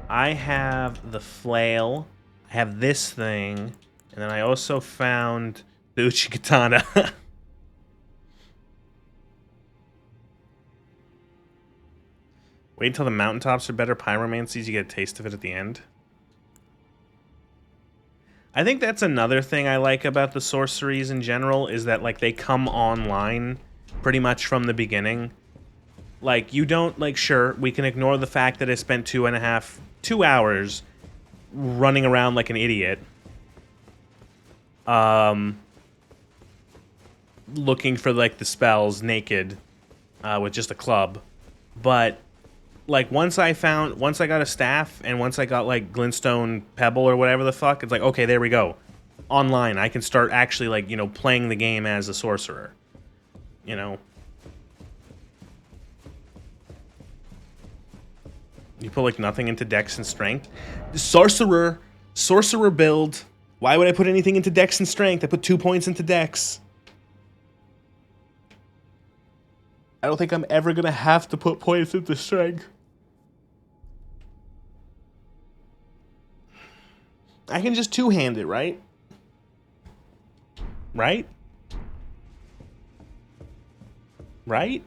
I have the flail. I have this thing, and then I also found the Uchikatana. Wait until the mountaintops are better pyromancies, you get a taste of it at the end. I think that's another thing I like about the sorceries in general, is that like they come online pretty much from the beginning. Like you don't like sure, we can ignore the fact that I spent 2 hours running around like an idiot. Looking for like the spells naked with just a club. But like once I got a staff and once I got like glintstone pebble or whatever the fuck, it's like, okay, there we go. Online, I can start actually like, you know, playing the game as a sorcerer. You know. You put like nothing into dex and strength. Sorcerer build. Why would I put anything into dex and strength? I put 2 points into dex. I don't think I'm ever gonna have to put points into strength. I can just two-hand it, right? Right? Right?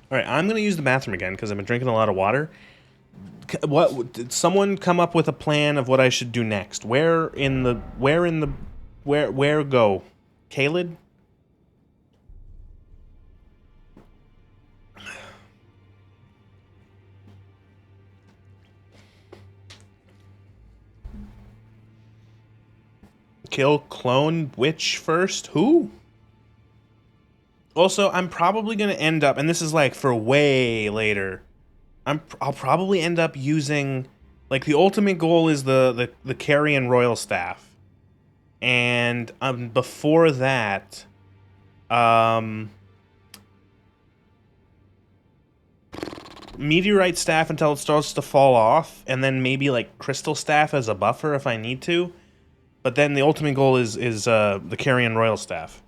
All right, I'm going to use the bathroom again because I've been drinking a lot of water. What did someone come up with a plan of what I should do next? Where go? Kaled? Kill clone witch first? Who? Also, I'm probably going to end up, and this is like for way later, I'll probably end up using, like, the ultimate goal is the Carrion Royal Staff. And before that, Meteorite Staff until it starts to fall off, and then maybe, like, Crystal Staff as a buffer if I need to. But then the ultimate goal is the Carrion Royal Staff.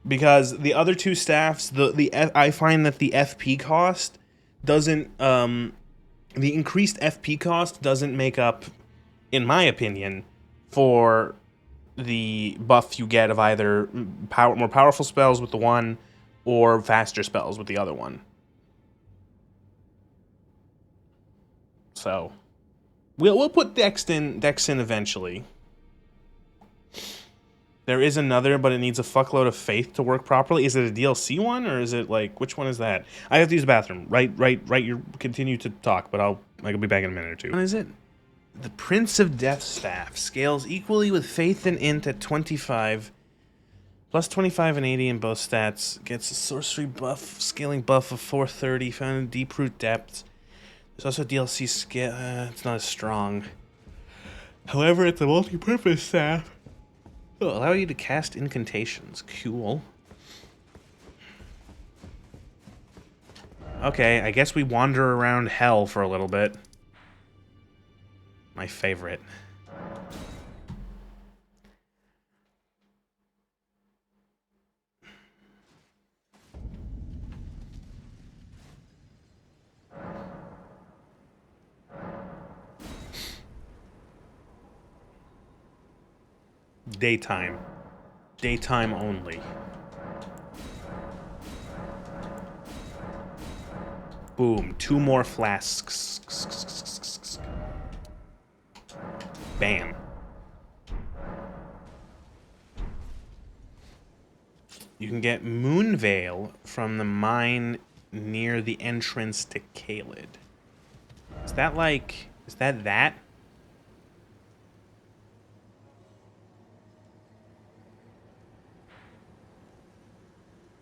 Because the other two staffs, I find that the FP cost doesn't, the increased FP cost doesn't make up, in my opinion, for the buff you get of either more powerful spells with the one or faster spells with the other one. So, we'll put Dex in eventually. There is another, but it needs a fuckload of faith to work properly. Is it a DLC one, or is it, like, which one is that? I have to use the bathroom. Right, you continue to talk, but I'll be back in a minute or two. What is it? The Prince of Death Staff scales equally with faith and int at 25. Plus 25 and 80 in both stats. Gets a sorcery buff, scaling buff of 430, found in Deep Root Depths. There's also DLC scale, it's not as strong. However, it's a multi-purpose staff. It'll allow you to cast incantations. Cool. Okay, I guess we wander around hell for a little bit. My favorite. Daytime. Daytime only. Boom. 2 more flasks. Bam. You can get Moonveil from the mine near the entrance to Kaled. Is that like... Is that?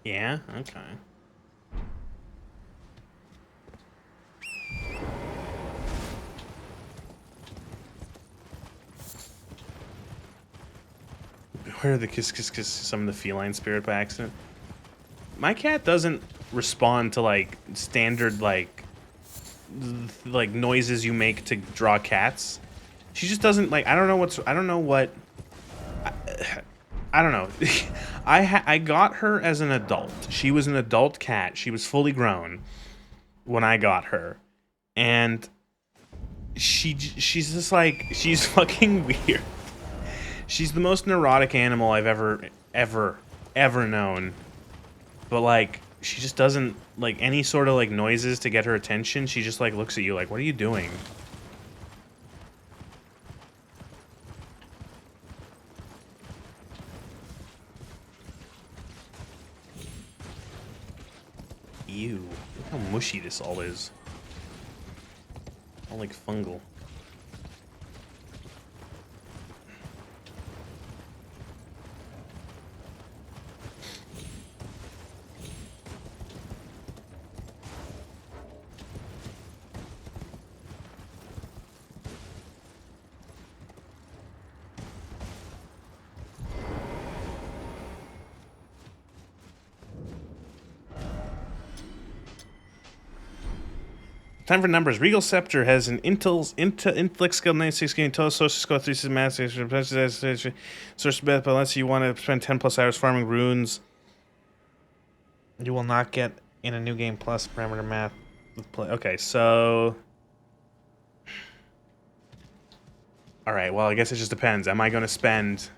Yeah? Okay. Where are the kiss some of the feline spirit by accident? My cat doesn't respond to, like, standard, like noises you make to draw cats. She just doesn't, like, I don't know what I don't know. I got her as an adult. She was an adult cat. She was fully grown when I got her. And she's just like, she's fucking weird. She's the most neurotic animal I've ever known. But, like, she just doesn't, like, any sort of, like, noises to get her attention. She just, like, looks at you like, what are you doing? Ew. Look how mushy this all is. All, like, fungal. Time for numbers. Regal Scepter has an intellect skill 96 gain total social skill 36 mass source bet, but unless you want to spend 10 plus hours farming runes, you will not get in a new game plus parameter math with play. Okay, so Alright, well, I guess it just depends. Am I going to spend...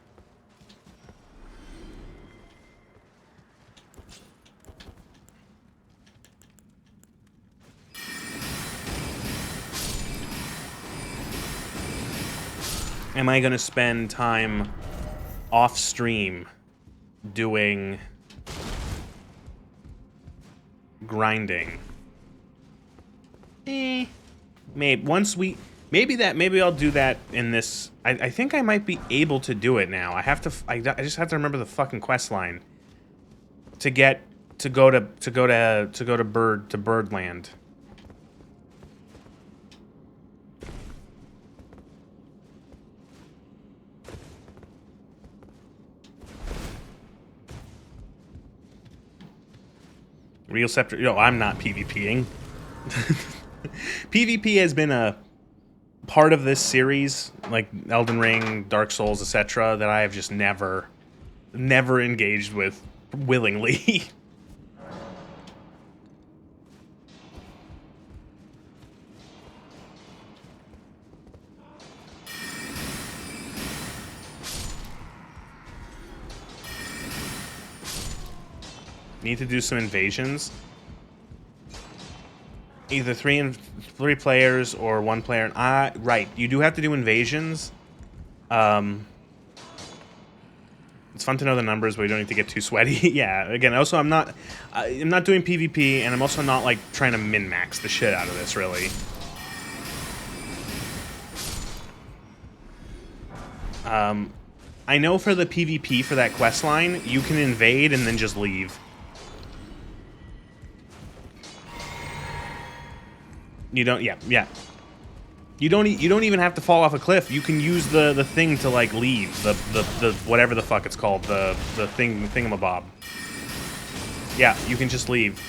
Am I going to spend time off stream doing grinding? Maybe maybe I'll do that in this. I think I might be able to do it now. I have to. I just have to remember the fucking quest line to go to Birdland. Real scepter. No, I'm not PvPing. PvP has been a part of this series, like Elden Ring, Dark Souls, etc., that I have just never engaged with willingly. Need to do some invasions. Either three players or one player. Right, you do have to do invasions. It's fun to know the numbers, but you don't need to get too sweaty. Yeah. Again, also I'm not doing PvP, and I'm also not like trying to min-max the shit out of this, really. I know for the PvP for that quest line, you can invade and then just leave. You don't, yeah. You don't even have to fall off a cliff. You can use the thing to like leave the whatever the fuck it's called, the thingamabob. Yeah, you can just leave.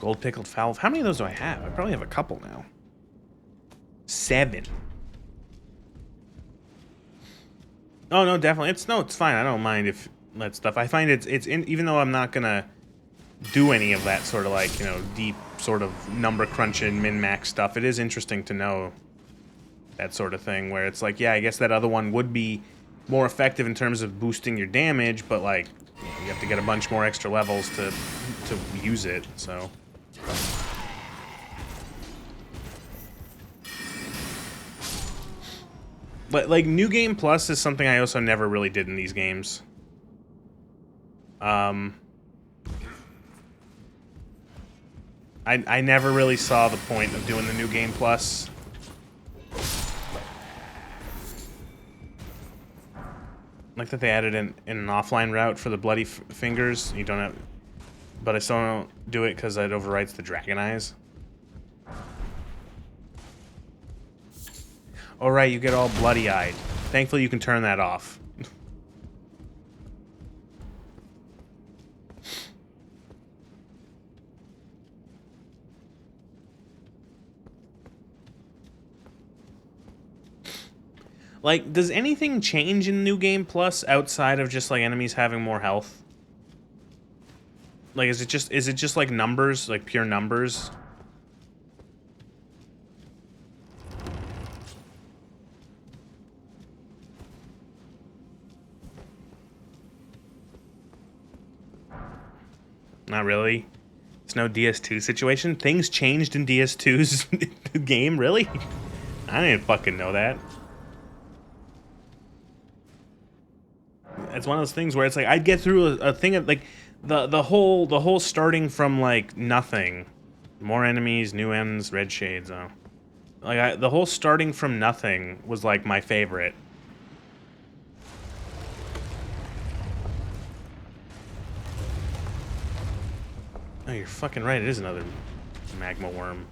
Gold pickled fowl. How many of those do I have? I probably have a couple now. 7. Oh no, definitely. It's fine. I don't mind if that stuff. I find even though I'm not gonna do any of that sort of like, you know, deep sort of number crunching min-max stuff, it is interesting to know that sort of thing where it's like, yeah, I guess that other one would be more effective in terms of boosting your damage, but like, you know, you have to get a bunch more extra levels to use it, so. But like New Game Plus is something I also never really did in these games. I never really saw the point of doing the New Game Plus. Like that they added in an offline route for the bloody fingers. You don't have, but I still don't do it because it overwrites the Dragon Eyes. All right, you get all bloody-eyed. Thankfully, you can turn that off. Like, does anything change in New Game Plus outside of just like enemies having more health? Like, is it just like numbers, like pure numbers? Not really. It's no DS2 situation. Things changed in DS2's game, really? I didn't fucking know that. It's one of those things where it's like I'd get through a thing of like the whole starting from like nothing, more enemies, new ends, red shades. Oh, like the whole starting from nothing was like my favorite. Oh, you're fucking right. It is another magma worm.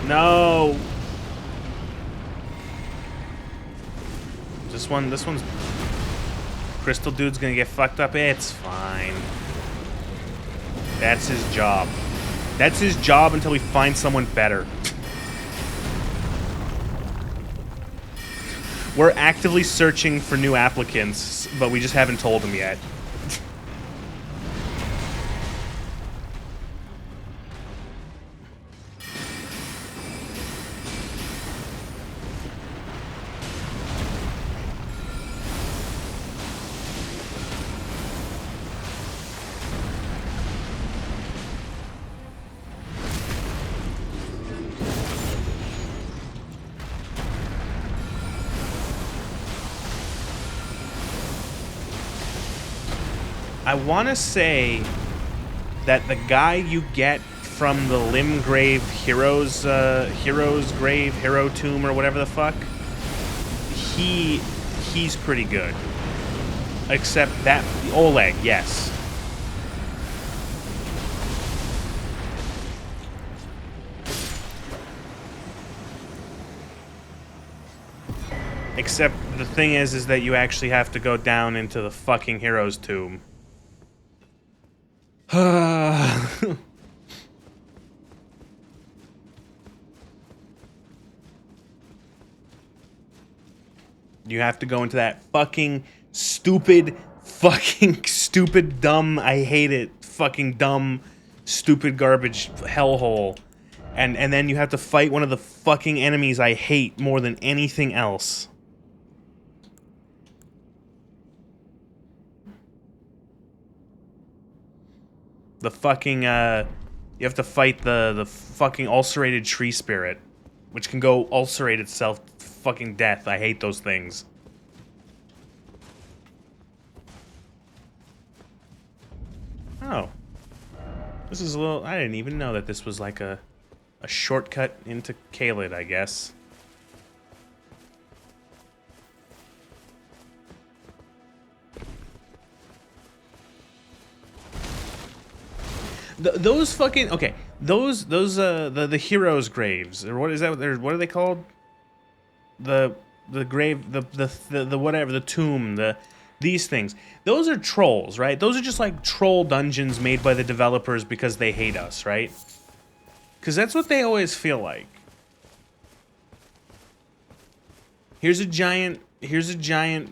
No. This one's Crystal Dude's gonna get fucked up. It's fine. That's his job. That's his job until we find someone better. We're actively searching for new applicants, but we just haven't told them yet. I want to say that the guy you get from the Limgrave Hero's Grave, Hero Tomb, or whatever the fuck, he's pretty good. Except that Oleg, yes. Except the thing is that you actually have to go down into the fucking Hero's Tomb. You have to go into that fucking stupid, dumb, I hate it, fucking dumb, stupid garbage hellhole. And then you have to fight one of the fucking enemies I hate more than anything else. The fucking, you have to fight the fucking ulcerated tree spirit, which can go ulcerate itself to fucking death. I hate those things. Oh. This is a little, I didn't even know that this was like a shortcut into Caelid, I guess. Those fucking okay. Those the heroes' graves, or what is that? What are they called? The grave, the whatever, the tomb, these things. Those are trolls, right? Those are just like troll dungeons made by the developers because they hate us, right? Because that's what they always feel like. Here's a giant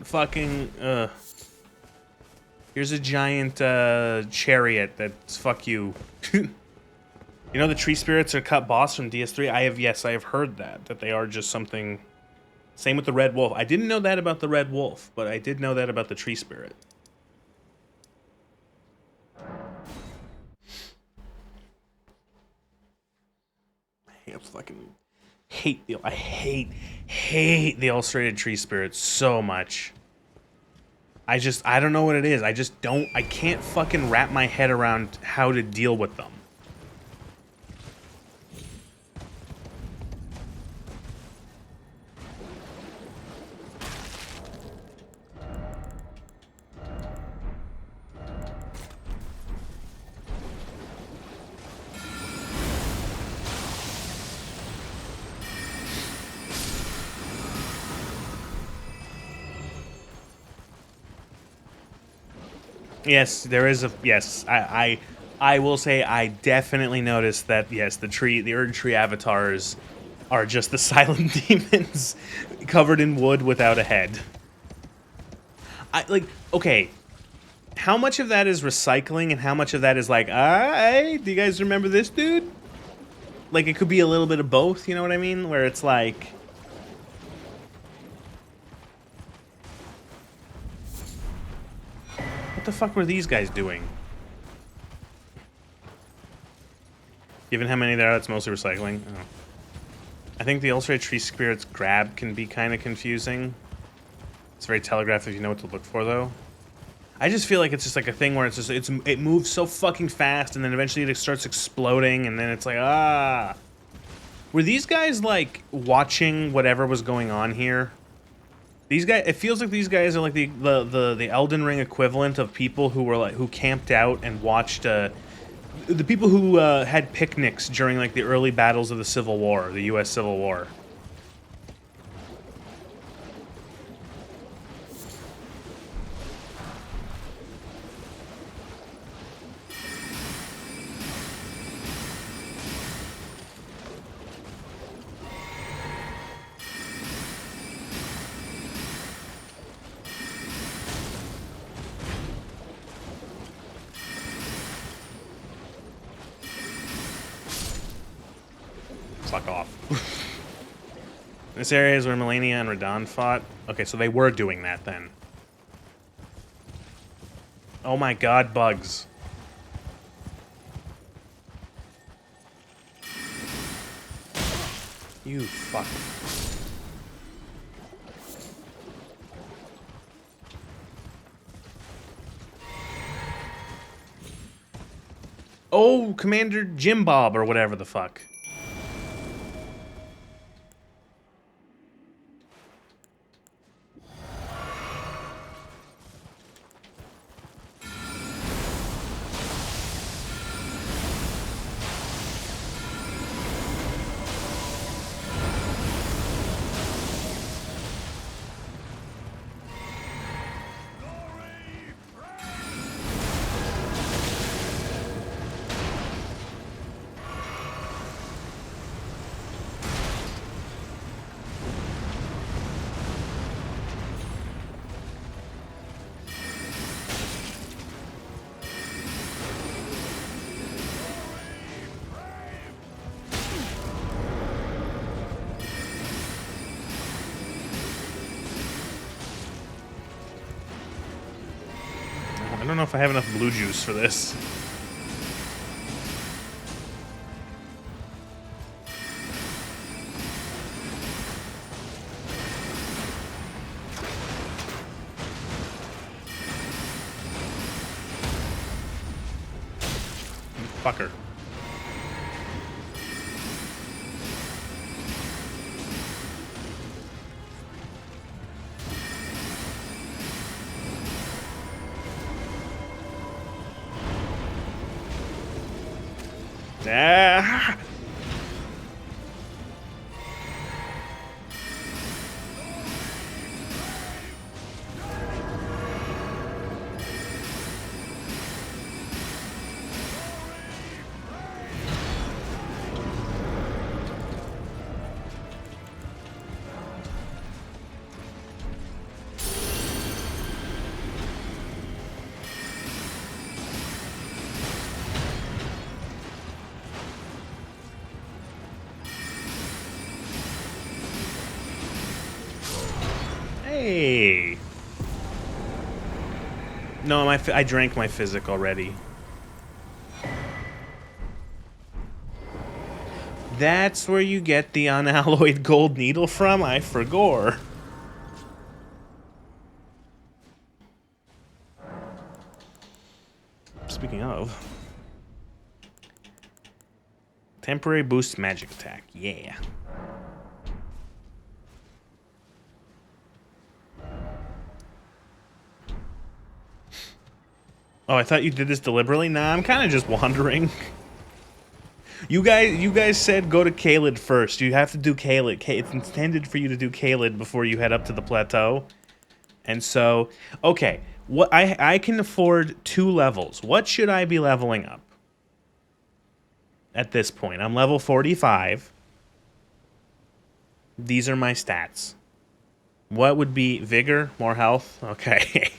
fucking here's a giant chariot that's fuck you. You know the tree spirits are cut boss from DS3? I have heard that they are just something. Same with the red wolf. I didn't know that about the red wolf, but I did know that about the tree spirit. I fucking hate the hate the ulcerated tree spirit so much. I don't know what it is. I can't fucking wrap my head around how to deal with them. Yes, there is a yes. I will say I definitely noticed that yes, the Erd Tree avatars are just the silent demons covered in wood without a head. Okay, how much of that is recycling and how much of that is like, hey, do you guys remember this dude? Like it could be a little bit of both, you know what I mean? Where it's like what the fuck were these guys doing? Given how many there are, it's mostly recycling. Oh. I think the ulcerated tree spirit's grab can be kind of confusing. It's very telegraphed if you know what to look for, though. I just feel like it's just like a thing where it moves so fucking fast, and then eventually it starts exploding, and then it's like, ah. Were these guys, like, watching whatever was going on here? These guys, it feels like these guys are like the Elden Ring equivalent of people who were like who camped out and watched the people who had picnics during like the early battles of the Civil War, the U.S. Civil War. Fuck off. This area is where Melania and Radon fought. Okay, so they were doing that then. Oh my god, bugs. You fuck. Oh, Commander Jim Bob or whatever the fuck. I don't know if I have enough blue juice for this. Fucker. Ah. Hey. No, I drank my physic already. That's where you get the unalloyed gold needle from? I forgot. Speaking of. Temporary boost magic attack. Yeah. Oh, I thought you did this deliberately? Nah, I'm kind of just wandering. You guys said go to Caelid first. You have to do Caelid. It's intended for you to do Caelid before you head up to the plateau. And so, okay, what I can afford 2 levels. What should I be leveling up? At this point, I'm level 45. These are my stats. What would be vigor, more health? Okay.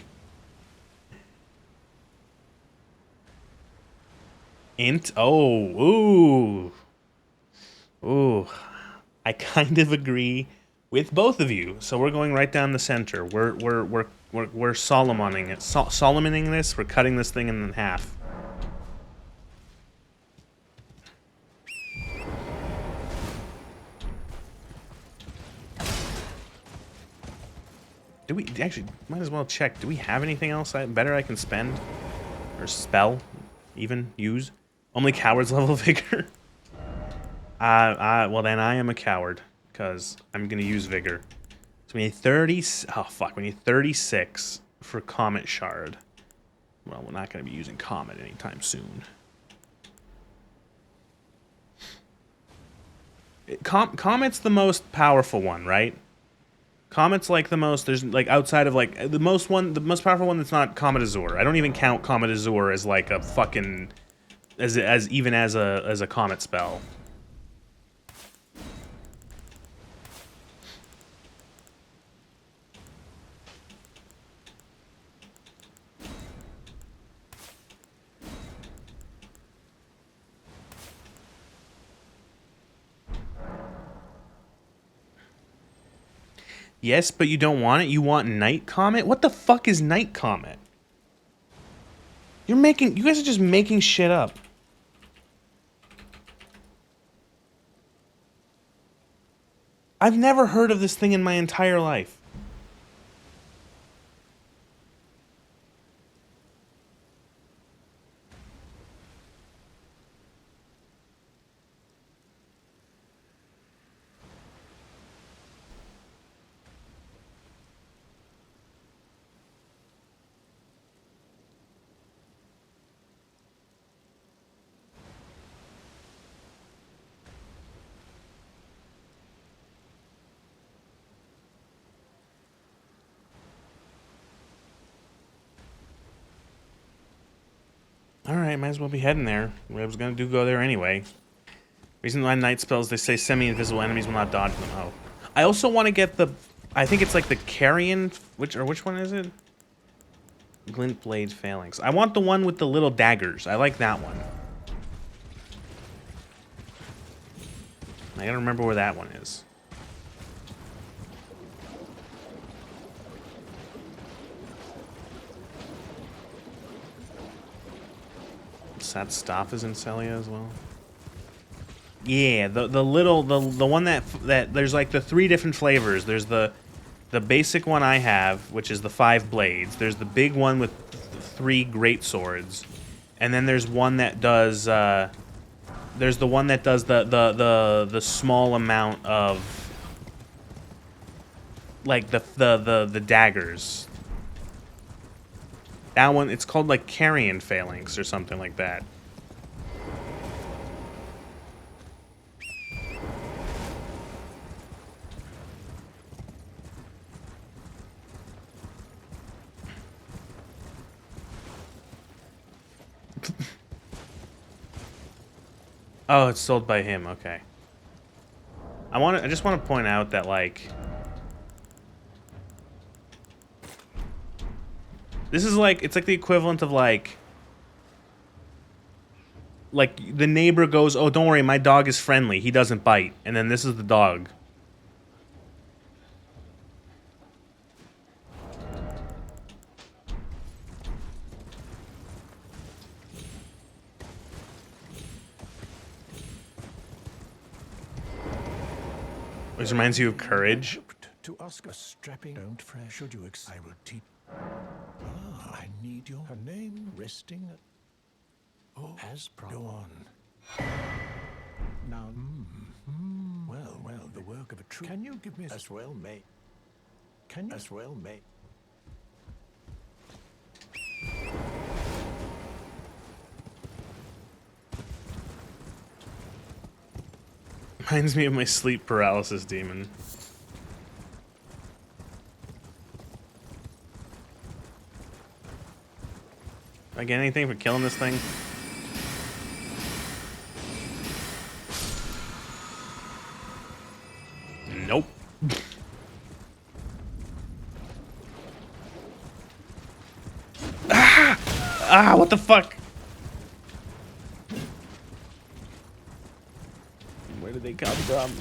Int. Oh, ooh. I kind of agree with both of you. So we're going right down the center. We're Solomoning it. Solomoning this. We're cutting this thing in half. Do we actually might as well check? Do we have anything else better I can spend or spell, even use? Only cowards level vigor. Well then I am a coward because I'm gonna use vigor. So we need 30. Oh fuck, we need 36 for Comet Shard. Well, we're not going to be using Comet anytime soon. Comet's the most powerful one, right? Comet's like the most. There's like outside of like the most powerful one that's not Comet Azure. I don't even count Comet Azure as like a fucking as even as a comet spell. Yes, but you don't want it. You want Night Comet? What the fuck is Night Comet? You guys are just making shit up. I've never heard of this thing in my entire life. Alright, might as well be heading there. I was gonna go there anyway. Reason why night spells, they say semi-invisible enemies will not dodge them. Oh. I also want to get the... I think it's like the Carrion... Which one is it? Glint Blade Phalanx. I want the one with the little daggers. I like that one. I gotta remember where that one is. That Staff is in Celia as well. Yeah, the one that there's like the 3 different flavors. There's the basic one I have, which is the 5 blades. There's the big one with 3 great swords, and then there's one that does there's the one that does the small amount of like the daggers. That one, it's called like Carrion Phalanx or something like that. Oh, it's sold by him. Okay. I just want to point out that like this is like it's like the equivalent of like the neighbor goes, "Oh, don't worry, my dog is friendly. He doesn't bite." And then this is the dog. Which reminds you of Courage. To ask a strapping, don't fret. Should you I will teach. I need your her name resting. Oh, as go on. Now, well, the work of a true. Can you give me as well, mate? Can you as well, mate? Reminds me of my sleep paralysis demon. I get anything for killing this thing? Nope. Ah, what the fuck? Where did they come from?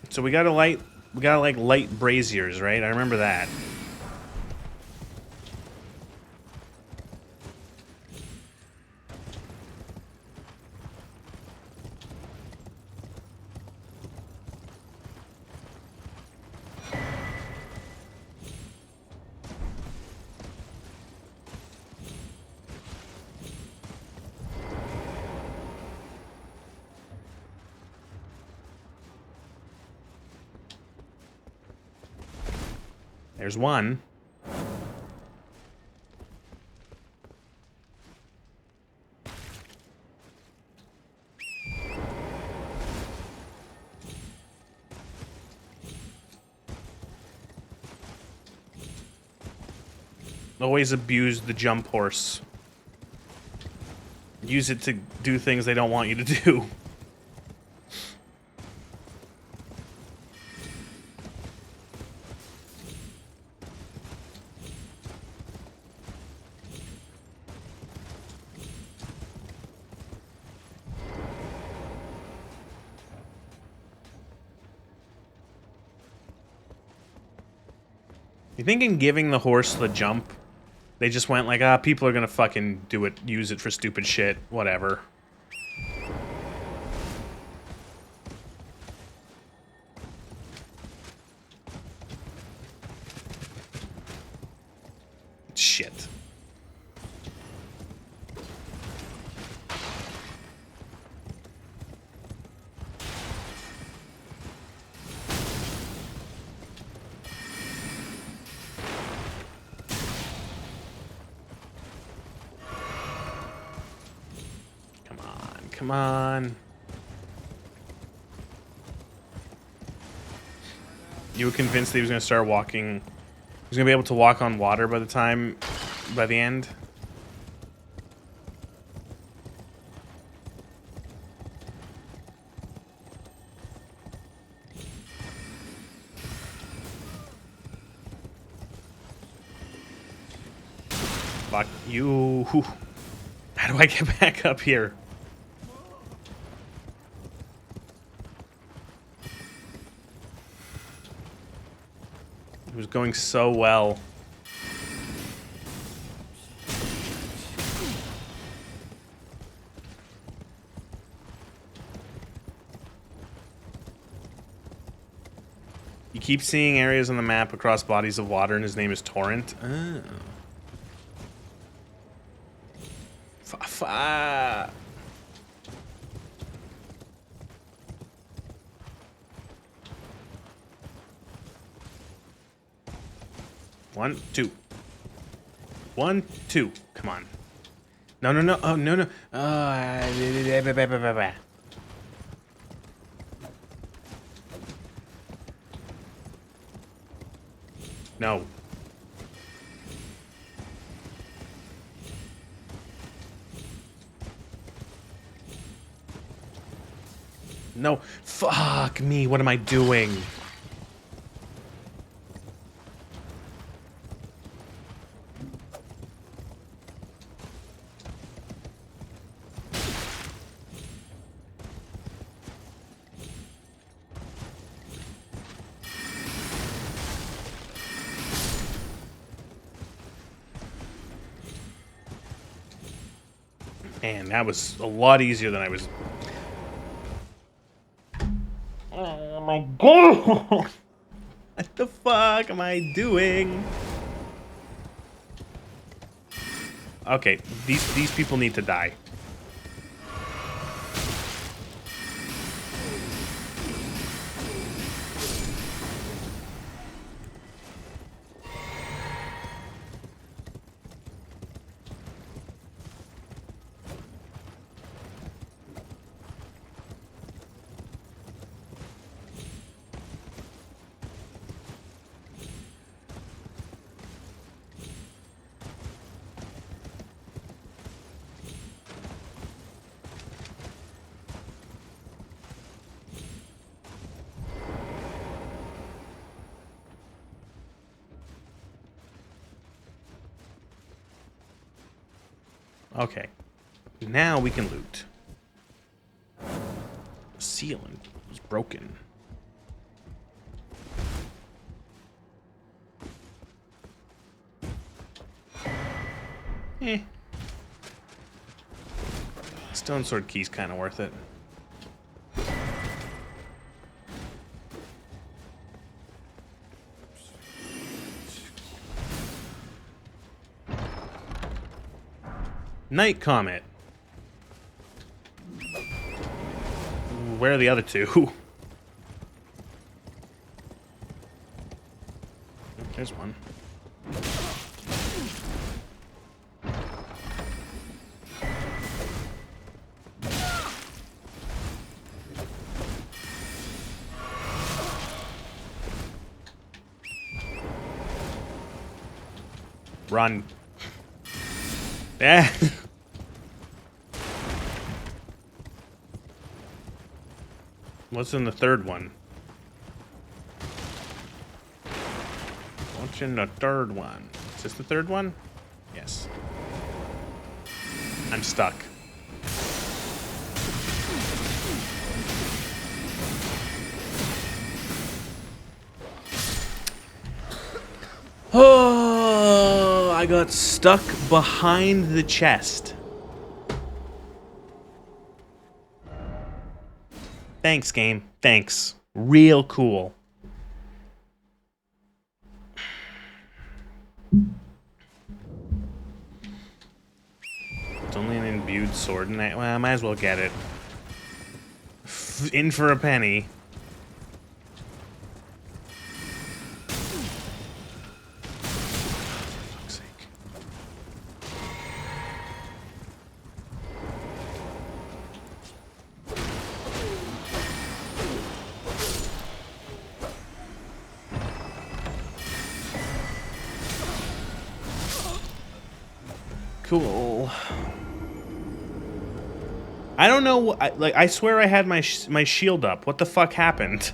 So we gotta like light braziers, right? I remember that. There's one. Always abuse the jump horse. Use it to do things they don't want you to do. You think in giving the horse the jump, they just went like, ah, people are gonna fucking do it, use it for stupid shit, whatever. Shit. Come on. You were convinced that he was going to start walking. He was going to be able to walk on water by the end. Fuck you. How do I get back up here? It was going so well. You keep seeing areas on the map across bodies of water, and his name is Torrent. Oh. One, two. 1, 2. Come on. No, no, no. Oh, no, no. No. No. Fuck me. What am I doing? Man, that was a lot easier than I was. Oh my god! What the fuck am I doing? Okay, these people need to die. Okay. Now we can loot. The ceiling is broken. Stone sword key's kind of worth it. Night Comet. Where are the other two? There's one. Run. Yeah. What's in the third one? What's in the third one? Is this the third one? Yes. I'm stuck. Oh, I got stuck behind the chest. Thanks, game. Thanks. Real cool. It's only an imbued sword, and well, I might as well get it. In for a penny. Fuck's sake. Cool. I don't know. I swear I had my shield up. What the fuck happened?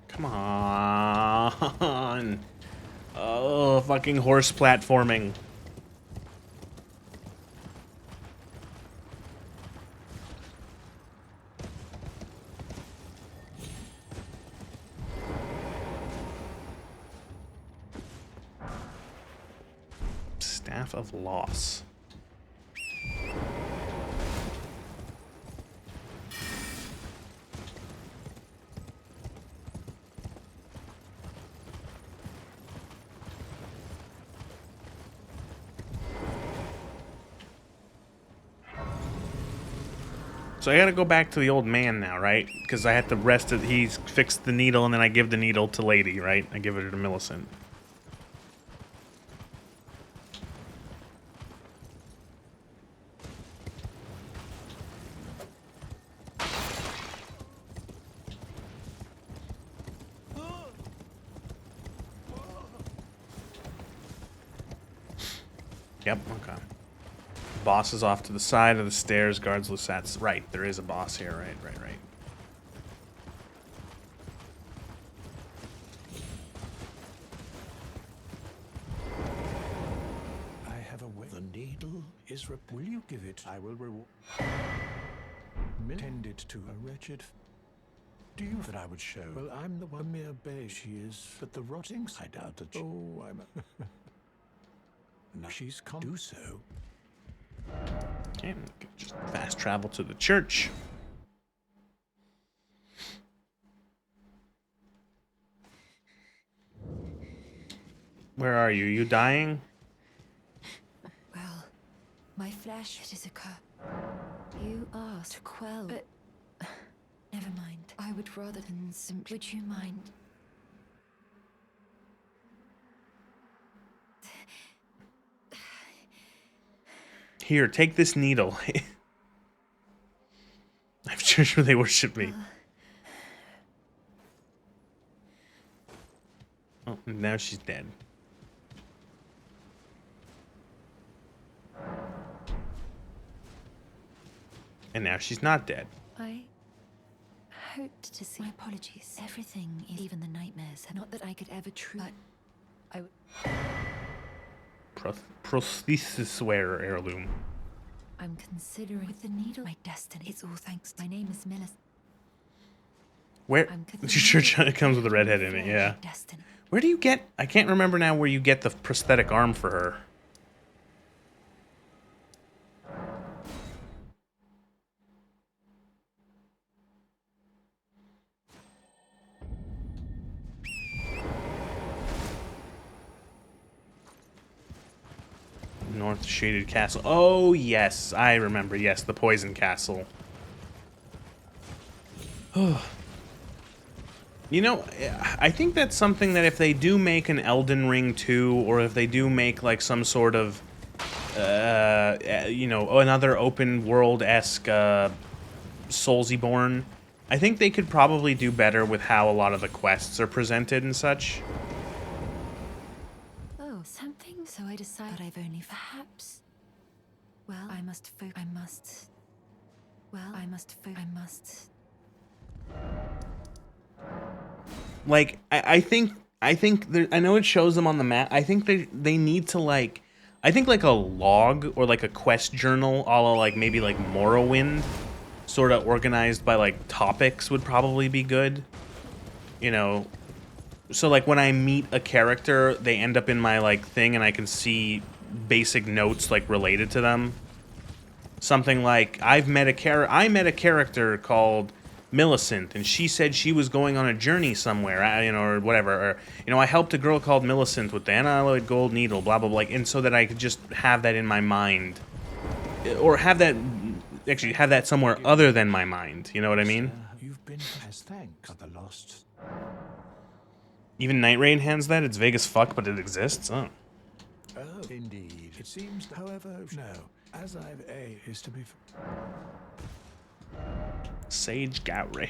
Come on. Oh, fucking horse platforming. Staff of Loss. So I gotta go back to the old man now, right? Because I had to rest it. He's fixed the needle, and then I give the needle to Lady, right? I give it to Millicent. Yep, okay. Boss is off to the side of the stairs, guards Lusat's. Right, there is a boss here, right. I have a way. The needle is will you give it? I will reward. Tended to a wretched. Do you that I would show? Well, I'm the one mere babe. She is, but the rotting. I doubt that. Oh, I'm. No, she's come. Do so. Okay, just fast travel to the church. Where are you? You dying? Well, my flesh, it is a curse. You asked to quell, but never mind. I would rather than simply. Would you mind? Here, take this needle. I'm sure they worship me. Oh, now she's dead. And now she's not dead. I hope wept to see. My apologies. Everything, even the nightmares. Not that I could ever truly. But Prosthesis wearer heirloom. I'm considering with the needle my destiny. It's all thanks. My name is Millicent. Where? Sure, it comes with a redhead in it. Yeah. Where do you get? I can't remember now where you get the prosthetic arm for her. North Shaded Castle. Oh, yes. I remember. Yes, the Poison Castle. You know, I think that's something that if they do make an Elden Ring 2, or if they do make, like, some sort of, you know, another open world-esque Soulsy-born, I think they could probably do better with how a lot of the quests are presented and such. Oh, something. So I decided I've only perhaps. Well, I must. Well, I must. Like, I think there, I know it shows them on the map. I think they need to, like, I think like a log or like a quest journal, a la like maybe like Morrowind, sort of organized by like topics would probably be good. You know, so like when I meet a character, they end up in my like thing and I can see basic notes like related to them. Something like I met a character called Millicent, and she said she was going on a journey somewhere, you know, or whatever. Or, you know, I helped a girl called Millicent with the unalloyed gold needle, blah, blah, blah. And so that I could just have that in my mind. Or have that, actually, have that somewhere other than my mind. You know what I mean? You've been as thanks for the lost. Even Night Rain hands that? It's vague as fuck, but it exists? Oh. Oh, indeed. It seems, however, no. As I've A is to be... Sage Gowry.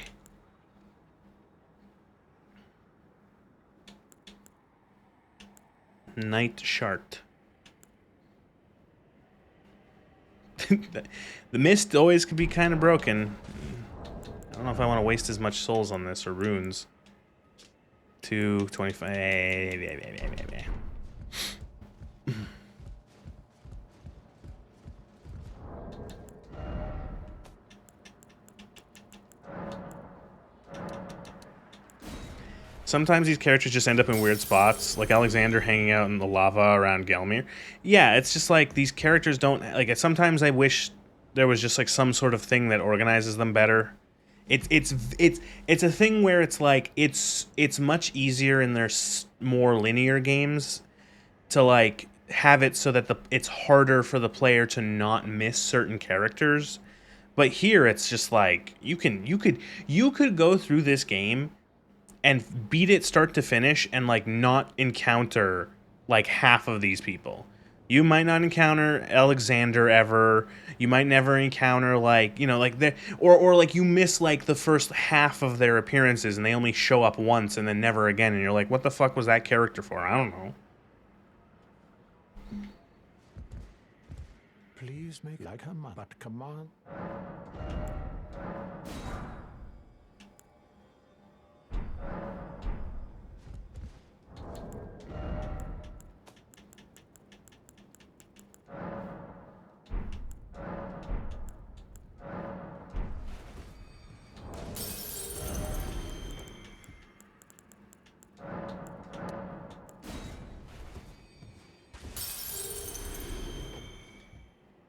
Night Shart. The mist always could be kind of broken. I don't know if I want to waste as much souls on this or runes. 225. Sometimes these characters just end up in weird spots, like Alexander hanging out in the lava around Gelmir. Yeah, it's just like these characters don't, like, sometimes I wish there was just like some sort of thing that organizes them better. It's a thing where it's like it's much easier in their more linear games to like have it so that it's harder for the player to not miss certain characters. But here it's just like you could go through this game and beat it start to finish and like not encounter like half of these people. You might not encounter Alexander ever. You might never encounter like, you know, like or like you miss like the first half of their appearances and they only show up once and then never again, and you're like, what the fuck was that character for? I don't know. Please make like her mother, but come on.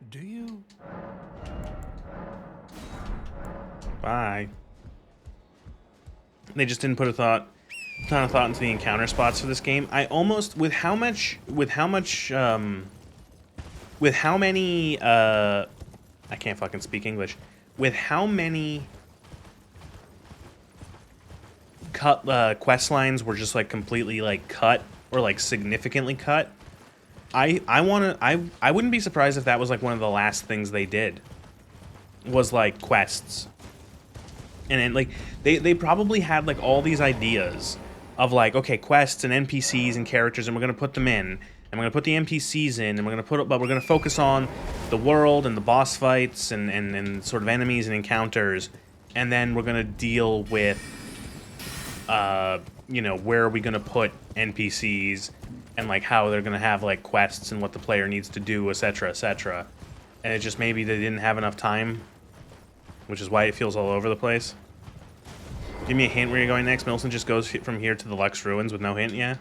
Do you? Bye. They just didn't put a ton of thought into the encounter spots for this game. I almost, with how many, I can't fucking speak English. With how many quest lines were just like completely like cut or like significantly cut, I wouldn't be surprised if that was like one of the last things they did was like quests. And then like they probably had like all these ideas of like, okay, quests and NPCs and characters, and we're gonna put them in, and we're gonna put the NPCs in, and but we're gonna focus on the world and the boss fights and sort of enemies and encounters. and then we're gonna deal with, you know, where are we gonna put NPCs, and like how they're gonna have like quests and what the player needs to do, etc., etc. And it just maybe they didn't have enough time, which is why it feels all over the place. Give me a hint where you're going next. Millicent just goes from here to the Lux Ruins with no hint, yeah?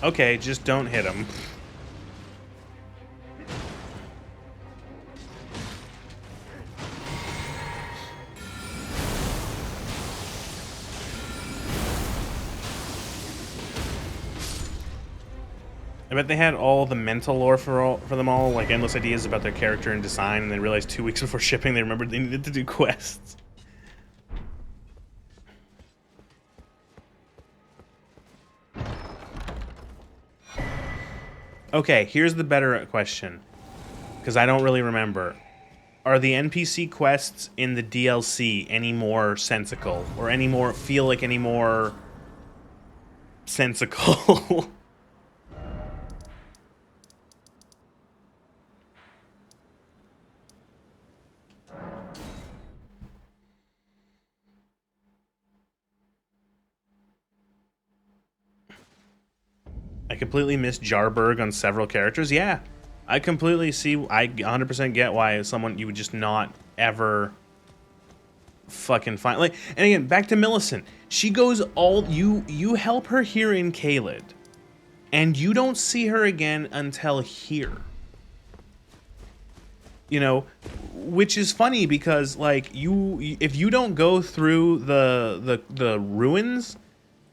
Okay, just don't hit him. I bet they had all the mental lore for them all, like endless ideas about their character and design, and then realized 2 weeks before shipping they remembered they needed to do quests. Okay, here's the better question, because I don't really remember. Are the NPC quests in the DLC any more sensical, or any more feel like any more sensical? I completely missed Jarberg on several characters. Yeah, I completely see. I 100% get why someone you would just not ever fucking find. Like, and again, back to Millicent. She goes all you help her here in Caelid, and you don't see her again until here. You know, which is funny because like if you don't go through the ruins.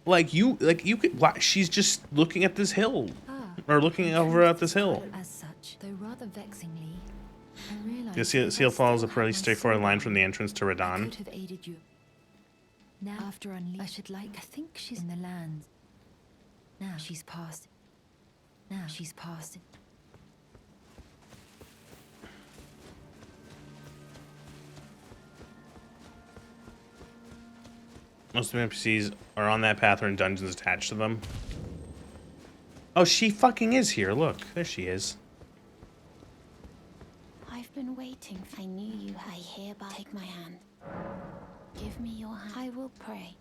Like you could. She's just looking at this hill, or looking over at this hill. As such, though rather vexingly, I The realized seal follows a pretty straightforward line from the entrance to Radon. could have aided you. Now, after unleash, I should like. I think she's in the lands. Now she's past. Now she's past. Most of the NPCs are on that path or in dungeons attached to them. Oh, she fucking is here. Look, there she is. I've been waiting. I knew you. I hereby take my hand. Give me your hand. I will pray.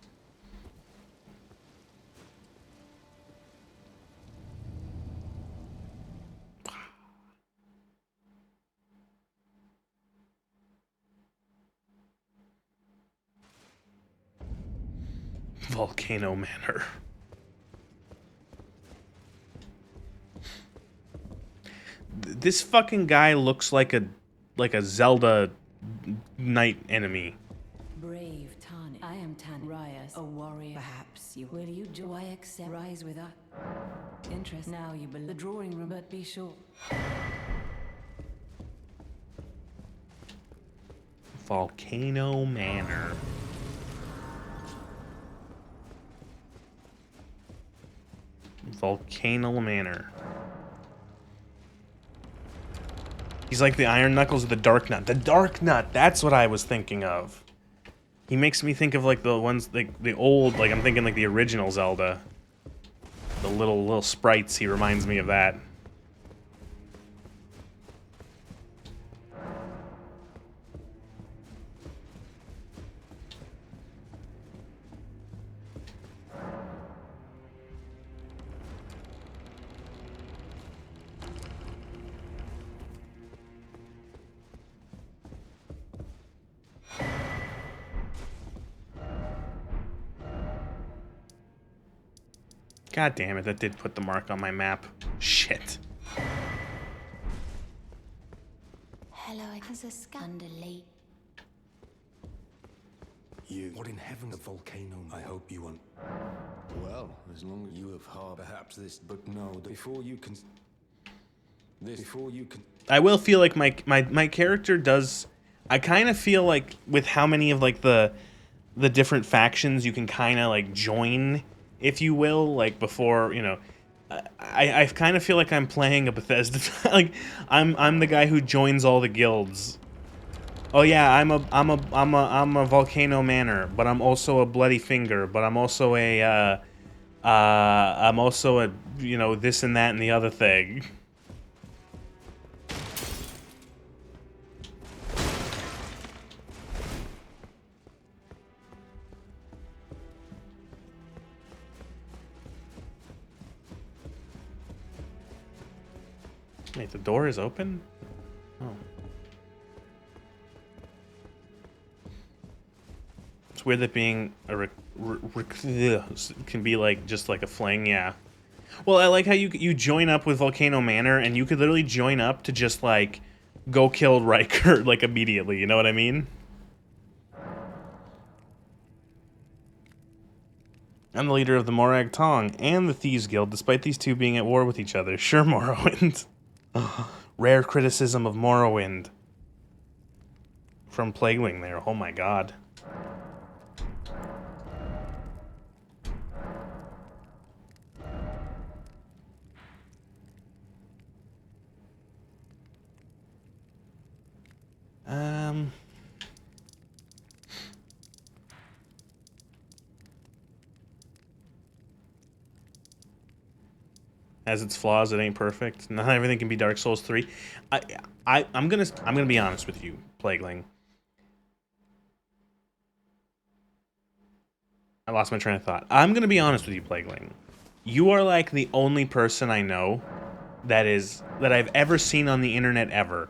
Volcano Manor. This fucking guy looks like a Zelda knight enemy. Brave Tani. I am Tani Rias, a warrior. Perhaps you will. You do I accept? Rise with us. Interest. Now you believe the drawing room, but be sure. Volcano Manor. Volcano Manor. He's like the Iron Knuckles of the Dark Nut. The Dark Nut, that's what I was thinking of. He makes me think of like the ones, like the old, like I'm thinking like the original Zelda. The little sprites, he reminds me of that. God damn it, that did put the mark on my map. Shit. Hello, I can scandally. You. What in heaven a volcano? I hope you want. Well, as long as you have harbored perhaps this, but no, before you can. this before you can. I will feel like my character does. I kind of feel like with how many of like the different factions you can kind of like join, if you will, like before, you know, I kind of feel like I'm playing a Bethesda. Like I'm the guy who joins all the guilds. Oh yeah, I'm a volcano manor, but I'm also a bloody finger, but I'm also a you know, this and that and the other thing. Wait, the door is open? Oh. It's weird that being a can be like just like a fling, yeah. Well, I like how you join up with Volcano Manor, and you could literally join up to just like go kill Riker like immediately. You know what I mean? I'm the leader of the Morag Tong and the Thieves Guild, despite these two being at war with each other. Sure, Morrowind. Rare criticism of Morrowind. From Plagueling there. Oh my god. Has its flaws, it ain't perfect. Not everything can be Dark Souls 3. I'm gonna be honest with you, Plagueling. I lost my train of thought. I'm gonna be honest with you, Plagueling. You are like the only person I know that I've ever seen on the internet ever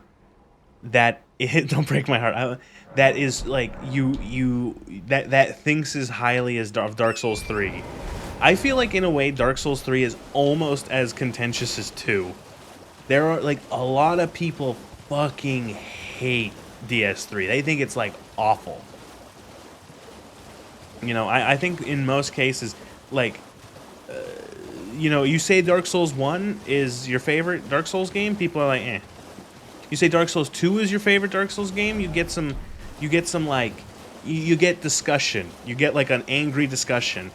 that don't break my heart. That is like that thinks as highly as of Dark Souls 3. I feel like in a way Dark Souls 3 is almost as contentious as 2. There are like a lot of people fucking hate DS3. They think it's like awful. You know, I think in most cases, like, you know, you say Dark Souls 1 is your favorite Dark Souls game, people are like, eh. You say Dark Souls 2 is your favorite Dark Souls game, you get some like, you get discussion. You get like an angry discussion.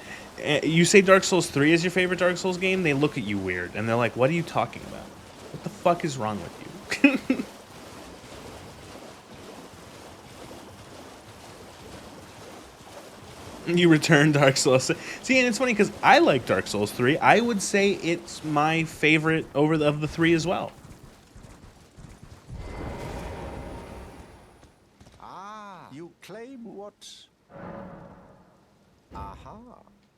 You say Dark Souls 3 is your favorite Dark Souls game, they look at you weird, and they're like, what are you talking about? What the fuck is wrong with you? You return Dark Souls. See, and it's funny because I like Dark Souls 3. I would say it's my favorite of the three as well. Ah, you claim what? Aha.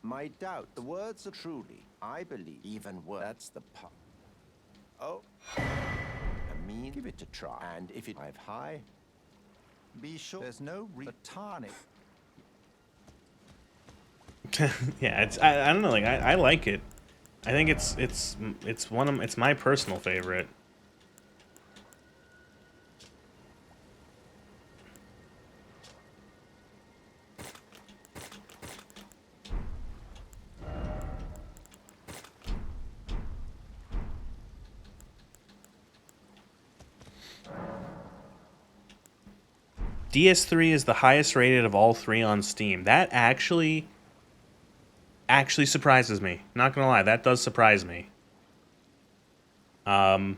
My doubt. The words are truly, I believe, even worse. That's the part. Oh. I mean, give it a try. And if it dive high, be sure there's no tarnish. Yeah, it's I don't know, like I like it. I think it's my personal favorite. DS3 is the highest rated of all three on Steam. That actually surprises me. Not gonna lie, that does surprise me. That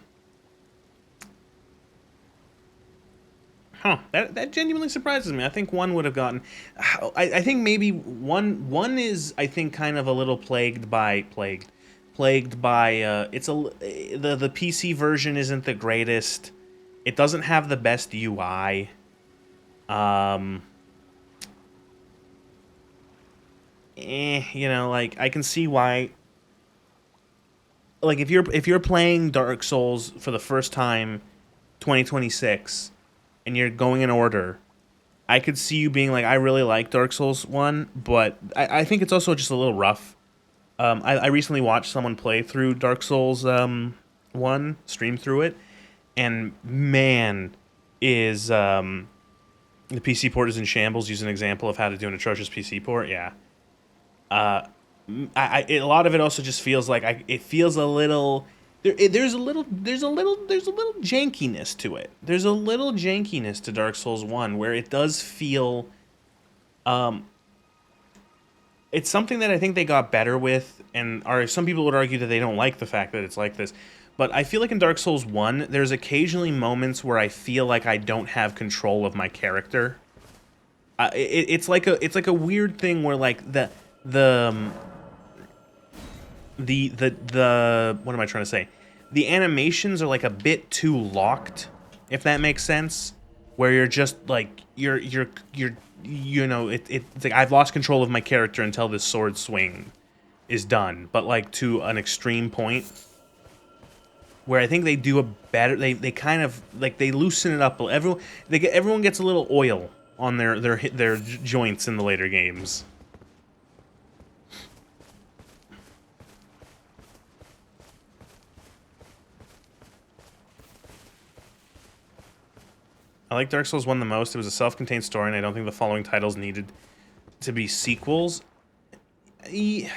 genuinely surprises me. I think one would have gotten. I think maybe one is, I think, kind of a little plagued by it's the PC version isn't the greatest. It doesn't have the best UI. You know, like I can see why. Like if you're playing Dark Souls for the first time, 2026, and you're going in order, I could see you being like, I really like Dark Souls 1, but I think it's also just a little rough. I recently watched someone play through Dark Souls 1, stream through it, and man, is the PC port is in shambles. Use an example of how to do an atrocious PC port. Yeah. A lot of it also just feels like it feels a little. there's a little jankiness to it. There's a little jankiness to Dark Souls 1 where it does feel it's something that I think they got better with, and some people would argue that they don't like the fact that it's like this. But I feel like in Dark Souls 1, there's occasionally moments where I feel like I don't have control of my character. It's like a weird thing where like the what am I trying to say? The animations are like a bit too locked, if that makes sense. Where you're just like it's like I've lost control of my character until this sword swing is done, but like to an extreme point. Where I think they do a better, they kind of like they loosen it up. Everyone gets a little oil on their joints in the later games. I like Dark Souls 1 the most. It was a self-contained story, and I don't think the following titles needed to be sequels. I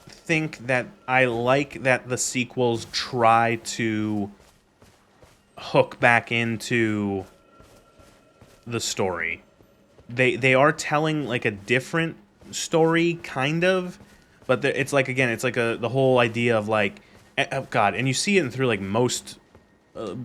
think that I like that the sequels try to hook back into the story. They are telling like a different story, kind of, but it's like, again, it's like the whole idea of like, God, and you see it through like most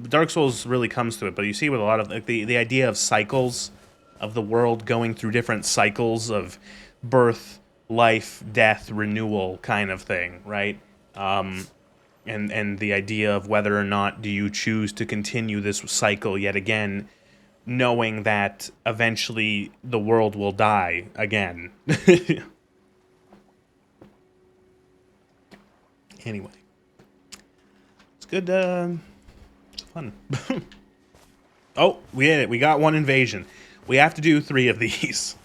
Dark Souls really comes to it, but you see with a lot of like the idea of cycles of the world going through different cycles of birth, life, death, renewal kind of thing, right? And the idea of whether or not do you choose to continue this cycle yet again, knowing that eventually the world will die again. Anyway, it's good. It's fun. Oh, we did it. We got one invasion. We have to do 3 of these.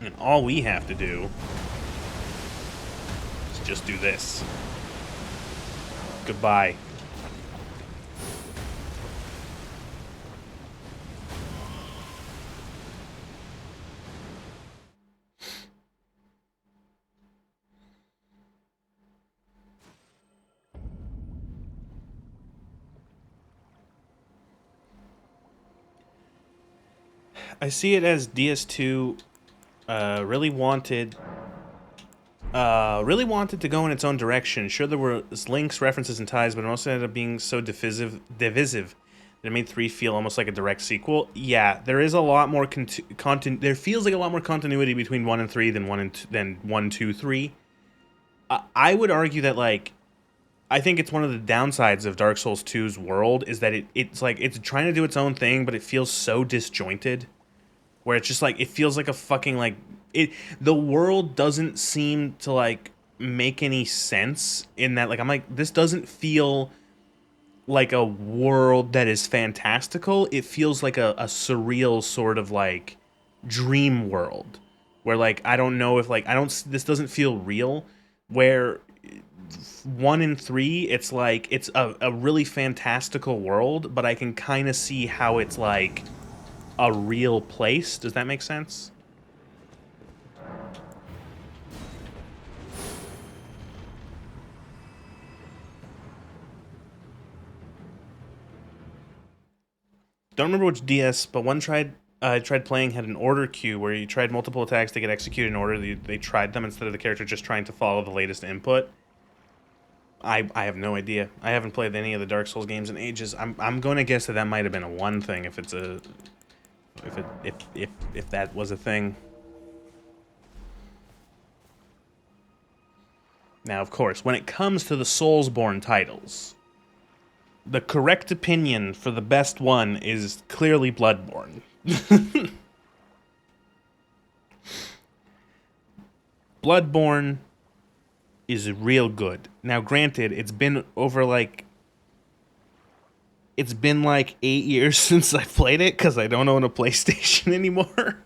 And all we have to do is just do this. Goodbye. I see it as DS2 really wanted to go in its own direction. Sure, there were links, references, and ties, but it also ended up being so divisive that it made 3 feel almost like a direct sequel. Yeah, there is a lot more there feels like a lot more continuity between 1 and 3 than 1, 2, 3. I would argue that, like, I think it's one of the downsides of Dark Souls 2's world is that it's like it's trying to do its own thing, but it feels so disjointed. Where it's just like, it feels like a fucking, like, the world doesn't seem to, like, make any sense in that, like, I'm like, this doesn't feel like a world that is fantastical. It feels like a surreal sort of, like, dream world. Where, like, I don't know if, like, this doesn't feel real. Where 1 and 3, it's like, it's a really fantastical world, but I can kind of see how it's, like, a real place. Does that make sense? Don't remember which DS, but one tried playing had an order queue where you tried multiple attacks to get executed in order. They tried them instead of the character just trying to follow the latest input. I have no idea. I haven't played any of the Dark Souls games in ages. I'm going to guess that might have been a 1 thing if it's a if that was a thing. Now, of course, when it comes to the Soulsborne titles, the correct opinion for the best one is clearly Bloodborne. Bloodborne is real good. Now, granted, it's been like 8 years since I played it because I don't own a PlayStation anymore.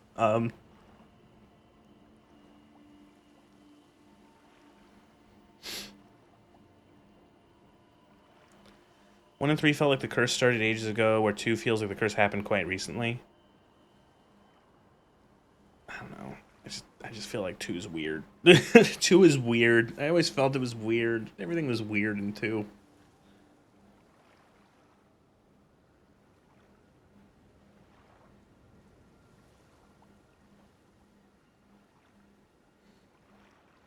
1 and 3 felt like the curse started ages ago, where 2 feels like the curse happened quite recently. I don't know. I just feel like 2 is weird. 2 is weird. I always felt it was weird. Everything was weird in 2.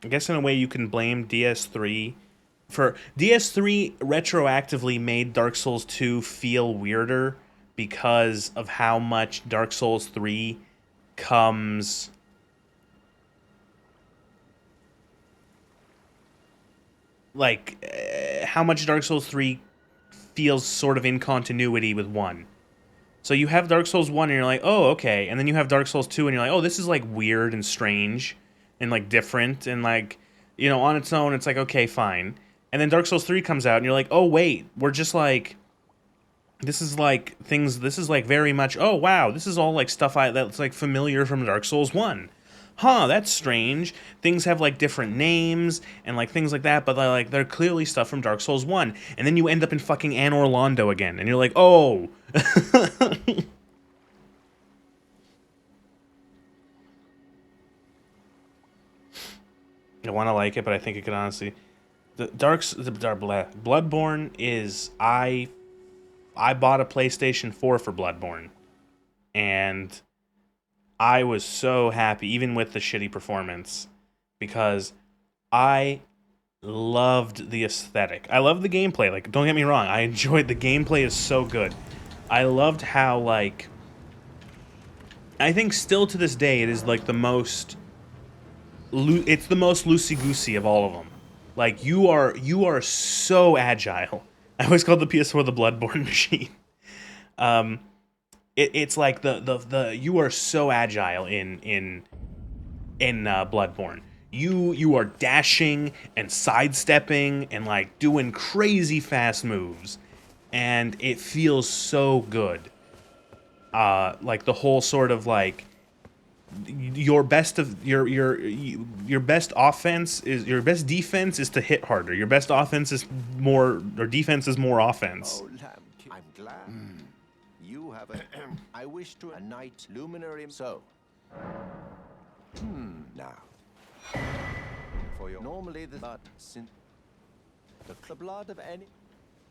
I guess in a way you can blame DS3 for DS3 retroactively made Dark Souls 2 feel weirder because of how much Dark Souls 3 comes like how much Dark Souls 3 feels sort of in continuity with 1. So you have Dark Souls 1 and you're like, "Oh, okay." And then you have Dark Souls 2 and you're like, "Oh, this is like weird and strange and like different and like, you know, on its own it's like, okay, fine." And then Dark Souls 3 comes out and you're like, "Oh, wait, we're just like this is like very much, oh, wow, this is all like stuff that's like familiar from Dark Souls 1. Huh, that's strange. Things have like different names and like things like that, but they're clearly stuff from Dark Souls 1. And then you end up in fucking Anor Londo again, and you're like, oh. I want to like it, but I think it could honestly. Bloodborne is I bought a PlayStation 4 for Bloodborne, and I was so happy, even with the shitty performance, because I loved the aesthetic. I loved the gameplay. Like, don't get me wrong, I enjoyed the gameplay is so good. I loved how, like, I think still to this day it is like the most, it's the most loosey-goosey of all of them. Like, you are so agile. I always called the PS4 the Bloodborne machine. It's like the you are so agile in Bloodborne. You are dashing and sidestepping and like doing crazy fast moves, and it feels so good. Like the whole sort of like your best defense is to hit harder. Your best offense is more, or defense is more offense. Oh, I'm glad. You have a. I wish to a knight luminary. So. Now. For your normally the but since the blood of any.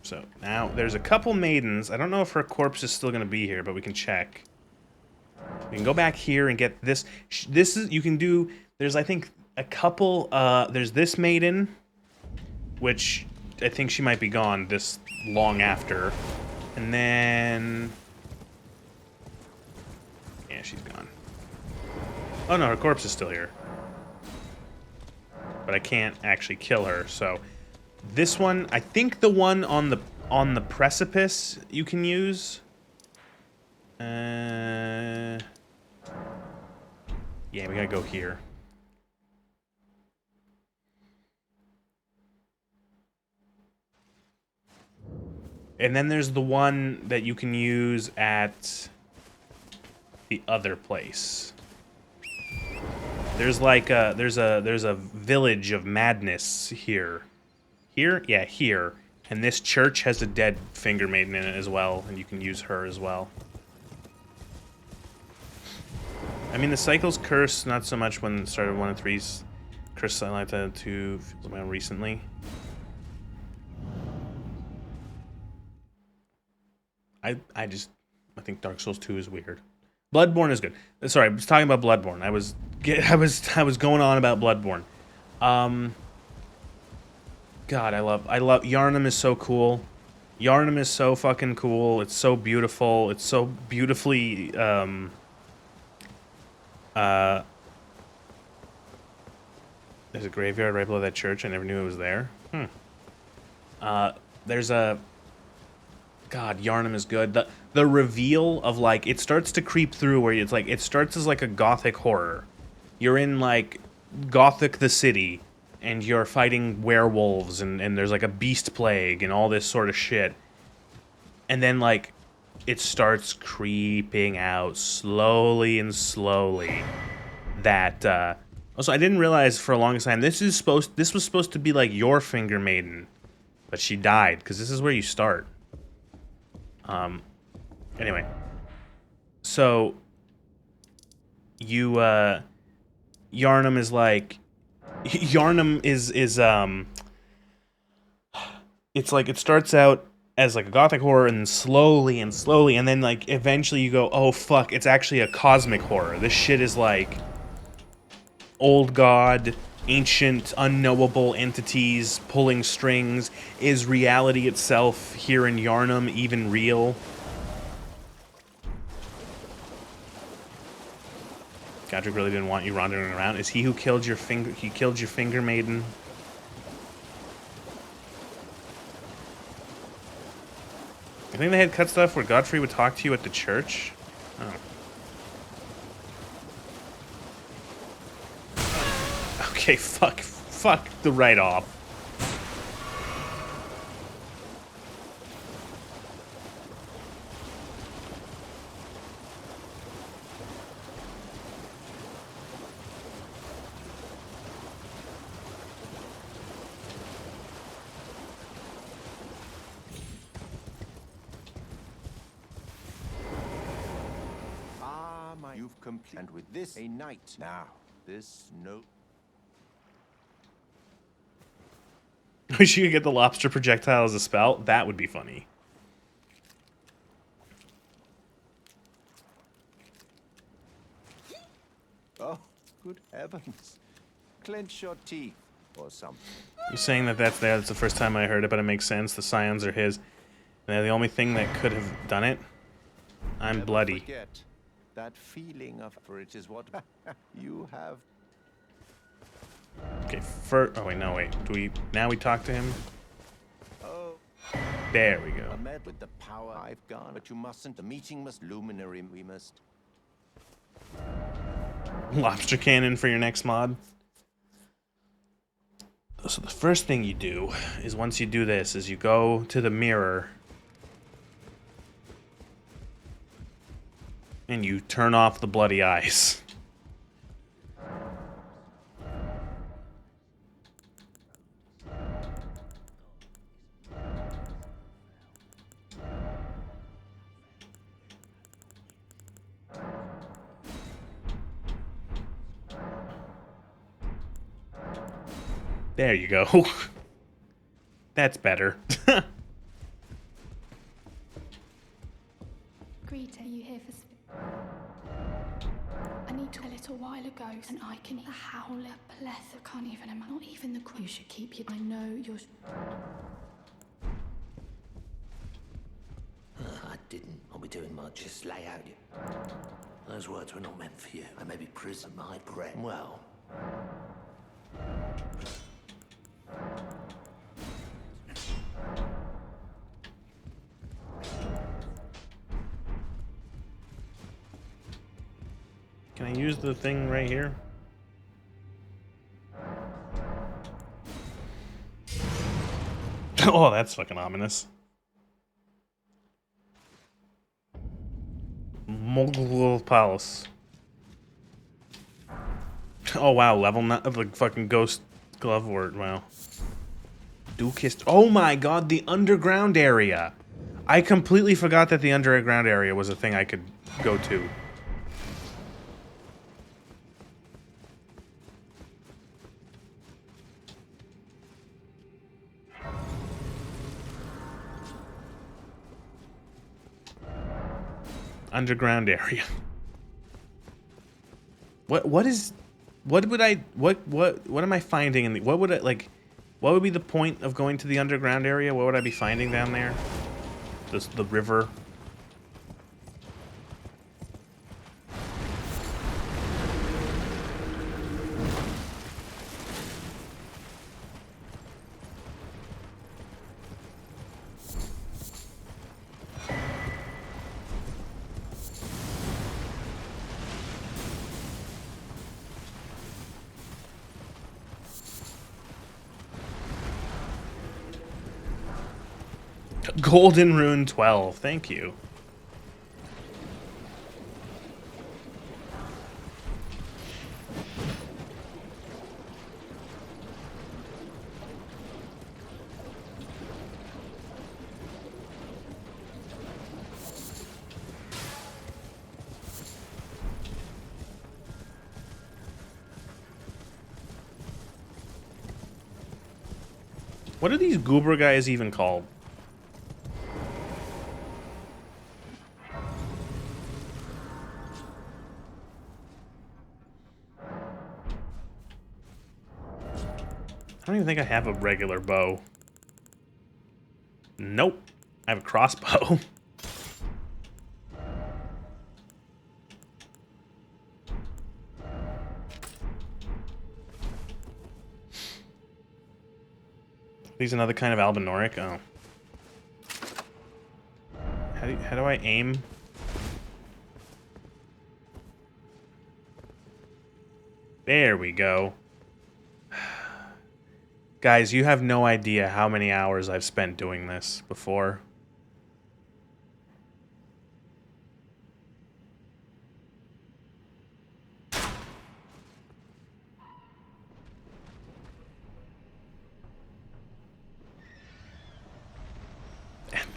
So now there's a couple maidens. I don't know if her corpse is still gonna be here, but we can check. We can go back here and get this. This is, you can do, there's I think a couple, there's this maiden, which I think she might be gone this long after. And then, yeah, she's gone. Oh no, her corpse is still here. But I can't actually kill her, so. This one, I think the one on the precipice you can use. Yeah, we gotta go here. And then there's the one that you can use at the other place. There's like there's a village of madness here. Here? Yeah, here. And this church has a dead finger maiden in it as well, and you can use her as well. I mean, the cycle's curse, not so much when it started 1 and 3's curse, I like that too recently. I think Dark Souls 2 is weird. Bloodborne is good. Sorry, I was talking about Bloodborne. I was going on about Bloodborne. God, I love Yharnam is so cool. Yharnam is so fucking cool. It's so beautiful. It's so beautifully there's a graveyard right below that church. I never knew it was there. There's a God, Yharnam is good. The reveal of like it starts to creep through where it's like it starts as like a gothic horror. You're in like Gothic the city and you're fighting werewolves and there's like a beast plague and all this sort of shit. And then like it starts creeping out slowly and slowly that also I didn't realize for a long time this was supposed to be like your finger maiden, but she died because this is where you start. Anyway, so you Yarnum is like Yarnum is it's like it starts out as like a gothic horror and slowly and then like eventually you go, oh fuck, it's actually a cosmic horror. This shit is like old god, ancient, unknowable entities pulling strings. Is reality itself here in Yarnum even real? Godric really didn't want you wandering around. Is he who killed your finger? He killed your finger maiden. I think they had cut stuff where Godfrey would talk to you at the church. Oh. Okay, fuck the write-off. You've completed, and with this, a knight. Now, this note. Wish you could get the lobster projectile as a spell. That would be funny. Oh, good heavens. Clench your teeth or something. You're saying that that's there. That's the first time I heard it, but it makes sense. The scions are his. And they're the only thing that could have done it. I'm Never bloody. Forget that feeling of, for it is what you have. Okay, oh wait, no, wait. Now we talk to him? Oh. There we go. Ahmed, with the power I've gone, but you mustn't. The meeting must luminary. We must. Lobster cannon for your next mod. So the first thing you do is once you do this is you go to the mirror and you turn off the bloody eyes. There you go. That's better. Greta, are you here for... I need to a little while ago, and I can hear a howler, plethora, can't even imagine. Not even the You should keep your... I know you're... I didn't. I'll be doing much. Just lay out you. Those words were not meant for you. I may be prison my breath. Well... Can I use the thing right here? Oh, that's fucking ominous. Mogul Palace. Oh wow, level 9 of the fucking ghost glove word. Wow. Dukist. Oh my god, the underground area. I completely forgot that the underground area was a thing I could go to. Underground area. What am I finding in the, what would be the point of going to the underground area? What would I be finding down there? Just the river. Golden Rune 12, thank you. What are these goober guys even called? I don't even think I have a regular bow. Nope. I have a crossbow. These another kind of albinoric? Oh. How do I aim? There we go. Guys, you have no idea how many hours I've spent doing this before.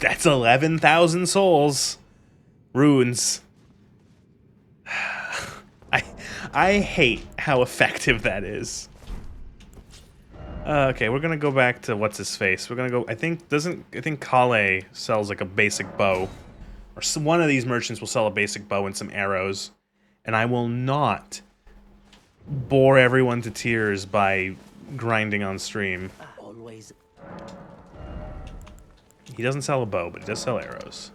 That's 11,000 souls. Runes. I hate how effective that is. Okay, we're gonna go back to what's his face. We're gonna go. I think Kale sells like a basic bow, or one of these merchants will sell a basic bow and some arrows, and I will not bore everyone to tears by grinding on stream. Always. He doesn't sell a bow, but he does sell arrows.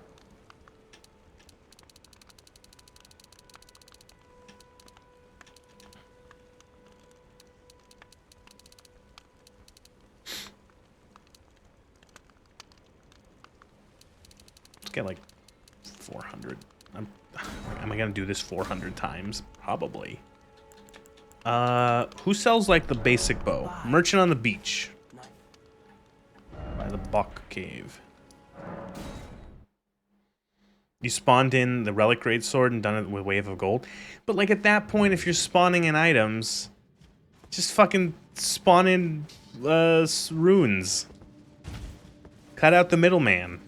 Get like 400. Am I gonna do this 400 times? Probably. Who sells like the basic bow? Merchant on the beach. By the Bok Cave. You spawned in the relic greatsword and done it with Wave of Gold. But like at that point, if you're spawning in items, just fucking spawn in runes. Cut out the middleman.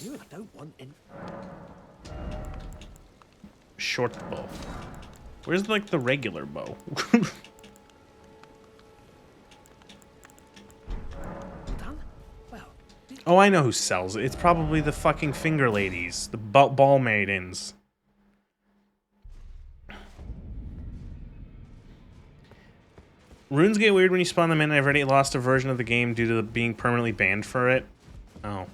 I don't want in. Short bow. Where's like the regular bow? Oh, I know who sells it. It's probably the fucking finger ladies, the ball maidens. Runes get weird when you spawn them in. I've already lost a version of the game due to being permanently banned for it. Oh.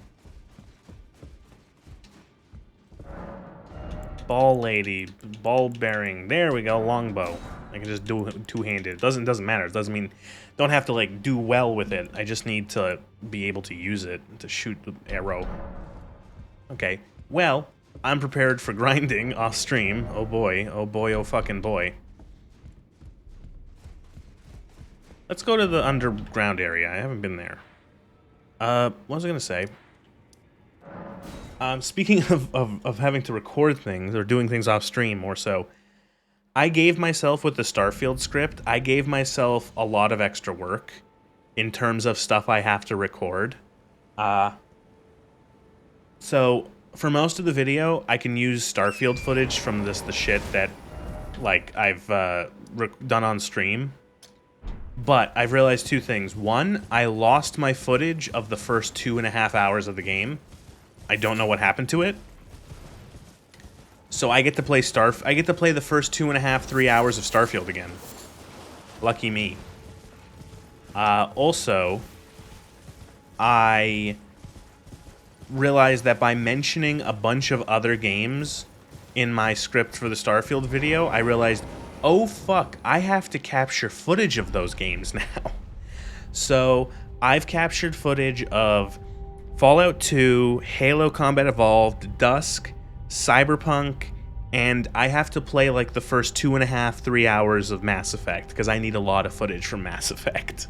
Ball lady, ball bearing. There we go, longbow. I can just do two-handed. Doesn't matter. It doesn't mean don't have to like do well with it. I just need to be able to use it to shoot the arrow. Okay. Well, I'm prepared for grinding off stream. Oh boy, oh fucking boy. Let's go to the underground area. I haven't been there. What was I gonna say? Speaking of having to record things, or doing things off stream more so, I gave myself, with the Starfield script, I gave myself a lot of extra work in terms of stuff I have to record. So, for most of the video, I can use Starfield footage from the shit that, like, I've done on stream. But I've realized two things. One, I lost my footage of the first 2.5 hours of the game. I don't know what happened to it. So I get to play I get to play the first 2.5, 3 hours of Starfield again. Lucky me. Also, I realized that by mentioning a bunch of other games in my script for the Starfield video, I realized, oh fuck, I have to capture footage of those games now. So I've captured footage of Fallout 2, Halo Combat Evolved, Dusk, Cyberpunk, and I have to play like the first 2.5, 3 hours of Mass Effect, because I need a lot of footage from Mass Effect.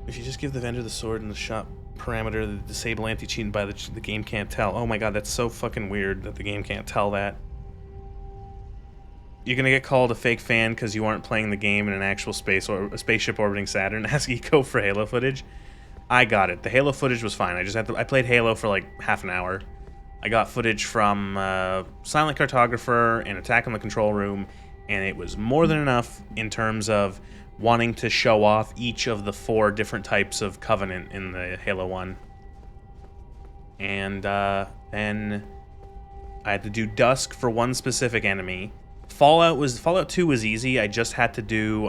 If you just give the vendor the sword and the shop parameter, the disable anti-cheat by the game can't tell. Oh my god, that's so fucking weird that the game can't tell that. you're gonna get called a fake fan because you aren't playing the game in an actual space or a spaceship orbiting Saturn. Ask Eco for Halo footage. I got it. The Halo footage was fine. I played Halo for like half an hour. I got footage from Silent Cartographer and Attack on the Control Room, and it was more than enough in terms of wanting to show off each of the 4 different types of Covenant in the Halo 1. And then I had to do Dusk for one specific enemy. Fallout 2 was easy. I just had to do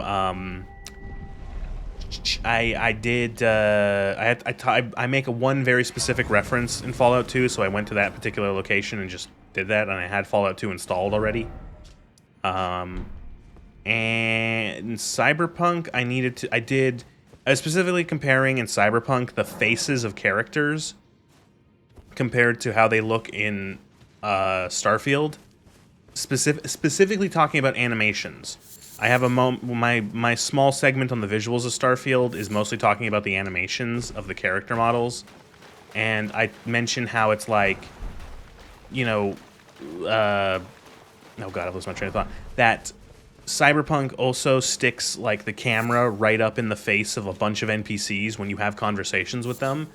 I make one very specific reference in Fallout 2, so I went to that particular location and just did that, and I had Fallout 2 installed already. And in Cyberpunk, I was specifically comparing in Cyberpunk the faces of characters compared to how they look in Starfield. Specifically talking about animations. I have my small segment on the visuals of Starfield is mostly talking about the animations of the character models, and I mention how it's like, you know, oh god, I lost my train of thought. That Cyberpunk also sticks like the camera right up in the face of a bunch of NPCs when you have conversations with them.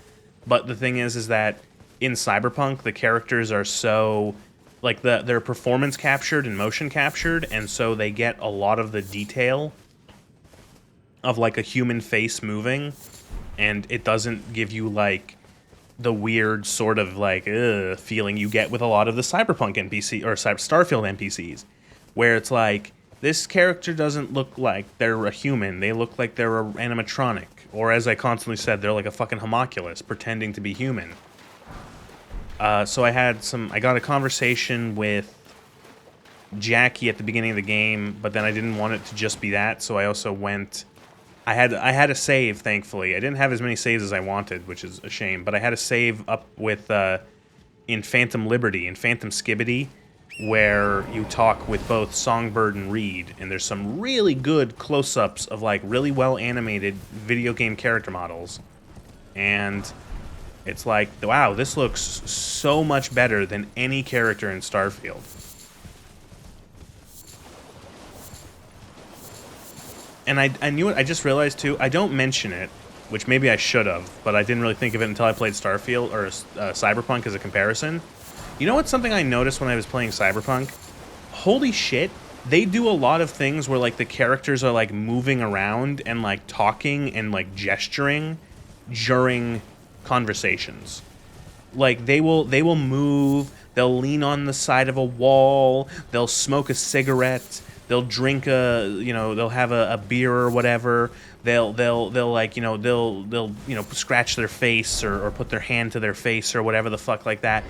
But the thing is that in Cyberpunk the characters are so like they're performance captured and motion captured, and so they get a lot of the detail of like a human face moving, and it doesn't give you like the weird sort of like feeling you get with a lot of the Cyberpunk NPC or Starfield NPCs, where it's like this character doesn't look like they're a human, they look like they're an animatronic, or as I constantly said, they're like a fucking homunculus pretending to be human. So I got a conversation with Jackie at the beginning of the game, but then I didn't want it to just be that, so I also went... I had a save, thankfully. I didn't have as many saves as I wanted, which is a shame, but I had a save up with, in Phantom Liberty, in Phantom Skibbity, where you talk with both Songbird and Reed, and there's some really good close-ups of, like, really well-animated video game character models. And... it's like, wow, this looks so much better than any character in Starfield. And I knew it, I just realized too, I don't mention it, which maybe I should have, but I didn't really think of it until I played Starfield, or Cyberpunk as a comparison. You know what's something I noticed when I was playing Cyberpunk? Holy shit, they do a lot of things where like the characters are like moving around and like talking and like gesturing during conversations. Like they will move, they'll lean on the side of a wall, they'll smoke a cigarette, they'll drink they'll have a beer or whatever, they'll like, they'll scratch their face or put their hand to their face or whatever the fuck like that.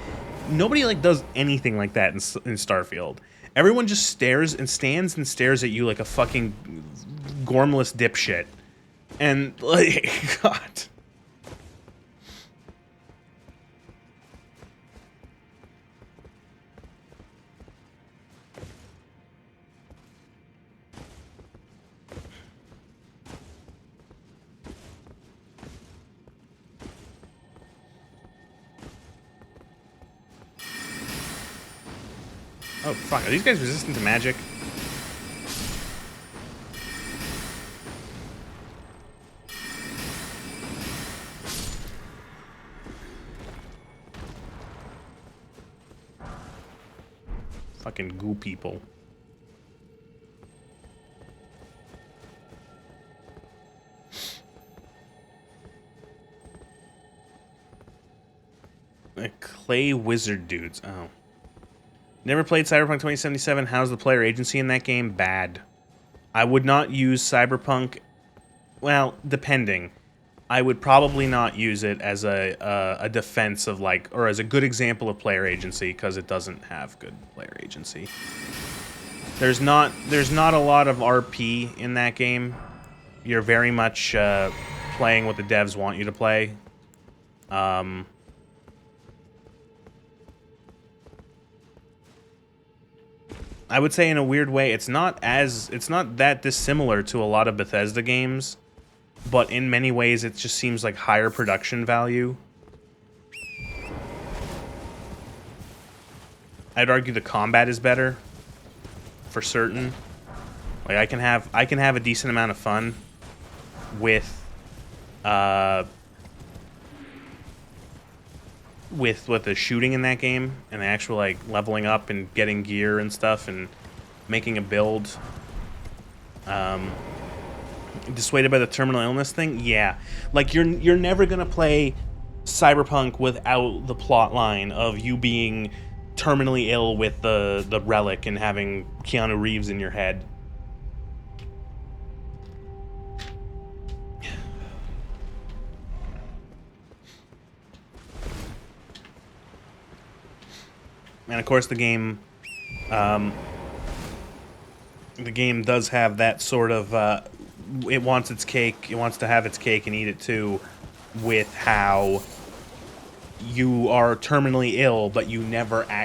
Nobody like does anything like that in Starfield. Everyone just stands and stares at you like a fucking gormless dipshit. And like, God. Oh, fuck. Are these guys resistant to magic? Fucking goo people. Clay wizard dudes. Oh. Never played Cyberpunk 2077. How's the player agency in that game? Bad. I would not use Cyberpunk... well, depending. I would probably not use it as a defense of, like... or as a good example of player agency, because it doesn't have good player agency. There's not a lot of RP in that game. You're very much playing what the devs want you to play. I would say in a weird way, it's not that dissimilar to a lot of Bethesda games, but in many ways it just seems like higher production value. I'd argue the combat is better. for certain. Like I can have a decent amount of fun with the shooting in that game and the actual like leveling up and getting gear and stuff and making a build. Dissuaded by the terminal illness thing? Yeah. Like you're never gonna play Cyberpunk without the plot line of you being terminally ill with the relic and having Keanu Reeves in your head. And of course the game does have that sort of it wants its cake, it wants to have its cake and eat it too, with how you are terminally ill but you're never gonna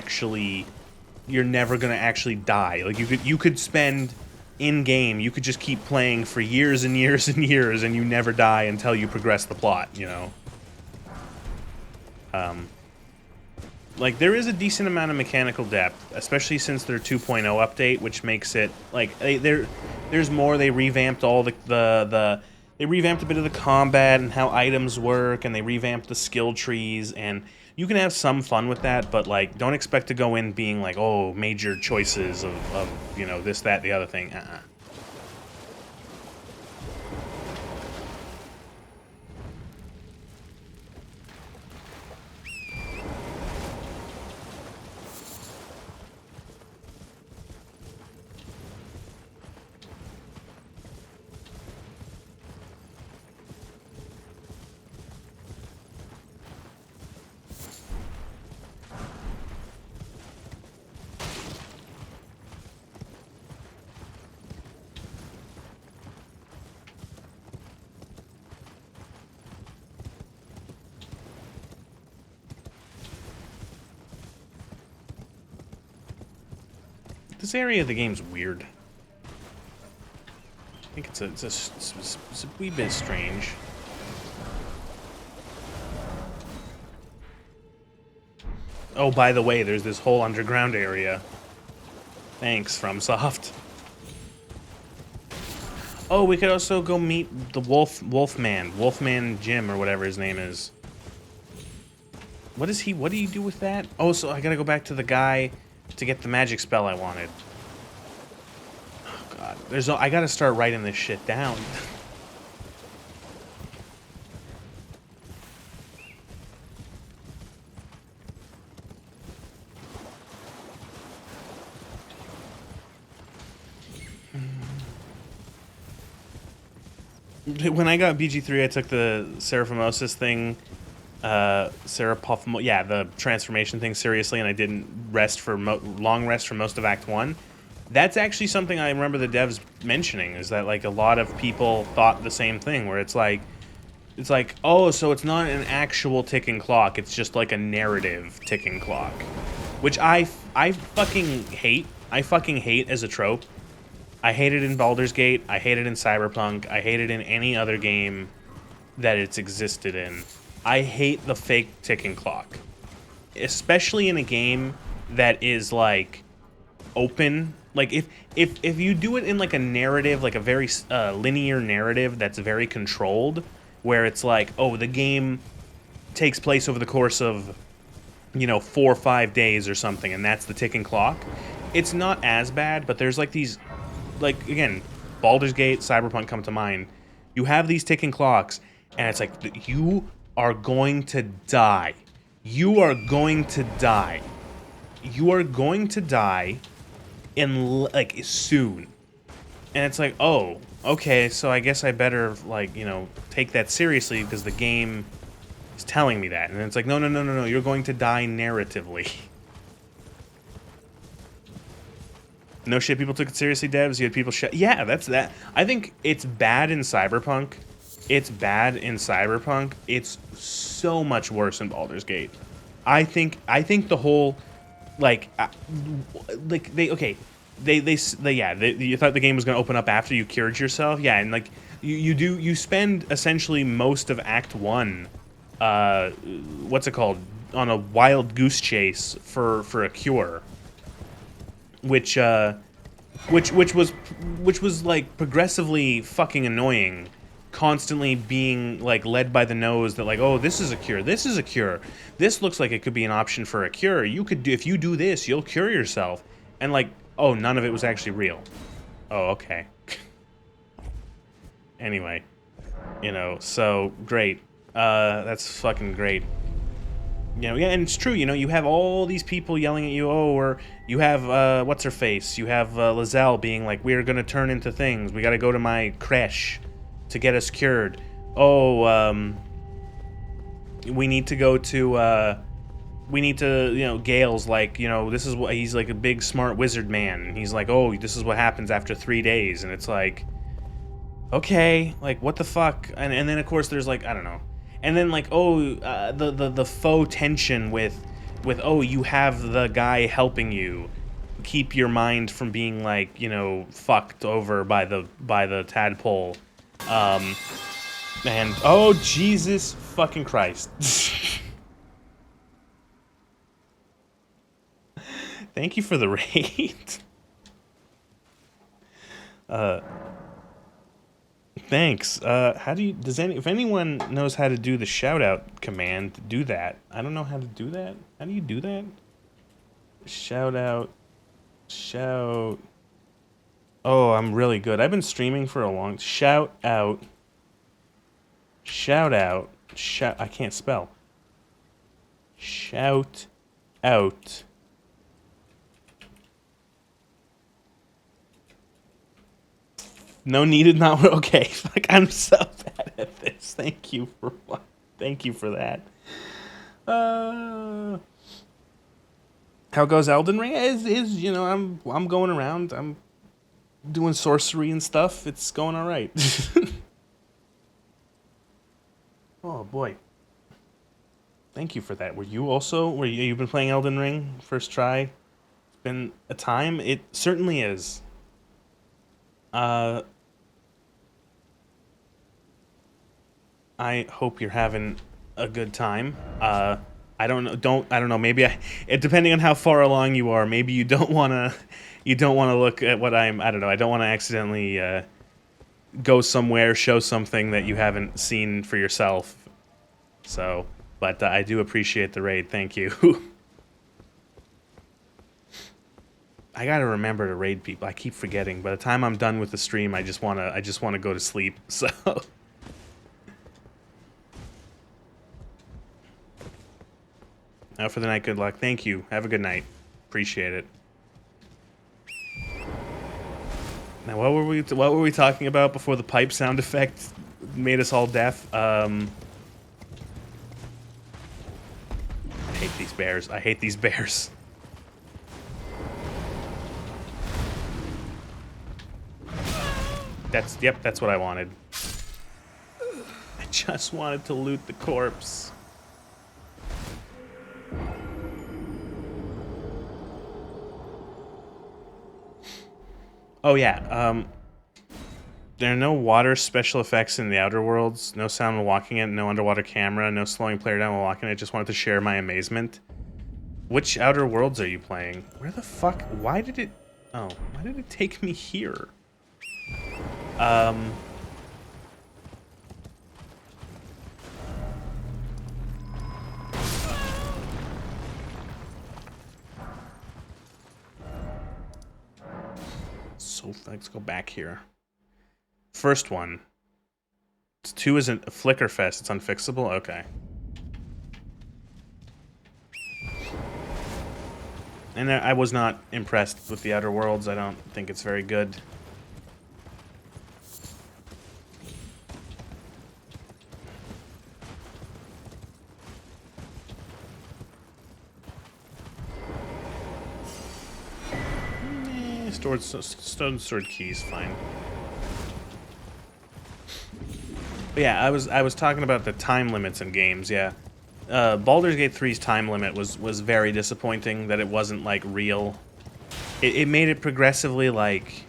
actually die. Like you could spend in game, you could just keep playing for years and years and years and you never die until you progress the plot, you know. Like, there is a decent amount of mechanical depth, especially since their 2.0 update, which makes it, like, there's more. They revamped all they revamped a bit of the combat and how items work, and they revamped the skill trees, and you can have some fun with that, but, like, don't expect to go in being, like, oh, major choices of you know, this, that, the other thing. This area of the game's weird. I think it's a wee bit strange. Oh, by the way, there's this whole underground area. Thanks, FromSoft. Oh, we could also go meet the Wolfman Jim, or whatever his name is. What do you do with that? Oh, so I gotta go back to the guy to get the magic spell I wanted. Oh god, I gotta start writing this shit down. When I got BG3, I took the Seraphomosis thing, yeah, the transformation thing seriously, and I didn't rest for long rest for most of Act 1. That's actually something I remember the devs mentioning, is that, like, a lot of people thought the same thing, where it's like, oh, so it's not an actual ticking clock, it's just like a narrative ticking clock. Which I fucking hate. I fucking hate as a trope. I hate it in Baldur's Gate, I hate it in Cyberpunk, I hate it in any other game that it's existed in. I hate the fake ticking clock. Especially in a game that is, like, open. Like, if you do it in, like, a narrative, like a very linear narrative that's very controlled, where it's like, oh, the game takes place over the course of, you know, 4 or 5 days or something, and that's the ticking clock, it's not as bad, but there's, like, these... Like, again, Baldur's Gate, Cyberpunk come to mind. You have these ticking clocks, and it's like, you are going to die. You are going to die. You are going to die in, like, soon. And it's like, oh, okay, so I guess I better, like, you know, take that seriously because the game is telling me that. And it's like, no, you're going to die narratively. No shit, people took it seriously, devs. You had people yeah, that's that. I think it's bad in Cyberpunk. It's bad in Cyberpunk. It's so much worse in Baldur's Gate. I think the whole, like you thought the game was gonna open up after you cured yourself, yeah, and like you spend essentially most of Act 1, what's it called, on a wild goose chase for a cure. Which, which was like progressively fucking annoying, constantly being like led by the nose that like, oh, this is a cure, this is a cure, this looks like it could be an option for a cure, you could do, if you do this you'll cure yourself, and like, oh, none of it was actually real. Oh, okay. Anyway, you know, so great. That's fucking great. You know, yeah, and it's true, you know, you have all these people yelling at you, oh, or you have, what's her face? You have Lizelle being like, we're gonna turn into things, we gotta go to my creche to get us cured. Oh, we need to go to, we need to, you know, Gale's like, you know, this is what, he's like a big smart wizard man, and he's like, oh, this is what happens after 3 days, and it's like, okay, like, what the fuck? And then, of course, there's like, I don't know. And then, like, oh, the faux tension with, oh, you have the guy helping you keep your mind from being, like, you know, fucked over by the tadpole. And, oh, Jesus fucking Christ. Thank you for the raid. Thanks. How do you, if anyone knows how to do the shout out command, do that. I don't know how to do that. How do you do that? Shout out. Shout. Oh, I'm really good. I've been streaming for a long, shout out. Shout out. Shout, I can't spell. Shout out. No needed, not okay. Like, I'm so bad at this. Thank you for that. How goes Elden Ring? Is you know, I'm going around. I'm doing sorcery and stuff. It's going all right. Oh boy. Thank you for that. You've been playing Elden Ring first try? It's been a time. It certainly is. I hope you're having a good time. I don't know. Maybe depending on how far along you are, maybe you don't want to look at what I don't know. I don't want to accidentally go somewhere, show something that you haven't seen for yourself. So, but I do appreciate the raid. Thank you. I gotta remember to raid people. I keep forgetting. By the time I'm done with the stream, I just wanna go to sleep. So. Now for the night, good luck. Thank you. Have a good night. Appreciate it. Now, what were we talking about before the pipe sound effect made us all deaf? I hate these bears. I hate these bears. That's what I wanted. I just wanted to loot the corpse. Oh yeah, there are no water special effects in the Outer Worlds, no sound while walking it, no underwater camera, no slowing player down while walking it. Just wanted to share my amazement. Which Outer Worlds are you playing? Where the fuck? Why did it take me here? So let's go back here. First one. 2 isn't a flicker fest. It's unfixable. Okay. And I was not impressed with the Outer Worlds. I don't think it's very good. Stone sword keys, fine. But yeah, I was talking about the time limits in games. Yeah, Baldur's Gate 3's time limit was very disappointing. That it wasn't like real. It made it progressively like.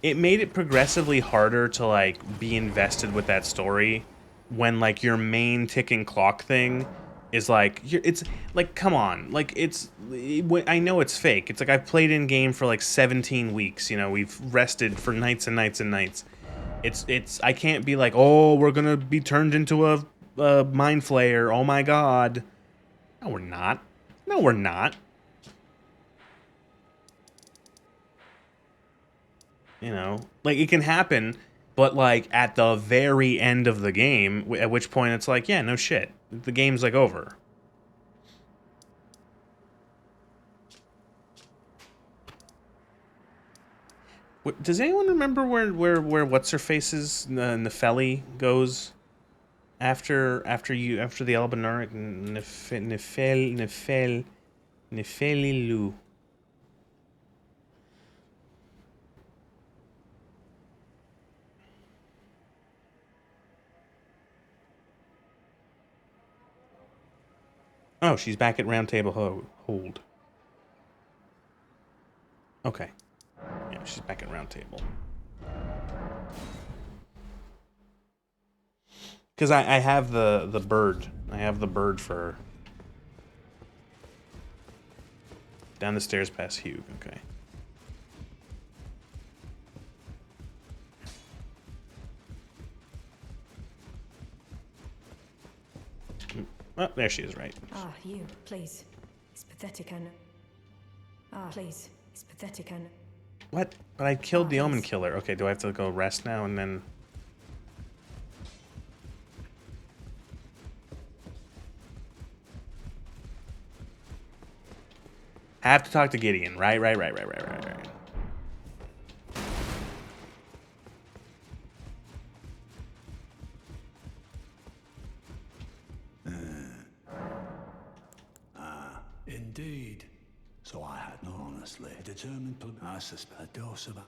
It made it progressively harder to like be invested with that story, when like your main ticking clock thing is like, it's like, come on, like I know it's fake. It's like I've played in game for like 17 weeks. You know, we've rested for nights and nights and nights. I can't be like, oh, we're gonna be turned into a mind flayer. Oh my god. No, we're not. No, we're not. You know, like it can happen, but like at the very end of the game, at which point it's like, yeah, no shit, the game's like over. Does anyone remember where what's her face's Nefeli goes after the Albanuric Nefelilu? Oh, she's back at Round Table Hold. Okay. Yeah, she's back at Round Table. Because I have the bird. I have the bird for her. Down the stairs past Hugh. Okay. Oh, there she is, right. Ah, you, please. It's pathetic, Anna. Ah, please. It's pathetic, Anna. What? But I killed the Omen Killer. Okay, do I have to go rest now and then... I have to talk to Gideon. Right. Indeed. So I had no, honestly, determined to, I suspect, a dose of it.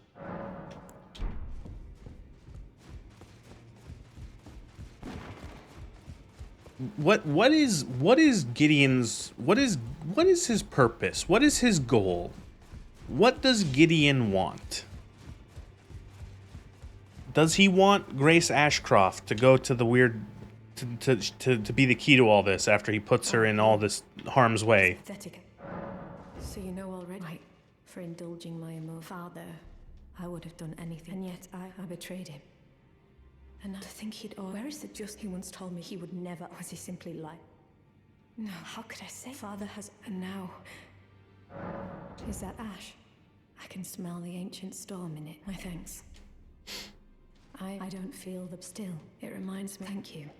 What is Gideon's what is his purpose? What is his goal? What does Gideon want? Does he want Grace Ashcroft to go to the weird to be the key to all this after he puts her in all this harm's way? Pathetic. So you know already. Right. For indulging my father, I would have done anything, and yet I betrayed him. And to think he'd where is the just? He once told me he would never. Or was he simply lie? No. How could I say? Father has, and now. Is that ash? I can smell the ancient storm in it. My thanks. I don't feel the still. It reminds me. Thank you.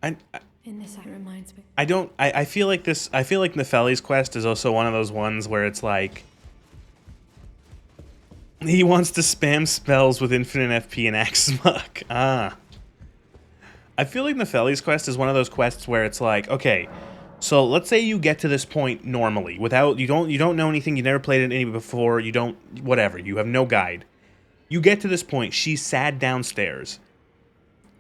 In this, it reminds me. I feel like this. I feel like Nefeli's quest is also one of those ones where it's like he wants to spam spells with infinite FP and axe smuck. Ah. I feel like Nefeli's quest is one of those quests where it's like, okay, so let's say you get to this point normally, without you don't know anything, you never played it any before, you don't whatever, you have no guide. You get to this point, she's sad downstairs.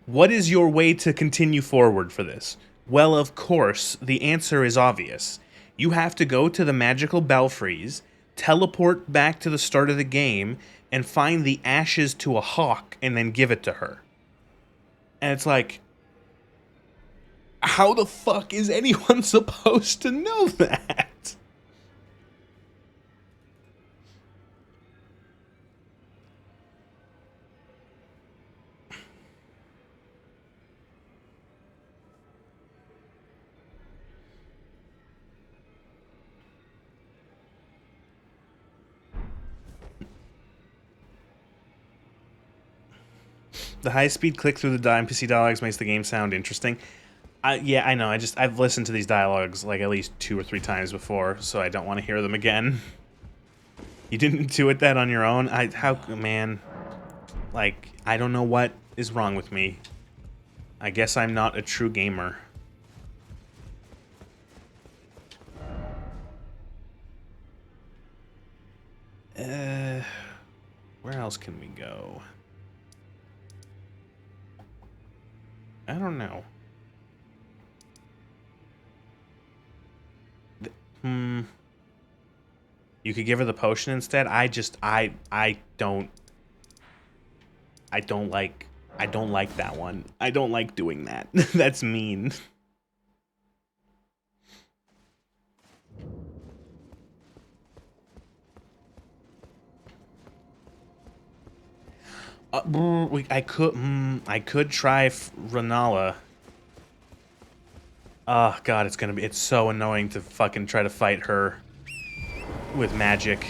What is your way to continue forward for this? Well, of course, the answer is obvious. You have to go to the magical belfries, teleport back to the start of the game, and find the ashes to a hawk, and then give it to her. And it's like, how the fuck is anyone supposed to know that? The high-speed click through the NPC dialogues makes the game sound interesting. Yeah, I know. I've listened to these dialogues like at least 2 or 3 times before, so I don't want to hear them again. You didn't intuit that on your own? Man. Like, I don't know what is wrong with me. I guess I'm not a true gamer. Where else can we go? I don't know. You could give her the potion instead. I don't like that one. I don't like doing that. That's mean. I could try Renala. Oh god, it's so annoying to fucking try to fight her with magic.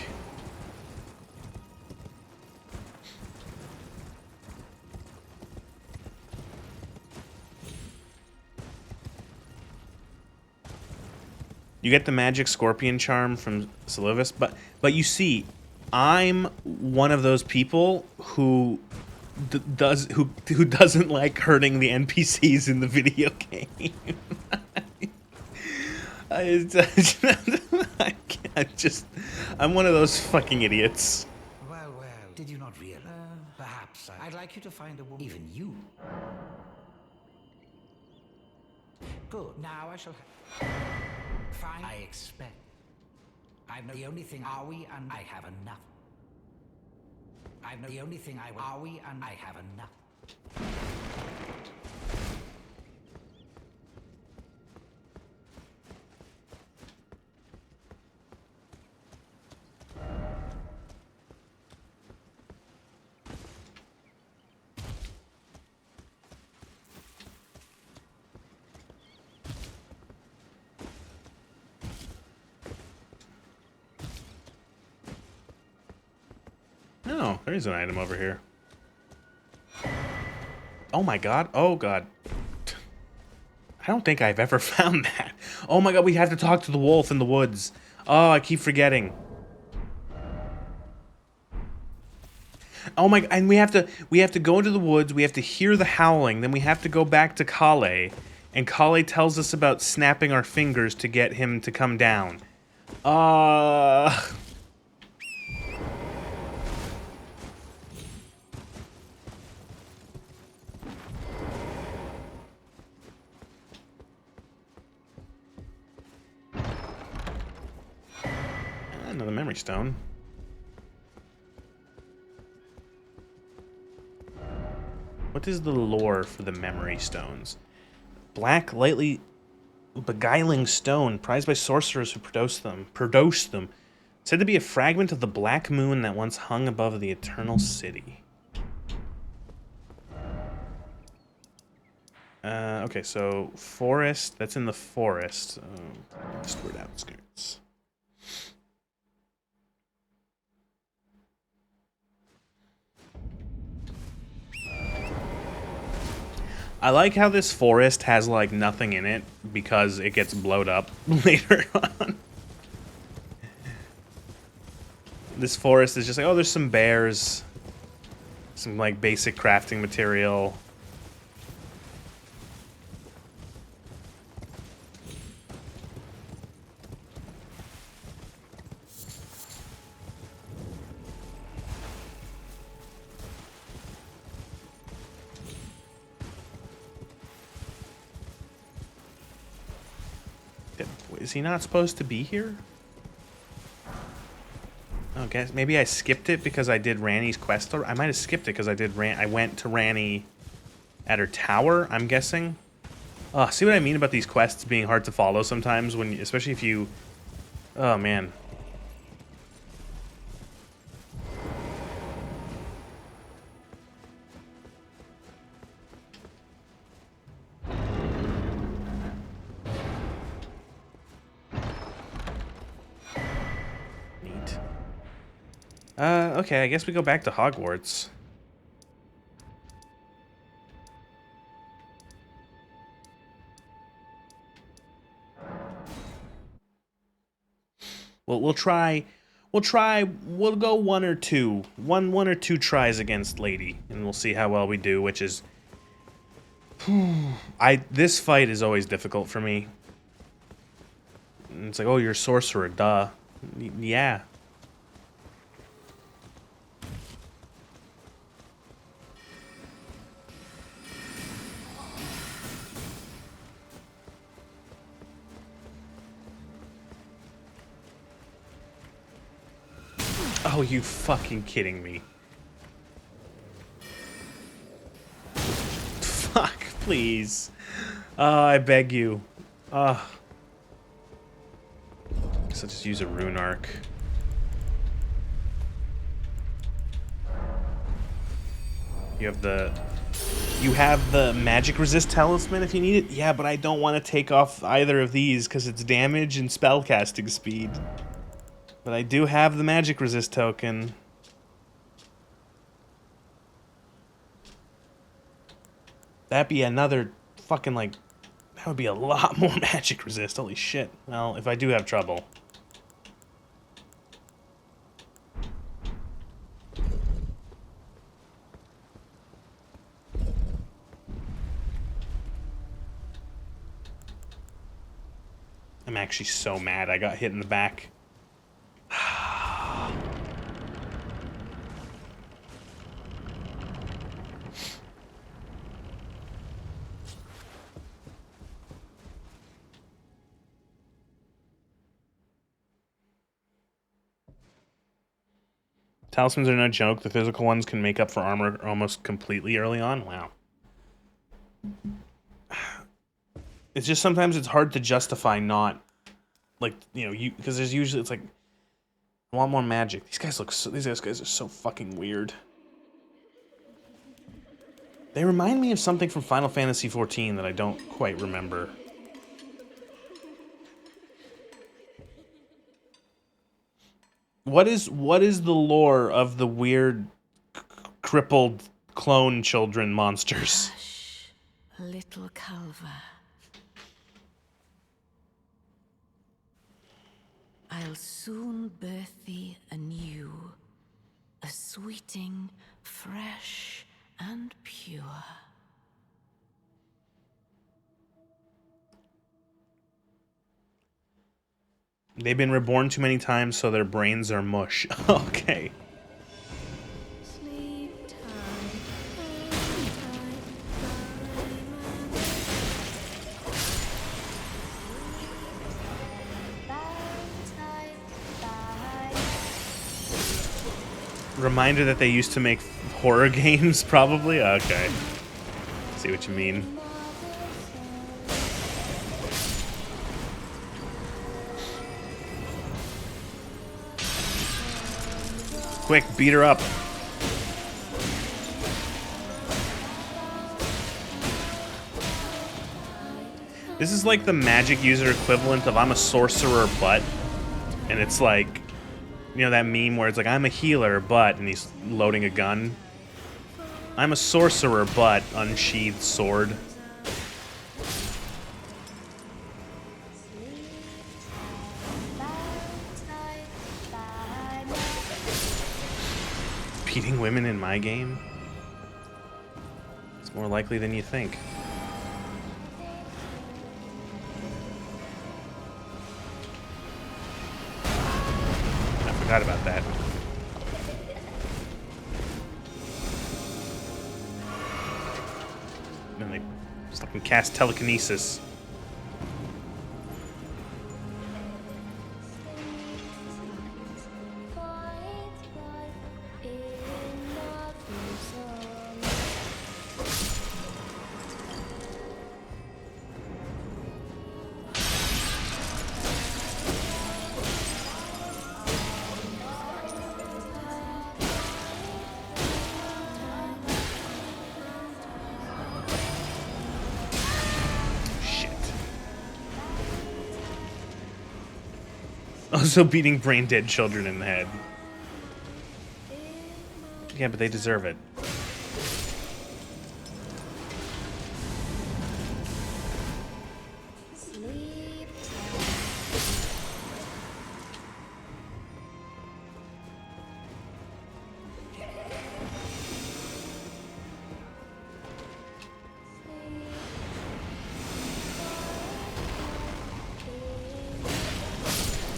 You get the magic scorpion charm from Sylvanas, but you see, I'm one of those people who doesn't like hurting the NPCs in the video game. I'm one of those fucking idiots. Well, did you not realize? Perhaps I'd like you to find a woman. Even you. Good. Now I shall find. I expect. I know the only thing. Are we? And I have enough. I know the only thing. Are we? And I have enough. No, there is an item over here. Oh my god. Oh god. I don't think I've ever found that. Oh my god, we have to talk to the wolf in the woods. Oh, I keep forgetting. Oh my, and we have to go into the woods, we have to hear the howling, then we have to go back to Kale, and Kale tells us about snapping our fingers to get him to come down. Another memory stone. What is the lore for the memory stones? Black, lightly beguiling stone, prized by sorcerers who produce them. Said to be a fragment of the black moon that once hung above the eternal city. Okay, so forest, that's in the forest. Westward outskirts. I like how this forest has, like, nothing in it because it gets blowed up later on. This forest is just like, oh, there's some bears. Some, like, basic crafting material. Is he not supposed to be here? Oh, guess maybe I skipped it because I did Ranni's quest. I might have skipped it because I went to Ranni at her tower, I'm guessing. Oh, see what I mean about these quests being hard to follow sometimes, when, especially if you... Oh, man. Okay, I guess we go back to Hogwarts. Well, we'll go one or two tries against Lady, and we'll see how well we do, which is... This fight is always difficult for me. It's like, oh, you're a sorcerer, duh. Yeah. Oh, you fucking kidding me. Fuck, please. I beg you. Guess I'll just use a rune arc. You have the magic resist talisman if you need it. Yeah, but I don't want to take off either of these because it's damage and spellcasting speed. But I do have the magic resist token. That'd be another fucking, like, that would be a lot more magic resist. Holy shit. Well, if I do have trouble. I'm actually so mad I got hit in the back. Talismans are no joke. The physical ones can make up for armor almost completely early on. Wow. It's just sometimes it's hard to justify not, like, you know, because there's usually, it's like, I want more magic. These guys are so fucking weird. They remind me of something from Final Fantasy XIV that I don't quite remember. What is the lore of the weird crippled clone children monsters? Hush, little Calva. I'll soon birth thee anew, a sweeting, fresh and pure. They've been reborn too many times, so their brains are mush. Okay. Reminder that they used to make horror games, probably? Okay. See what you mean. Quick, beat her up. This is like the magic user equivalent of I'm a sorcerer, but... And it's like... You know that meme where it's like, I'm a healer, but... And he's loading a gun. I'm a sorcerer, but... Unsheathed sword. Beating women in my game? It's more likely than you think. I forgot about that. And they just fucking cast telekinesis. Also beating brain-dead children in the head. Yeah, but they deserve it.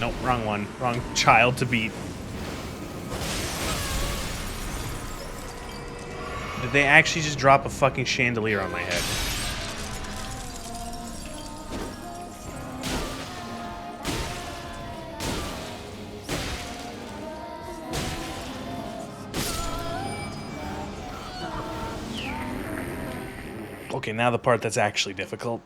Nope, wrong one. Wrong child to beat. Did they actually just drop a fucking chandelier on my head? Okay, now the part that's actually difficult.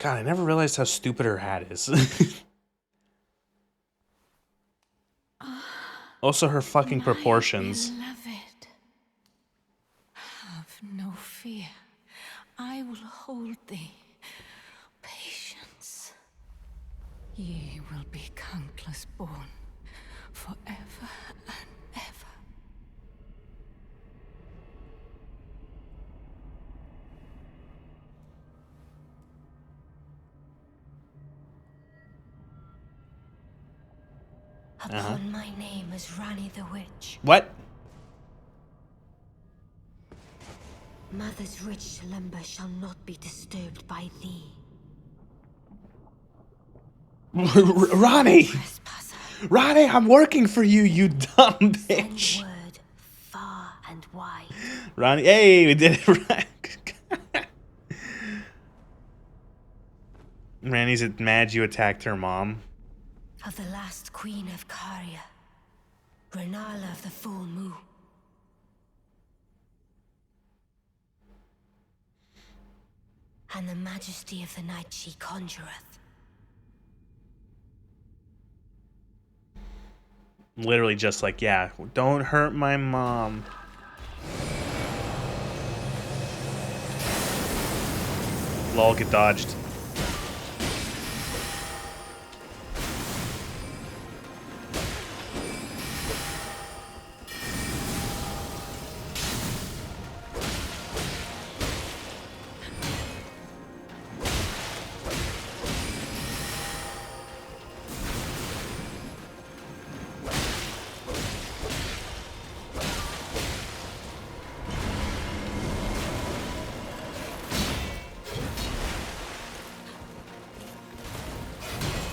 God, I never realized how stupid her hat is. Also, her fucking proportions. Beloved, have no fear. I will hold thee. Patience. Ye will be countless born, forever and ever. Upon my name as Rani the Witch. What? Mother's rich lumber shall not be disturbed by thee. Ronnie! Ronnie, I'm working for you, you dumb bitch. Send word far and wide. Ronnie, hey, we did it right. Randy's mad you attacked her mom. Of the last queen of Caria, Renala of the full moon. And the majesty of the night she conjureth. Literally just like, yeah, don't hurt my mom. Lol, get dodged.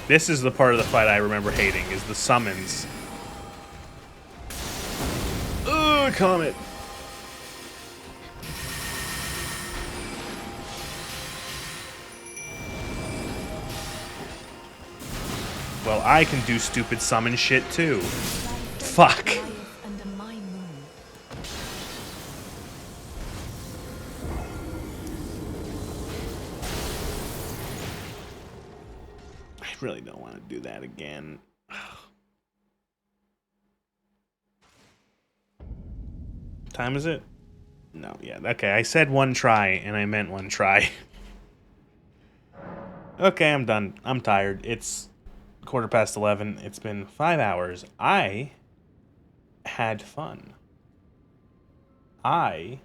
This is the part of the fight I remember hating, is the summons. Ugh, Comet. Well, I can do stupid summon shit too. Fuck. I really don't want to do that again. Time is it? No, yeah. Okay, I said one try, and I meant one try. Okay, I'm done. I'm tired. It's 11:15. It's been 5 hours. I had fun. I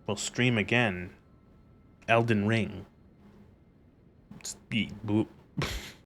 will stream again. Elden Ring. Boop.